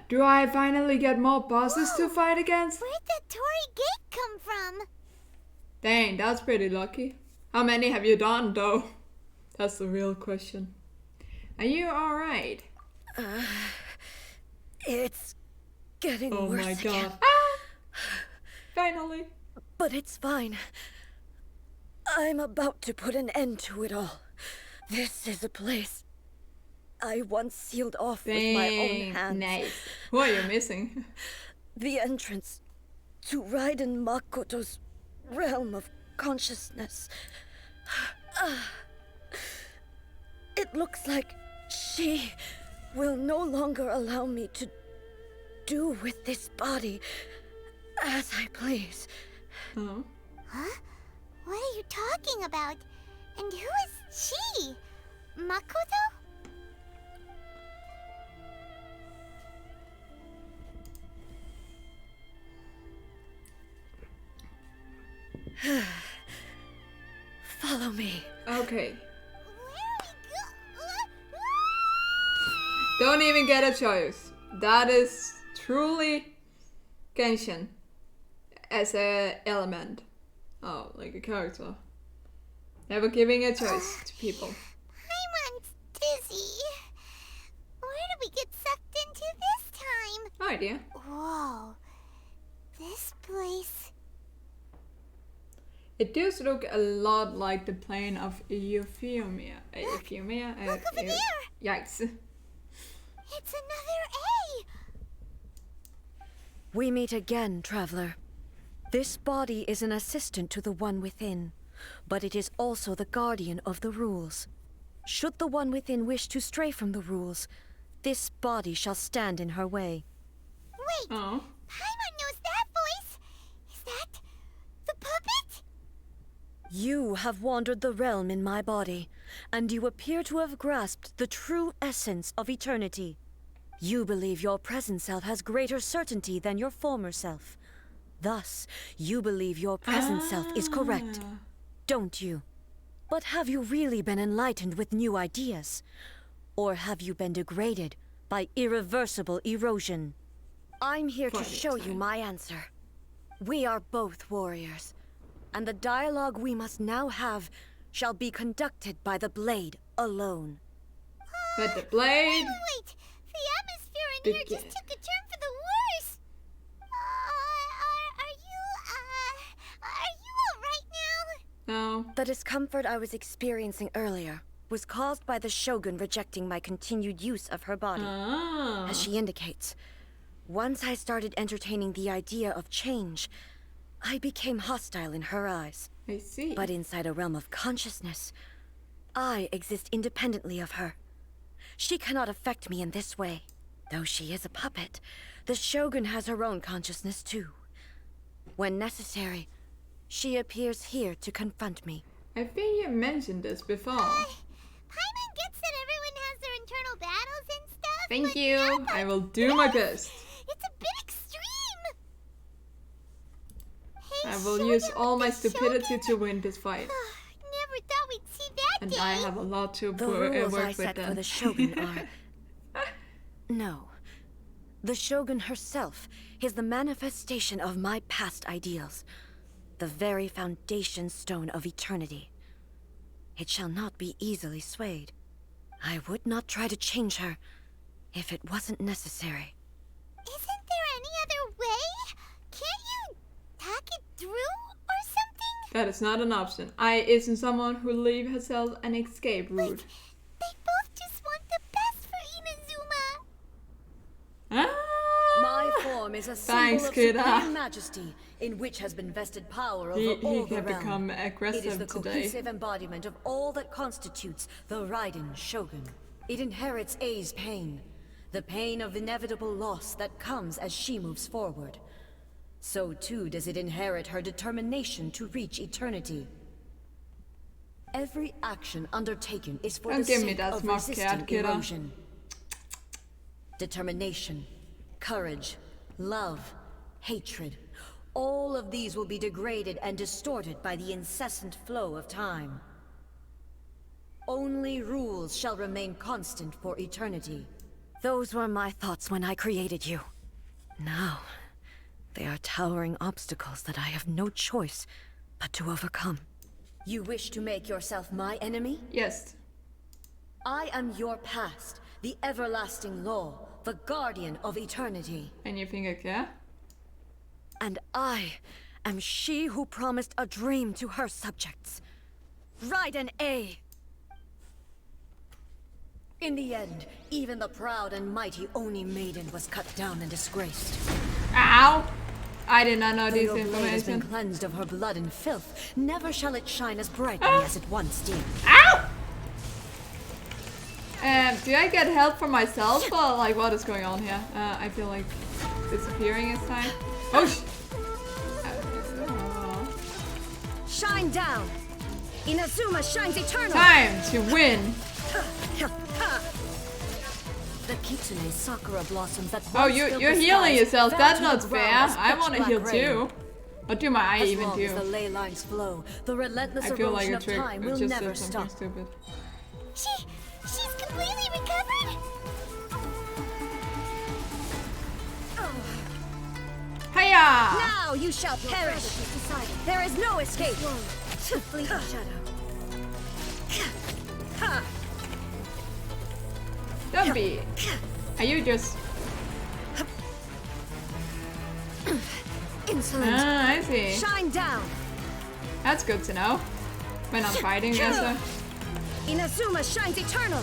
Do I finally get more bosses to fight against? Where'd the Torii Gate come from? Dang, that's pretty lucky. How many have you done, though? That's the real question. Are you alright? It's getting Oh worse my god. again. Finally. But it's fine. I'm about to put an end to it all. This is a place I once sealed off with my own hands. Nice. Who are you missing? The entrance to Raiden Makoto's realm of consciousness. It looks like she will no longer allow me to do with this body as I please. Oh. Huh? What are you talking about? And who is she? Makoto? Follow me. Okay. Don't even get a choice. That is truly Genshin as a element. Oh, like a character. Never giving a choice to people. I'm dizzy. Where did we get sucked into this time? No idea. Whoa. This place. It does look a lot like the plane of Euthymia. Euthymia? Look over there! Yikes. It's another A! We meet again, traveler. This body is an assistant to the One Within, but it is also the guardian of the rules. Should the One Within wish to stray from the rules, this body shall stand in her way. Wait! Paimon knows that voice! Is that the puppet? You have wandered the realm in my body, and you appear to have grasped the true essence of eternity. You believe your present self has greater certainty than your former self. Thus, you believe your present self is correct, don't you? But have you really been enlightened with new ideas? Or have you been degraded by irreversible erosion? I'm here to show you my answer. We are both warriors, and the dialogue we must now have shall be conducted by the blade alone. But the blade... Wait! The atmosphere in here just took a turn for the worse! Are you alright now? No. The discomfort I was experiencing earlier was caused by the Shogun rejecting my continued use of her body. As she indicates, once I started entertaining the idea of change, I became hostile in her eyes. I see. But inside a realm of consciousness, I exist independently of her. She cannot affect me in this way. Though she is a puppet, the Shogun has her own consciousness too. When necessary, she appears here to confront me. I think you mentioned this before. Paimon gets that everyone has their internal battles and stuff. Thank you. I will do my best. It's a bit extreme. Hey, I will use all my stupidity to win this fight. Never thought we'd see that And day. I have a lot to The work rules I with set for then. the Shogun are... No. The Shogun herself is the manifestation of my past ideals. The very foundation stone of eternity. It shall not be easily swayed. I would not try to change her if it wasn't necessary. Isn't there any other way? Can't you talk it through or something? That is not an option. I isn't someone who leave herself an escape route. They both just want the best for Inazuma. My form is a Thanks, symbol of kid. supreme majesty, in which has been vested power over He all the can realm. become aggressive It is the today. cohesive embodiment of all that constitutes the Raiden Shogun. It inherits Ei's pain, the pain of inevitable loss that comes as she moves forward. So too does it inherit her determination to reach eternity. Every action undertaken is for Don't the give me sake that of smart resisting cat, kiddo. erosion. Determination, courage, love, hatred. All of these will be degraded and distorted by the incessant flow of time. Only rules shall remain constant for eternity. Those were my thoughts when I created you. Now, they are towering obstacles that I have no choice but to overcome. You wish to make yourself my enemy? Yes. I am your past, the everlasting law, the guardian of eternity. En je vingertje. And I am she who promised a dream to her subjects. Raiden A. In the end, even the proud and mighty Oni maiden was cut down and disgraced. Ow! I did not know Though this your blade has been information. cleansed of her blood and filth, never shall it shine as brightly as it once did. Ow! Do I get help for myself or like what is going on here? I feel like disappearing is time. Oh Shine down! Inazuma shines eternal! Time to win! The Kitsune Sakura blossoms that Oh, once you're filled the healing skies yourself. fell That's to not the fair. ground as I pitch want to black heal rain. too. What do my eye As even long do? as the ley lines flow, the relentless I feel like erosion a of trick. time will It's just never something stop. stupid. She's completely recovered? Hiya! Now you shall perish! There is no escape! Fleet shadow. Don't be. Are you just... Insolent. Ah, I see. Shine down! That's good to know. When I'm fighting this. Inazuma shines eternal!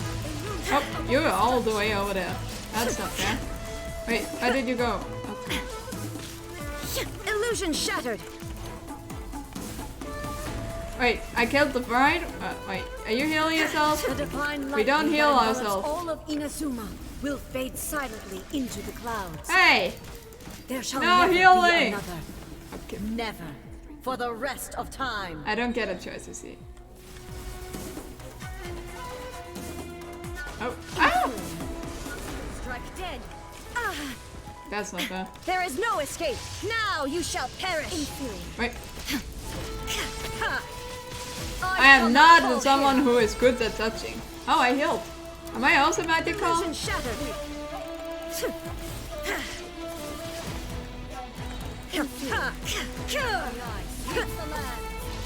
Oh, you're all the way over there. That's not fair. Wait, where did you go? Okay. Illusion shattered! Wait, I killed the bride? Wait, are you healing yourself? The divine We don't lightning heal that envelops ourselves. all of Inazuma will fade silently into the clouds. Hey! There shall No never healing! be another. Okay. Never. For the rest of time. I don't get a choice, you see. Oh, ow! Strike dead. That's not fair. There is no escape. Now you shall perish. Wait, I I am shall not fall someone here. who is good at touching. Oh, I healed. Am I also magical? Illusion shattered.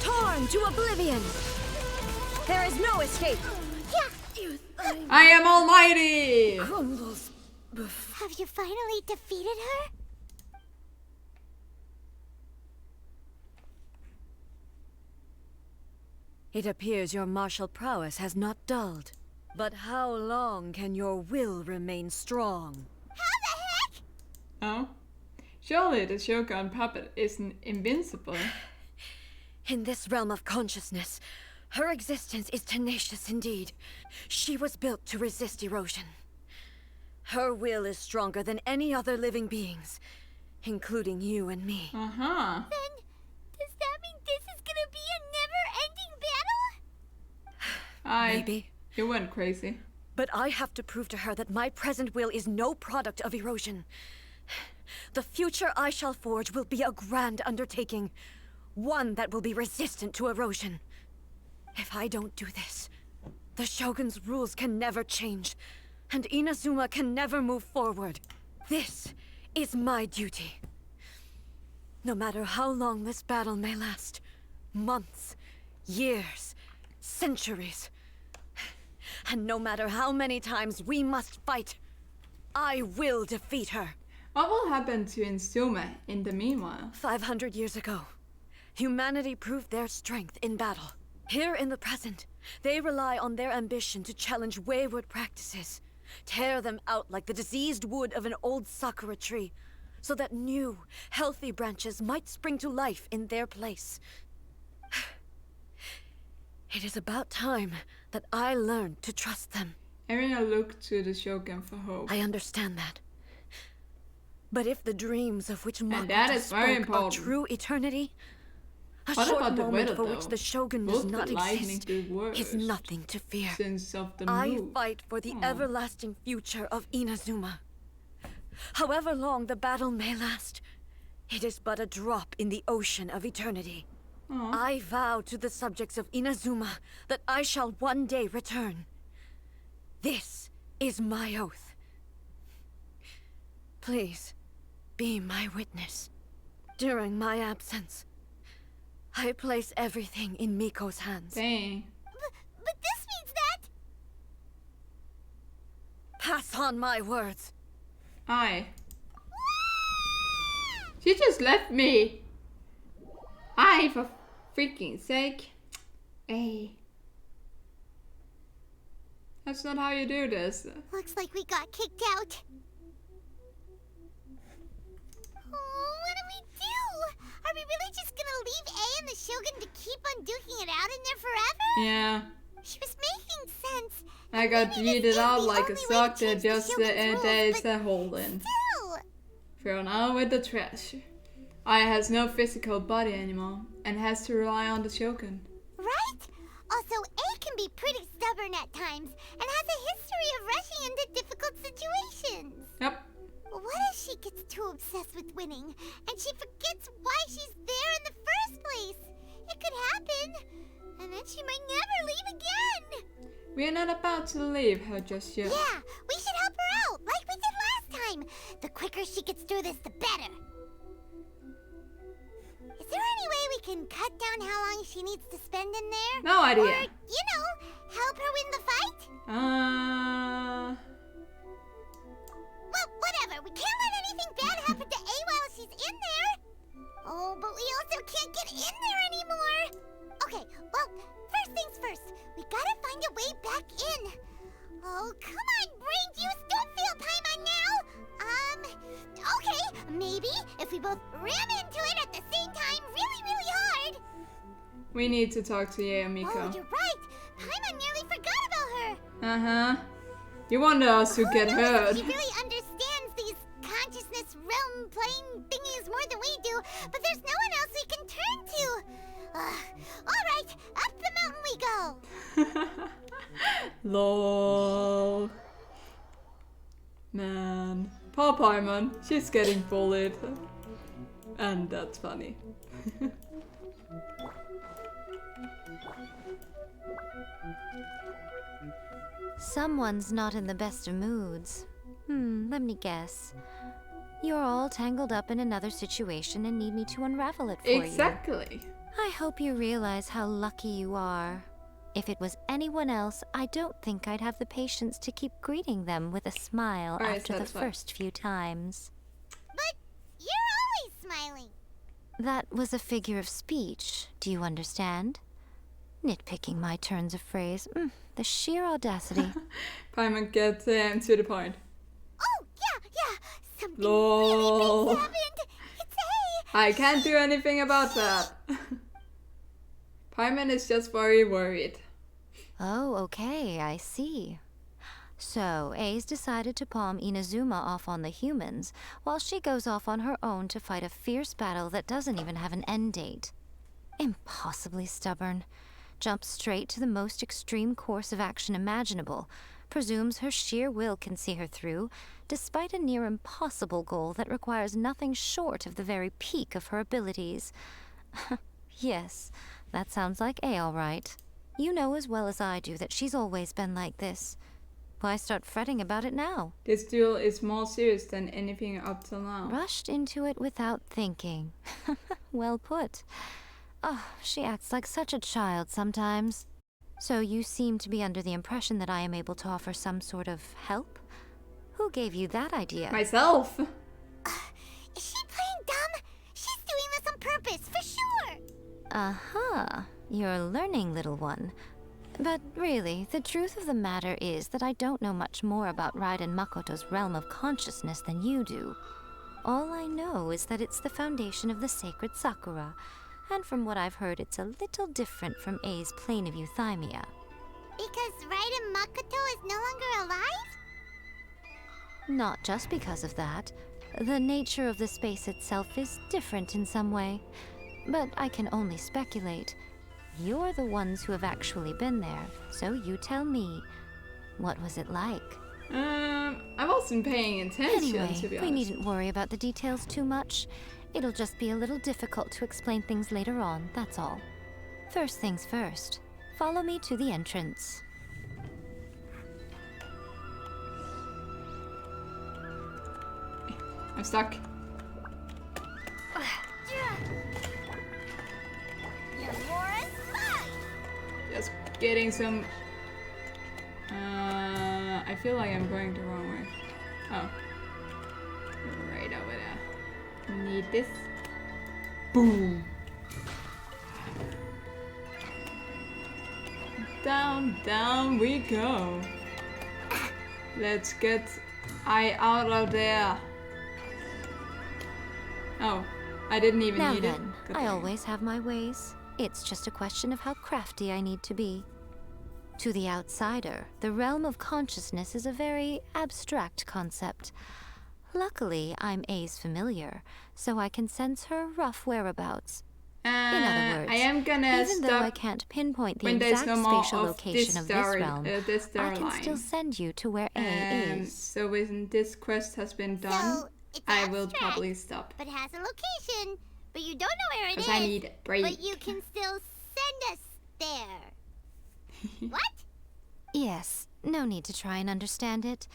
Torn to oblivion. There is no escape. I am almighty! Crumbles. Have you finally defeated her? It appears your martial prowess has not dulled. But how long can your will remain strong? Oh? Surely the Shogun puppet isn't invincible. In this realm of consciousness, her existence is tenacious indeed. She was built to resist erosion. Her will is stronger than any other living being's, including you and me. Uh-huh. Then, does that mean this is gonna be a never-ending battle? Maybe. You went crazy. But I have to prove to her that my present will is no product of erosion. The future I shall forge will be a grand undertaking. One that will be resistant to erosion. If I don't do this, the Shogun's rules can never change, and Inazuma can never move forward. This is my duty. No matter how long this battle may last, months, years, centuries, and no matter how many times we must fight, I will defeat her. What will happen to Inazuma in the meanwhile? 500 years ago, humanity proved their strength in battle. Here in the present, they rely on their ambition to challenge wayward practices, tear them out like the diseased wood of an old sakura tree, so that new, healthy branches might spring to life in their place. It is about time that I learned to trust them. Erina looked to the Shogun for hope. I understand that. But if the dreams of which that Makoto is very spoke are important. true eternity, a What short about the moment weather, for which though? the Shogun Both does not the lightning exist do worse. is nothing to fear. Since of the I move. fight for the Hmm. everlasting future of Inazuma. However long the battle may last, it is but a drop in the ocean of eternity. I vow to the subjects of Inazuma that I shall one day return. This is my oath. Please, be my witness. During my absence, I place everything in Miko's hands. Dang. But this means that... Pass on my words. Aye. She just left me. Aye, for freaking sake. Hey. That's not how you do this. Looks like we got kicked out. Oh, what do we do? Are we really just gonna leave A and the Shogun to keep on duking it out in there forever? Yeah. She was making sense. I got yeeted out like a sock that just days a hole in. Thrown out with the trash. I has no physical body anymore and has to rely on the Shogun. Right? Also, A can be pretty stubborn at times and has a history of rushing into difficult situations. Yep. What if she gets too obsessed with winning and she forgets why she's there in the first place? It could happen. And then she might never leave again. We're not about to leave her just yet. Yeah, we should help her out, like we did last time. The quicker she gets through this, the better. Is there any way we can cut down how long she needs to spend in there? No idea. Or, you know, help her win the fight? Well, whatever. We can't let anything bad happen to A while she's in there. Oh, but we also can't get in there anymore. Okay, well, first things first. We gotta find a way back in. Oh, come on, brain juice. Don't feel Paimon now. Okay, maybe if we both ram into it at the same time really, really hard. We need to talk to Yae and Miko. Oh, you're right. Paimon nearly forgot about her. Uh-huh. You want us to get hurt. She really understands these consciousness realm plane thingies more than we do, but there's no one else we can turn to. Alright, up the mountain we go. Lol. Man. Poor Paimon. She's getting bullied. And that's funny. Someone's not in the best of moods. Let me guess. You're all tangled up in another situation and need me to unravel it for you. Exactly. I hope you realize how lucky you are. If it was anyone else, I don't think I'd have the patience to keep greeting them with a smile after the first few times. But you're always smiling. That was a figure of speech, do you understand? Nitpicking my turns of phrase. The sheer audacity. Paimon, get to the point. Oh, yeah. Something Lol. really big's happened. It's A. I can't do anything about that. Paimon is just very worried. Oh, okay, I see. So, A's decided to palm Inazuma off on the humans, while she goes off on her own to fight a fierce battle that doesn't even have an end date. Impossibly stubborn. Jumps straight to the most extreme course of action imaginable, presumes her sheer will can see her through, despite a near impossible goal that requires nothing short of the very peak of her abilities. Yes, that sounds like A all right. You know as well as I do that she's always been like this. Why start fretting about it now? This duel is more serious than anything up till now. Rushed into it without thinking. Well put. Oh, she acts like such a child sometimes. So you seem to be under the impression that I am able to offer some sort of help? Who gave you that idea? Myself. Is she playing dumb? She's doing this on purpose, for sure. Uh-huh. You're learning, little one. But really, the truth of the matter is that I don't know much more about Raiden Makoto's realm of consciousness than you do. All I know is that it's the foundation of the sacred Sakura, and from what I've heard, it's a little different from A's plane of Euthymia. Because Raiden Makoto is no longer alive? Not just because of that. The nature of the space itself is different in some way. But I can only speculate. You're the ones who have actually been there, so you tell me. What was it like? I wasn't paying attention, Anyway, to be honest. we needn't worry about the details too much. It'll just be a little difficult to explain things later on, that's all. First things first. Follow me to the entrance. I'm stuck. Just getting some... I feel like I'm going the wrong way. Oh. Right over there. Need this. Boom. Down, down we go. Let's get I out of there. Oh, I didn't even Now need then, it. I always have my ways. It's just a question of how crafty I need to be. To the outsider, the realm of consciousness is a very abstract concept. Luckily, I'm A's familiar, so I can sense her rough whereabouts. In other words, I am gonna even though I can't pinpoint the exact spatial location of this realm, I can still send you to where A is. So when this quest has been done, I will probably stop. But has a location, but you don't know where it is. Because I need a break. But you can still send us there. What? Yes, no need to try and understand it.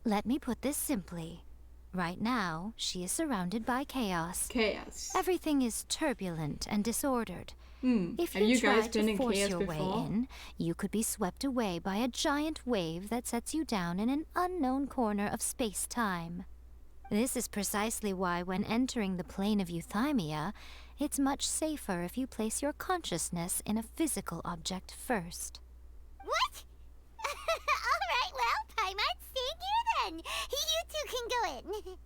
Let me put this simply. Right now, she is surrounded by chaos. Chaos. Everything is turbulent and disordered. If Have you you try guys been to in force chaos your way before? in, you could be swept away by a giant wave that sets you down in an unknown corner of space-time. This is precisely why when entering the plane of Euthymia, it's much safer if you place your consciousness in a physical object first. What? Alright, well, Paimon's staying here then. You two can go in.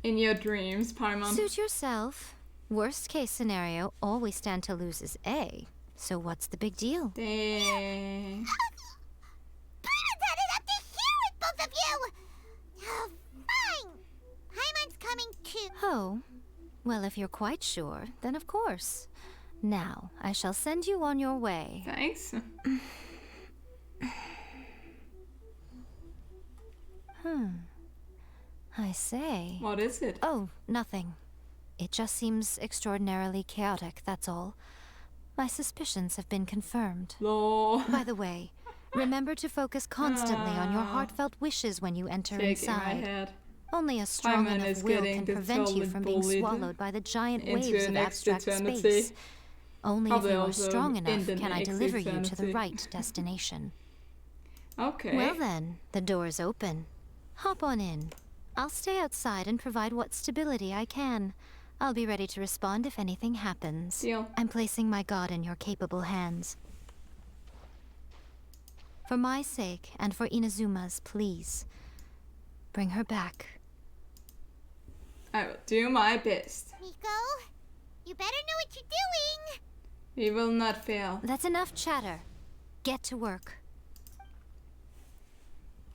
In your dreams, Paimon. Suit yourself. Worst case scenario, all we stand to lose is A. So what's the big deal? Dang. Paimon's had it up to here with both of you! Oh, fine. Paimon's coming too. Oh, well, if you're quite sure, then of course. Now, I shall send you on your way. Thanks. I say. What is it? Oh, nothing. It just seems extraordinarily chaotic, that's all. My suspicions have been confirmed. Lol. By the way, remember to focus constantly on your heartfelt wishes when you enter Shaking my inside. head. Only a strong Paimon enough is will getting can prevent you totally from being bullied swallowed by the giant into waves the of next abstract eternity. space. Only Probably if you are also strong in enough the can I next deliver you to the eternity. right destination. Okay. Well then, the door's open. Hop on in. I'll stay outside and provide what stability I can. I'll be ready to respond if anything happens. Deal. I'm placing my god in your capable hands. For my sake, and for Inazuma's, please. Bring her back. I will do my best. Miko, you better know what you're doing. We will not fail. That's enough chatter. Get to work.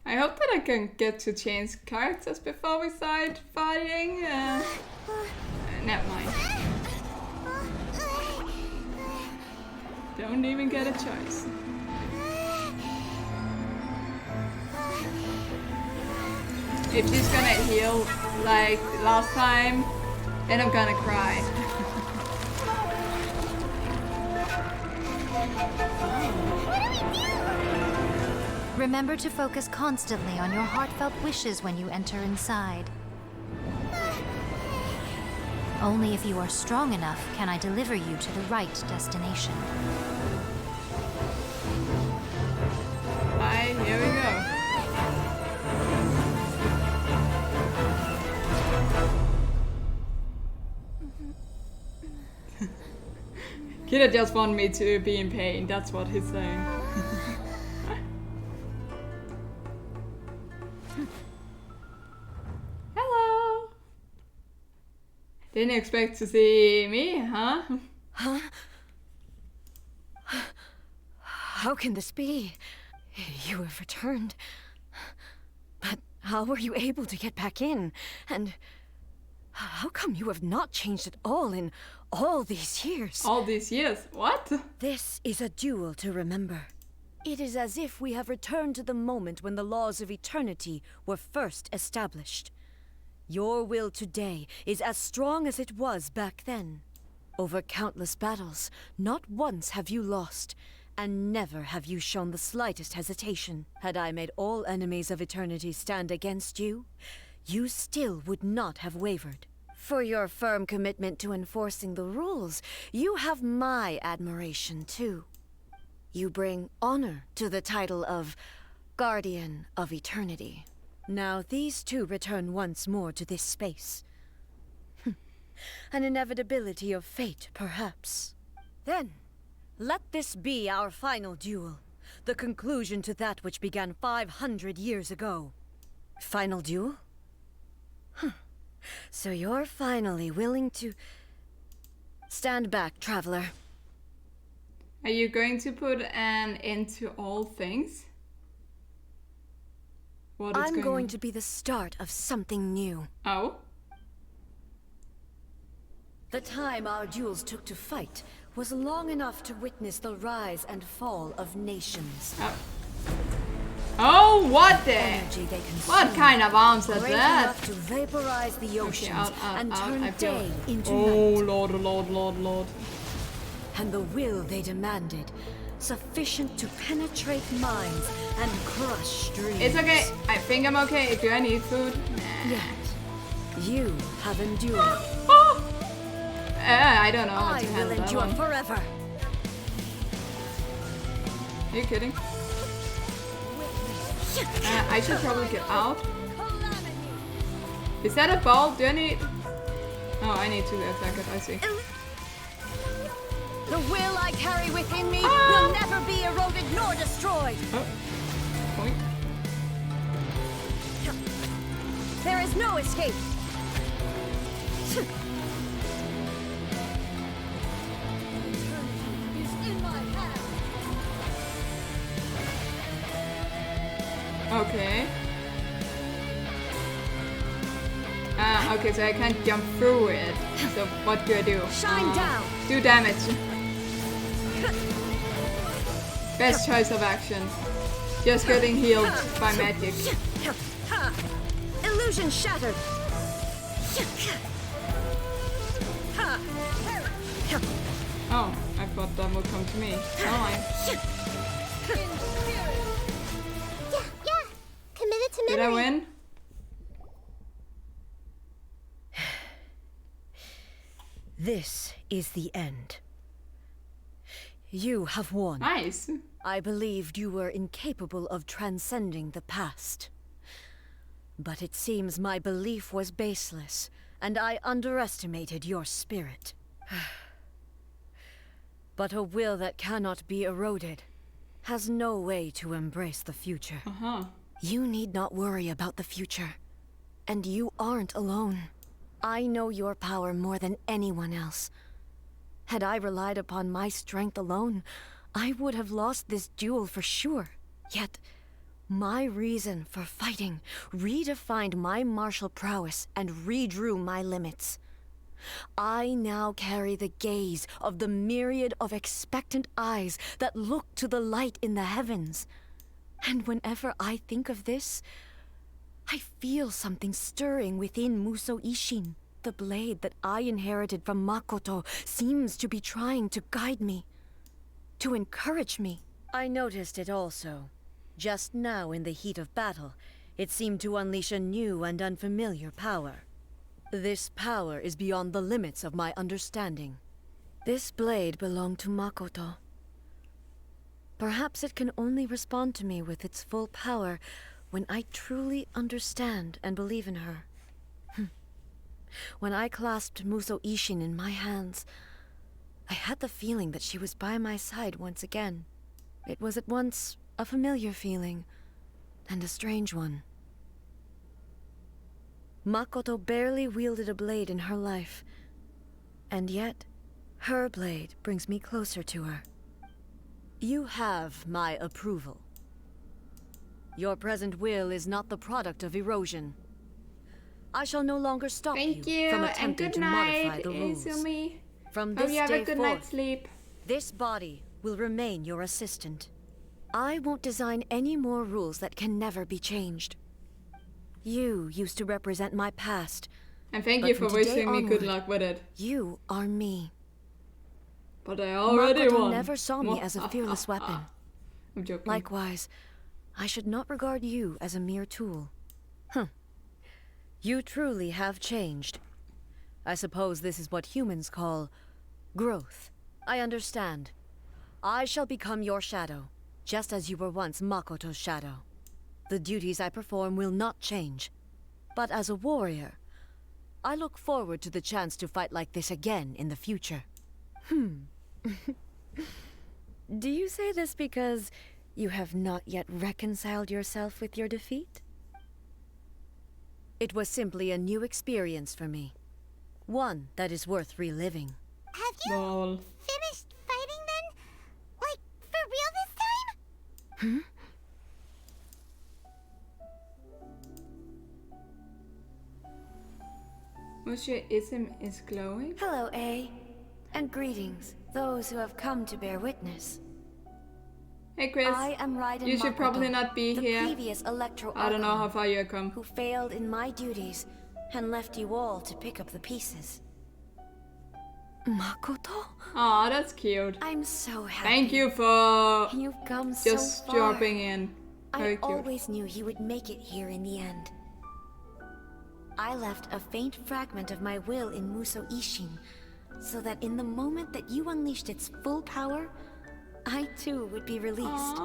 I hope that I can get to change characters before we start fighting. Never mind. Don't even get a choice. If she's gonna heal like last time, then I'm gonna cry. Remember to focus constantly on your heartfelt wishes when you enter inside. Only if you are strong enough can I deliver you to the right destination. Hi, here we go. Kira just want me to be in pain, that's what he's saying. Hello! Didn't expect to see me, huh? Huh? How can this be? You have returned. But how were you able to get back in? And how come you have not changed at all in all these years? All these years? What? This is a duel to remember. It is as if we have returned to the moment when the laws of eternity were first established. Your will today is as strong as it was back then. Over countless battles, not once have you lost, and never have you shown the slightest hesitation. Had I made all enemies of eternity stand against you, you still would not have wavered. For your firm commitment to enforcing the rules, you have my admiration too. You bring honor to the title of guardian of eternity. Now these two return once more to this space. An inevitability of fate, perhaps. Then, let this be our final duel. The conclusion to that which began 500 years ago. Final duel? So you're finally willing to... Stand back, traveler. Are you going to put an end to all things? I'm going to be the start of something new. Oh? The time our duels took to fight was long enough to witness the rise and fall of nations. Oh, what the? What kind of arms are Great that? enough to vaporize the oceans and turn day into oh, night. Lord. And the will they demanded, sufficient to penetrate minds and crush dreams. It's okay. I think I'm okay. Do I need food? Yet, you have endured. I don't know how to I will handle that endure one. forever. Are you kidding? I should probably get out. Is that a ball? Do I need... Oh, I need to attack it. I see. The will I carry within me will never be eroded nor destroyed. Oh. Point. There is no escape. Okay. Okay, so I can't jump through it. So what do I do? Shine down. Do damage. Best choice of action. Just getting healed by magic. Illusion shattered. Oh, I thought that would come to me. Yeah. Committed to memory. Did I win? This is the end. You have won. Nice. I believed you were incapable of transcending the past. But it seems my belief was baseless, and I underestimated your spirit. But a will that cannot be eroded has no way to embrace the future. You need not worry about the future. And you aren't alone. I know your power more than anyone else. Had I relied upon my strength alone, I would have lost this duel for sure. Yet, my reason for fighting redefined my martial prowess and redrew my limits. I now carry the gaze of the myriad of expectant eyes that look to the light in the heavens. And whenever I think of this, I feel something stirring within Muso Ishin. The blade that I inherited from Makoto seems to be trying to guide me, to encourage me. I noticed it also. Just now in the heat of battle, it seemed to unleash a new and unfamiliar power. This power is beyond the limits of my understanding. This blade belonged to Makoto. Perhaps it can only respond to me with its full power when I truly understand and believe in her. When I clasped Muso Ishin in my hands, I had the feeling that she was by my side once again. It was at once a familiar feeling and a strange one. Makoto barely wielded a blade in her life, and yet her blade brings me closer to her. You have my approval. Your present will is not the product of erosion. I shall no longer stop you from attempting to modify the rules. From this day forth, this body will remain your assistant. I won't design any more rules that can never be changed. You used to represent my past. And thank you for wishing me good luck with it. You are me. But I already Makoto won. never saw me as a fearless weapon. I'm joking. Likewise, I should not regard you as a mere tool. You truly have changed. I suppose this is what humans call growth. I understand. I shall become your shadow, just as you were once Makoto's shadow. The duties I perform will not change. But as a warrior, I look forward to the chance to fight like this again in the future. Do you say this because you have not yet reconciled yourself with your defeat? It was simply a new experience for me. One that is worth reliving. Have you finished fighting then? Like, for real this time? Monsieur Ism is glowing. Hello, A. And greetings, those who have come to bear witness. Hey Chris, I am Raiden you should probably Makoto, not be the here. previous Electro I don't know how Archon, far you have come. who failed in my duties and left you all to pick up the pieces. Makoto? Aw, that's cute. I'm so happy. Thank you for You've come just so far. dropping in. Very I cute. always knew he would make it here in the end. I left a faint fragment of my will in Muso Ishin, so that in the moment that you unleashed its full power, I too would be released.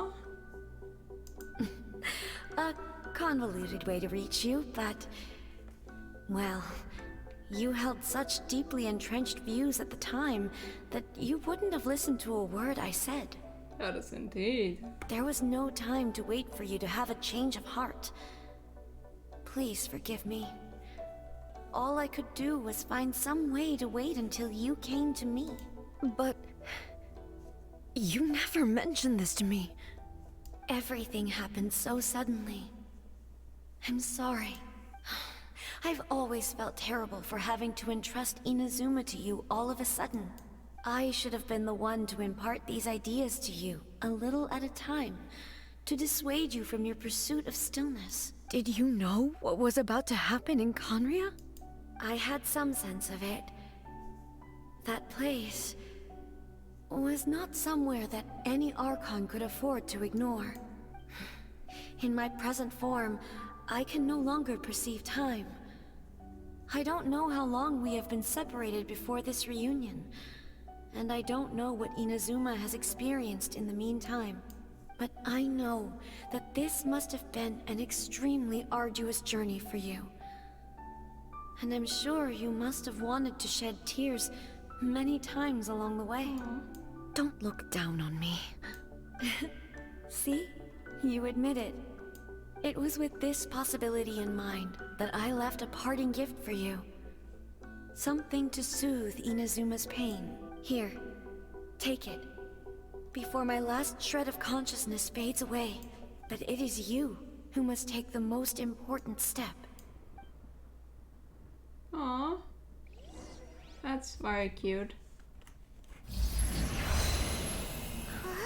A convoluted way to reach you, but... well, you held such deeply entrenched views at the time that you wouldn't have listened to a word I said. That is indeed. There was no time to wait for you to have a change of heart. Please forgive me. All I could do was find some way to wait until you came to me. But... you never mentioned this to me. Everything happened so suddenly. I'm sorry. I've always felt terrible for having to entrust Inazuma to you all of a sudden. I should have been the one to impart these ideas to you, a little at a time, to dissuade you from your pursuit of stillness. Did you know what was about to happen in Conria? I had some sense of it. That place was not somewhere that any Archon could afford to ignore. In my present form, I can no longer perceive time. I don't know how long we have been separated before this reunion, and I don't know what Inazuma has experienced in the meantime. But I know that this must have been an extremely arduous journey for you. And I'm sure you must have wanted to shed tears many times along the way. Don't look down on me. See? You admit it. It was with this possibility in mind that I left a parting gift for you. Something to soothe Inazuma's pain. Here, take it. Before my last shred of consciousness fades away, but it is you who must take the most important step. Aww. That's very cute.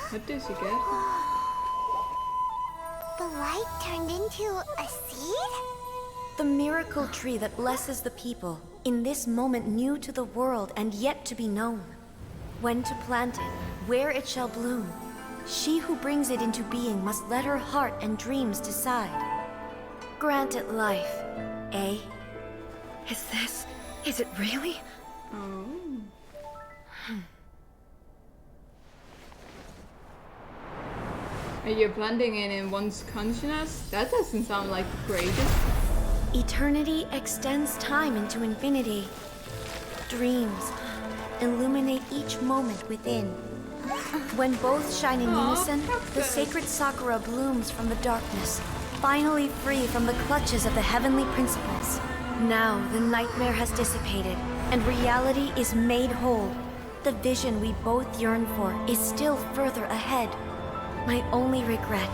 What did she get? The light turned into a seed? The miracle tree that blesses the people, in this moment new to the world and yet to be known. When to plant it, where it shall bloom. She who brings it into being must let her heart and dreams decide. Grant it life, eh? Is it really? Oh. Are you blending in one's consciousness? That doesn't sound like the greatest. Eternity extends time into infinity. Dreams illuminate each moment within. When both shine in unison, the sacred Sakura blooms from the darkness, finally free from the clutches of the heavenly principles. Now the nightmare has dissipated, and reality is made whole. The vision we both yearn for is still further ahead. My only regret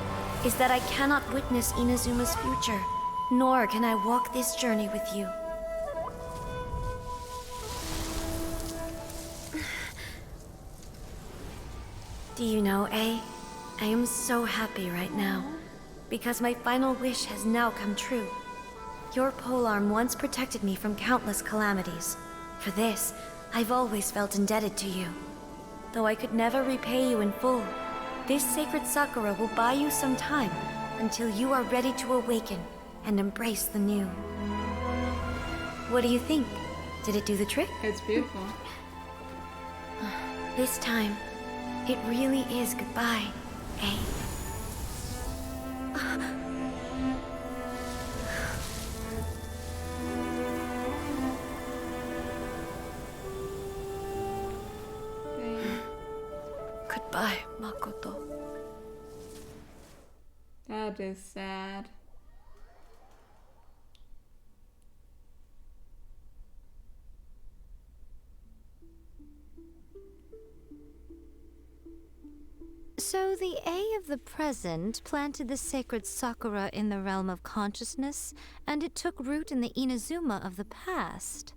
is that I cannot witness Inazuma's future, nor can I walk this journey with you. Do you know, A? I am so happy right now, because my final wish has now come true. Your polearm once protected me from countless calamities. For this, I've always felt indebted to you. Though I could never repay you in full, this sacred Sakura will buy you some time until you are ready to awaken and embrace the new. What do you think? Did it do the trick? It's beautiful. This time, it really is goodbye, eh? Goodbye, Makoto. That is sad. So the A of the present planted the sacred sakura in the realm of consciousness, and it took root in the Inazuma of the past.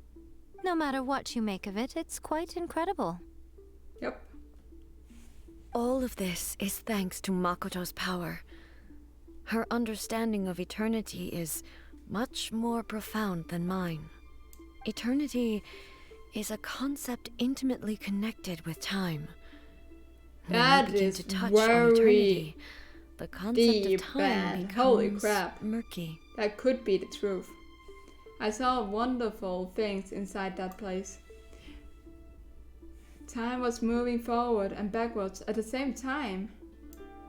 No matter what you make of it, it's quite incredible. Yep. All of this is thanks to Makoto's power. Her understanding of eternity is much more profound than mine. Eternity is a concept intimately connected with time. That when we begin is to touch very on eternity, the concept deep of time and becomes holy crap. murky. That could be the truth. I saw wonderful things inside that place. Time was moving forward and backwards at the same time.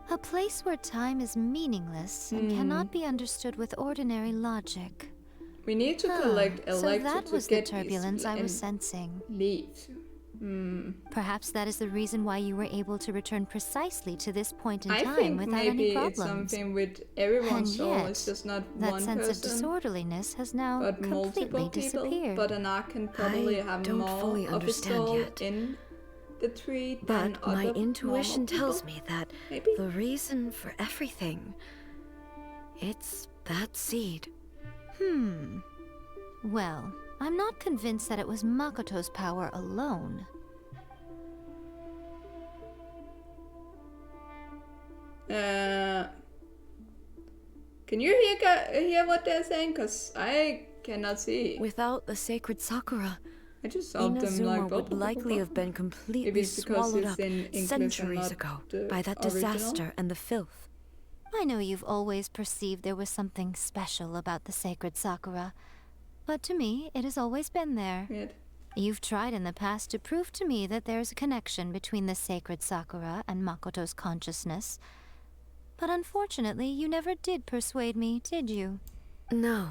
A place where time is meaningless and cannot be understood with ordinary logic. We need to collect So electric that to was the get turbulence these I was sensing. leaves. Perhaps that is the reason why you were able to return precisely to this point in I time think without maybe any it's problems. something with everyone's And soul. yet, It's just not that one sense person, of disorderliness has now but multiple completely people. disappeared. But an arc can probably I have don't more fully of a understand soul yet. in the tree than But my other intuition normal tells people. me that Maybe? the reason for everything, it's that seed. Well, I'm not convinced that it was Makoto's power alone. Can you hear what they're saying? Cause I cannot see. Without the sacred sakura, I just saw them Inazuma like would blah, blah, likely blah, have been Maybe completely it's because swallowed it's up in English and centuries not ago the by that original. disaster and the filth. I know you've always perceived there was something special about the sacred sakura, but to me, it has always been there. Weird. You've tried in the past to prove to me that there's a connection between the sacred sakura and Makoto's consciousness, but unfortunately, you never did persuade me, did you? No.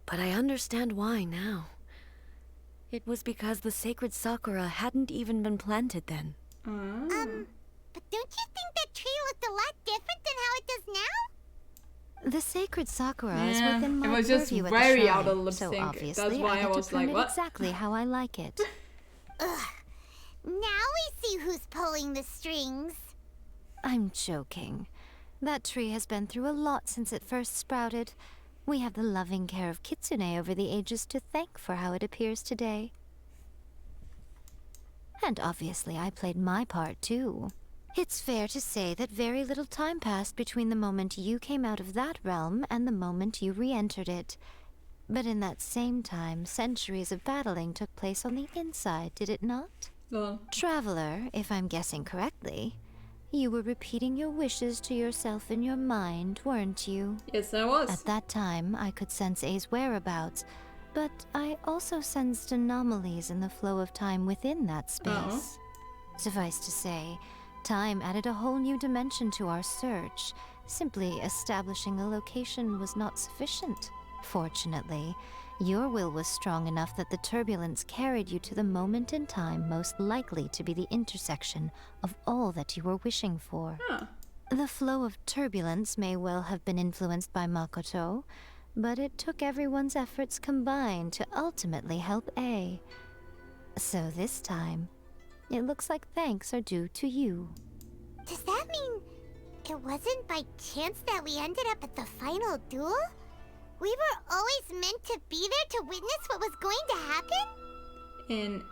But I understand why now. It was because the sacred sakura hadn't even been planted then. But don't you think that tree looked a lot different than how it does now? The sacred sakura is Yeah, within it my was just purview at very the out shrine, of lip so sync. obviously That's why I I had was to prune like, it what? exactly how I like it. Ugh. Now we see who's pulling the strings. I'm joking. That tree has been through a lot since it first sprouted. We have the loving care of Kitsune over the ages to thank for how it appears today. And obviously I played my part too. It's fair to say that very little time passed between the moment you came out of that realm and the moment you re-entered it. But in that same time, centuries of battling took place on the inside, did it not? Traveler, if I'm guessing correctly, you were repeating your wishes to yourself in your mind, weren't you? Yes, I was. At that time, I could sense A's whereabouts, but I also sensed anomalies in the flow of time within that space. Suffice to say, time added a whole new dimension to our search. Simply establishing a location was not sufficient. Fortunately, your will was strong enough that the turbulence carried you to the moment in time most likely to be the intersection of all that you were wishing for. The flow of turbulence may well have been influenced by Makoto, but it took everyone's efforts combined to ultimately help A. So this time, it looks like thanks are due to you. Does that mean it wasn't by chance that we ended up at the final duel? We were always meant to be there to witness what was going to happen? In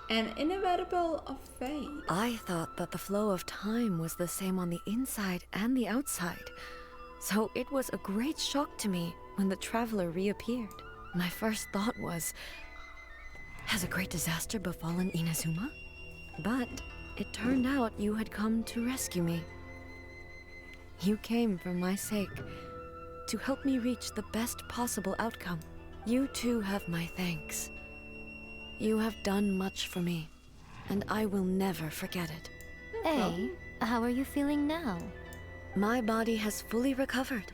an inevitable of fate. I thought that the flow of time was the same on the inside and the outside. So it was a great shock to me when the traveler reappeared. My first thought was, has a great disaster befallen Inazuma? But it turned out you had come to rescue me. You came for my sake, to help me reach the best possible outcome. You too have my thanks. You have done much for me, and I will never forget it. A, how are you feeling now? My body has fully recovered,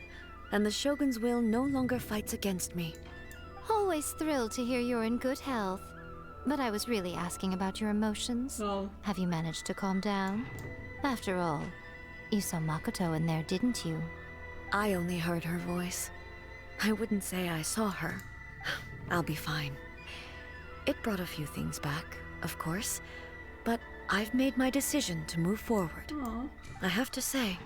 and the Shogun's will no longer fights against me. Always thrilled to hear you're in good health. But I was really asking about your emotions. Oh. Have you managed to calm down? After all, you saw Makoto in there, didn't you? I only heard her voice. I wouldn't say I saw her. I'll be fine. It brought a few things back, of course, but I've made my decision to move forward. Aww. I have to say,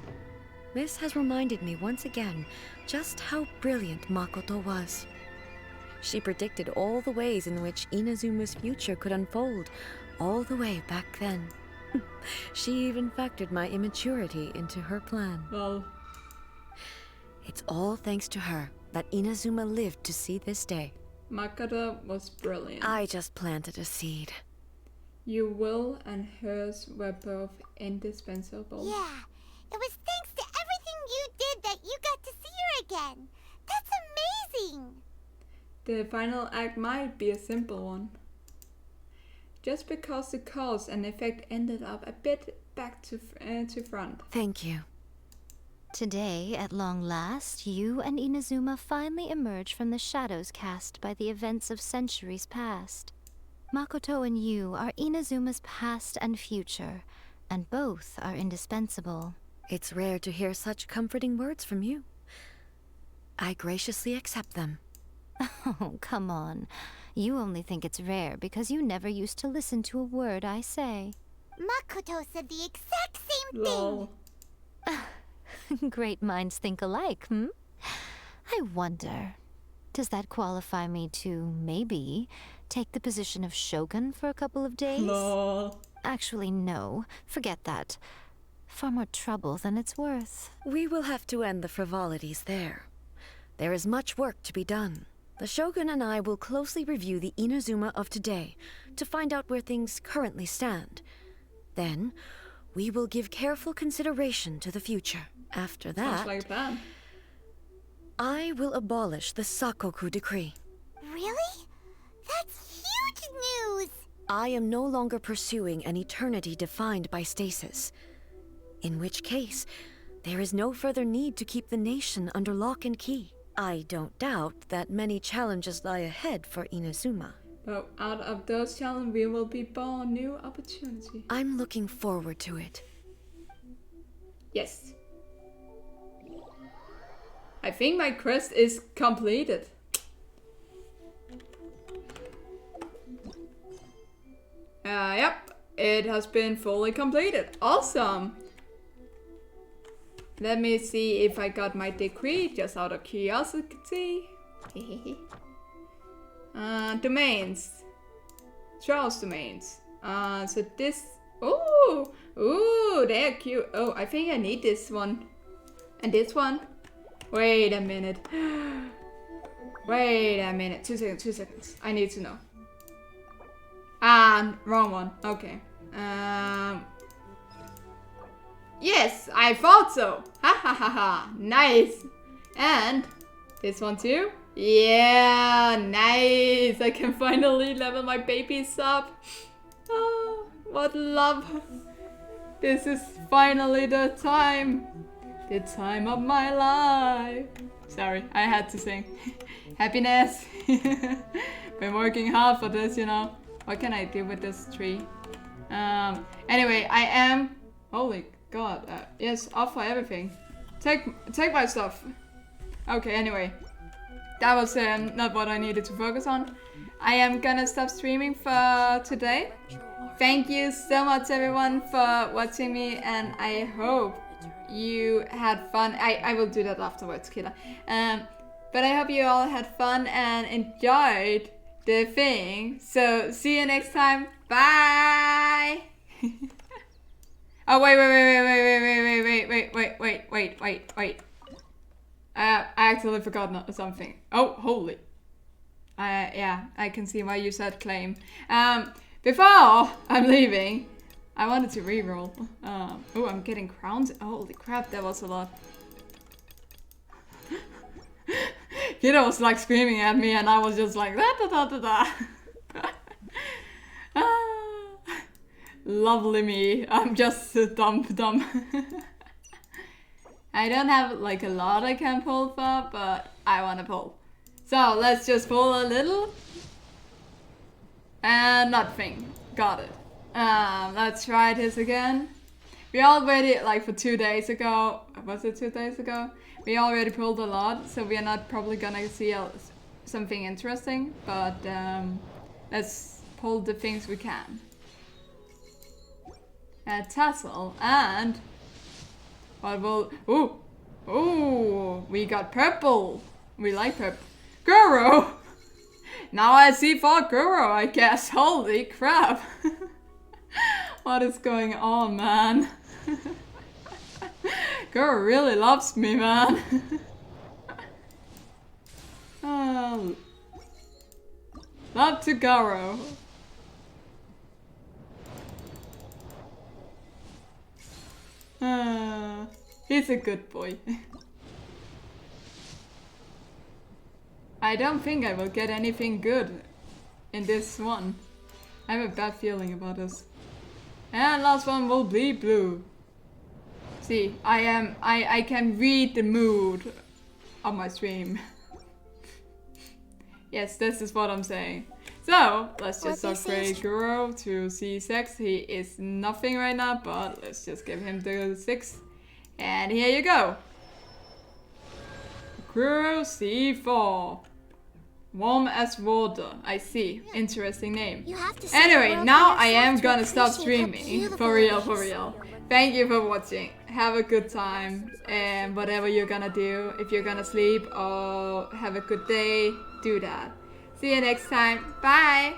this has reminded me once again just how brilliant Makoto was. She predicted all the ways in which Inazuma's future could unfold, all the way back then. She even factored my immaturity into her plan. Well. It's all thanks to her that Inazuma lived to see this day. Makoto was brilliant. I just planted a seed. Your will and hers were both indispensable. Yeah, it was thanks to everything you did that you got to see her again. That's amazing! The final act might be a simple one. Just because the cause and effect ended up a bit back to front. Thank you. Today, at long last, you and Inazuma finally emerge from the shadows cast by the events of centuries past. Makoto and you are Inazuma's past and future, and both are indispensable. It's rare to hear such comforting words from you. I graciously accept them. Oh, come on. You only think it's rare because you never used to listen to a word I say. Makoto said the exact same Lol. thing. Great minds think alike, hmm? I wonder, does that qualify me to, maybe, take the position of Shogun for a couple of days? Lol. Actually, no. Forget that. Far more trouble than it's worth. We will have to end the frivolities there. There is much work to be done. The Shogun and I will closely review the Inazuma of today to find out where things currently stand. Then, we will give careful consideration to the future. After that, Sounds like a plan. I will abolish the Sakoku decree. Really? That's huge news! I am no longer pursuing an eternity defined by stasis. In which case, there is no further need to keep the nation under lock and key. I don't doubt that many challenges lie ahead for Inazuma. But out of those challenges, we will be born new opportunity. I'm looking forward to it. Yes. I think my quest is completed. Yep, it has been fully completed. Awesome. Let me see if I got my decree, just out of curiosity. Domains. Charles domains. So this... Ooh, they're cute. Oh, I think I need this one. And this one. Wait a minute. Wait a minute. 2 seconds. I need to know. Wrong one. Okay. Yes, I thought so. Ha ha ha ha. Nice. And this one too. Yeah, nice. I can finally level my babies up. Oh, what love. This is finally the time. The time of my life. Sorry, I had to sing. Happiness. Been working hard for this, you know. What can I do with this tree? Anyway, I am... Holy God. Yes, off for everything. Take my stuff. Okay, anyway. That was not what I needed to focus on. I am gonna stop streaming for today. Thank you so much everyone for watching me, and I hope you had fun. I will do that afterwards, Killer. But I hope you all had fun and enjoyed the thing. So see you next time. Bye. Oh wait. I actually forgot something. Oh, holy. Yeah, I can see why you said claim. Before I'm leaving, I wanted to reroll. Oh, I'm getting crowns. Holy crap, that was a lot. Kiddo was like screaming at me, and I was just like da. Lovely me. I'm just dumb. I don't have like a lot I can pull for, but I want to pull. So let's just pull a little. And nothing. Got it. Let's try this again. We already, like for 2 days ago, was it 2 days ago? We already pulled a lot, so we are not probably gonna see something interesting, but let's pull the things we can. A tassel and what will ooh, we got purple. We like purple. Guru! Now I see for Guru, I guess. Holy crap. What is going on, man? Guru really loves me, man. Oh, love to Guru. He's a good boy. I don't think I will get anything good in this one. I have a bad feeling about this. And last one will be blue. See, I can read the mood of my stream. Yes, this is what I'm saying. So, let's just upgrade Guru to C6. He is nothing right now, but let's just give him the 6. And here you go. Guru C4. Warm as water. I see. Interesting name. Anyway, now I am gonna stop streaming. For real, for real. Thank you for watching. Have a good time. And whatever you're gonna do, if you're gonna sleep or have a good day, do that. See you next time. Bye!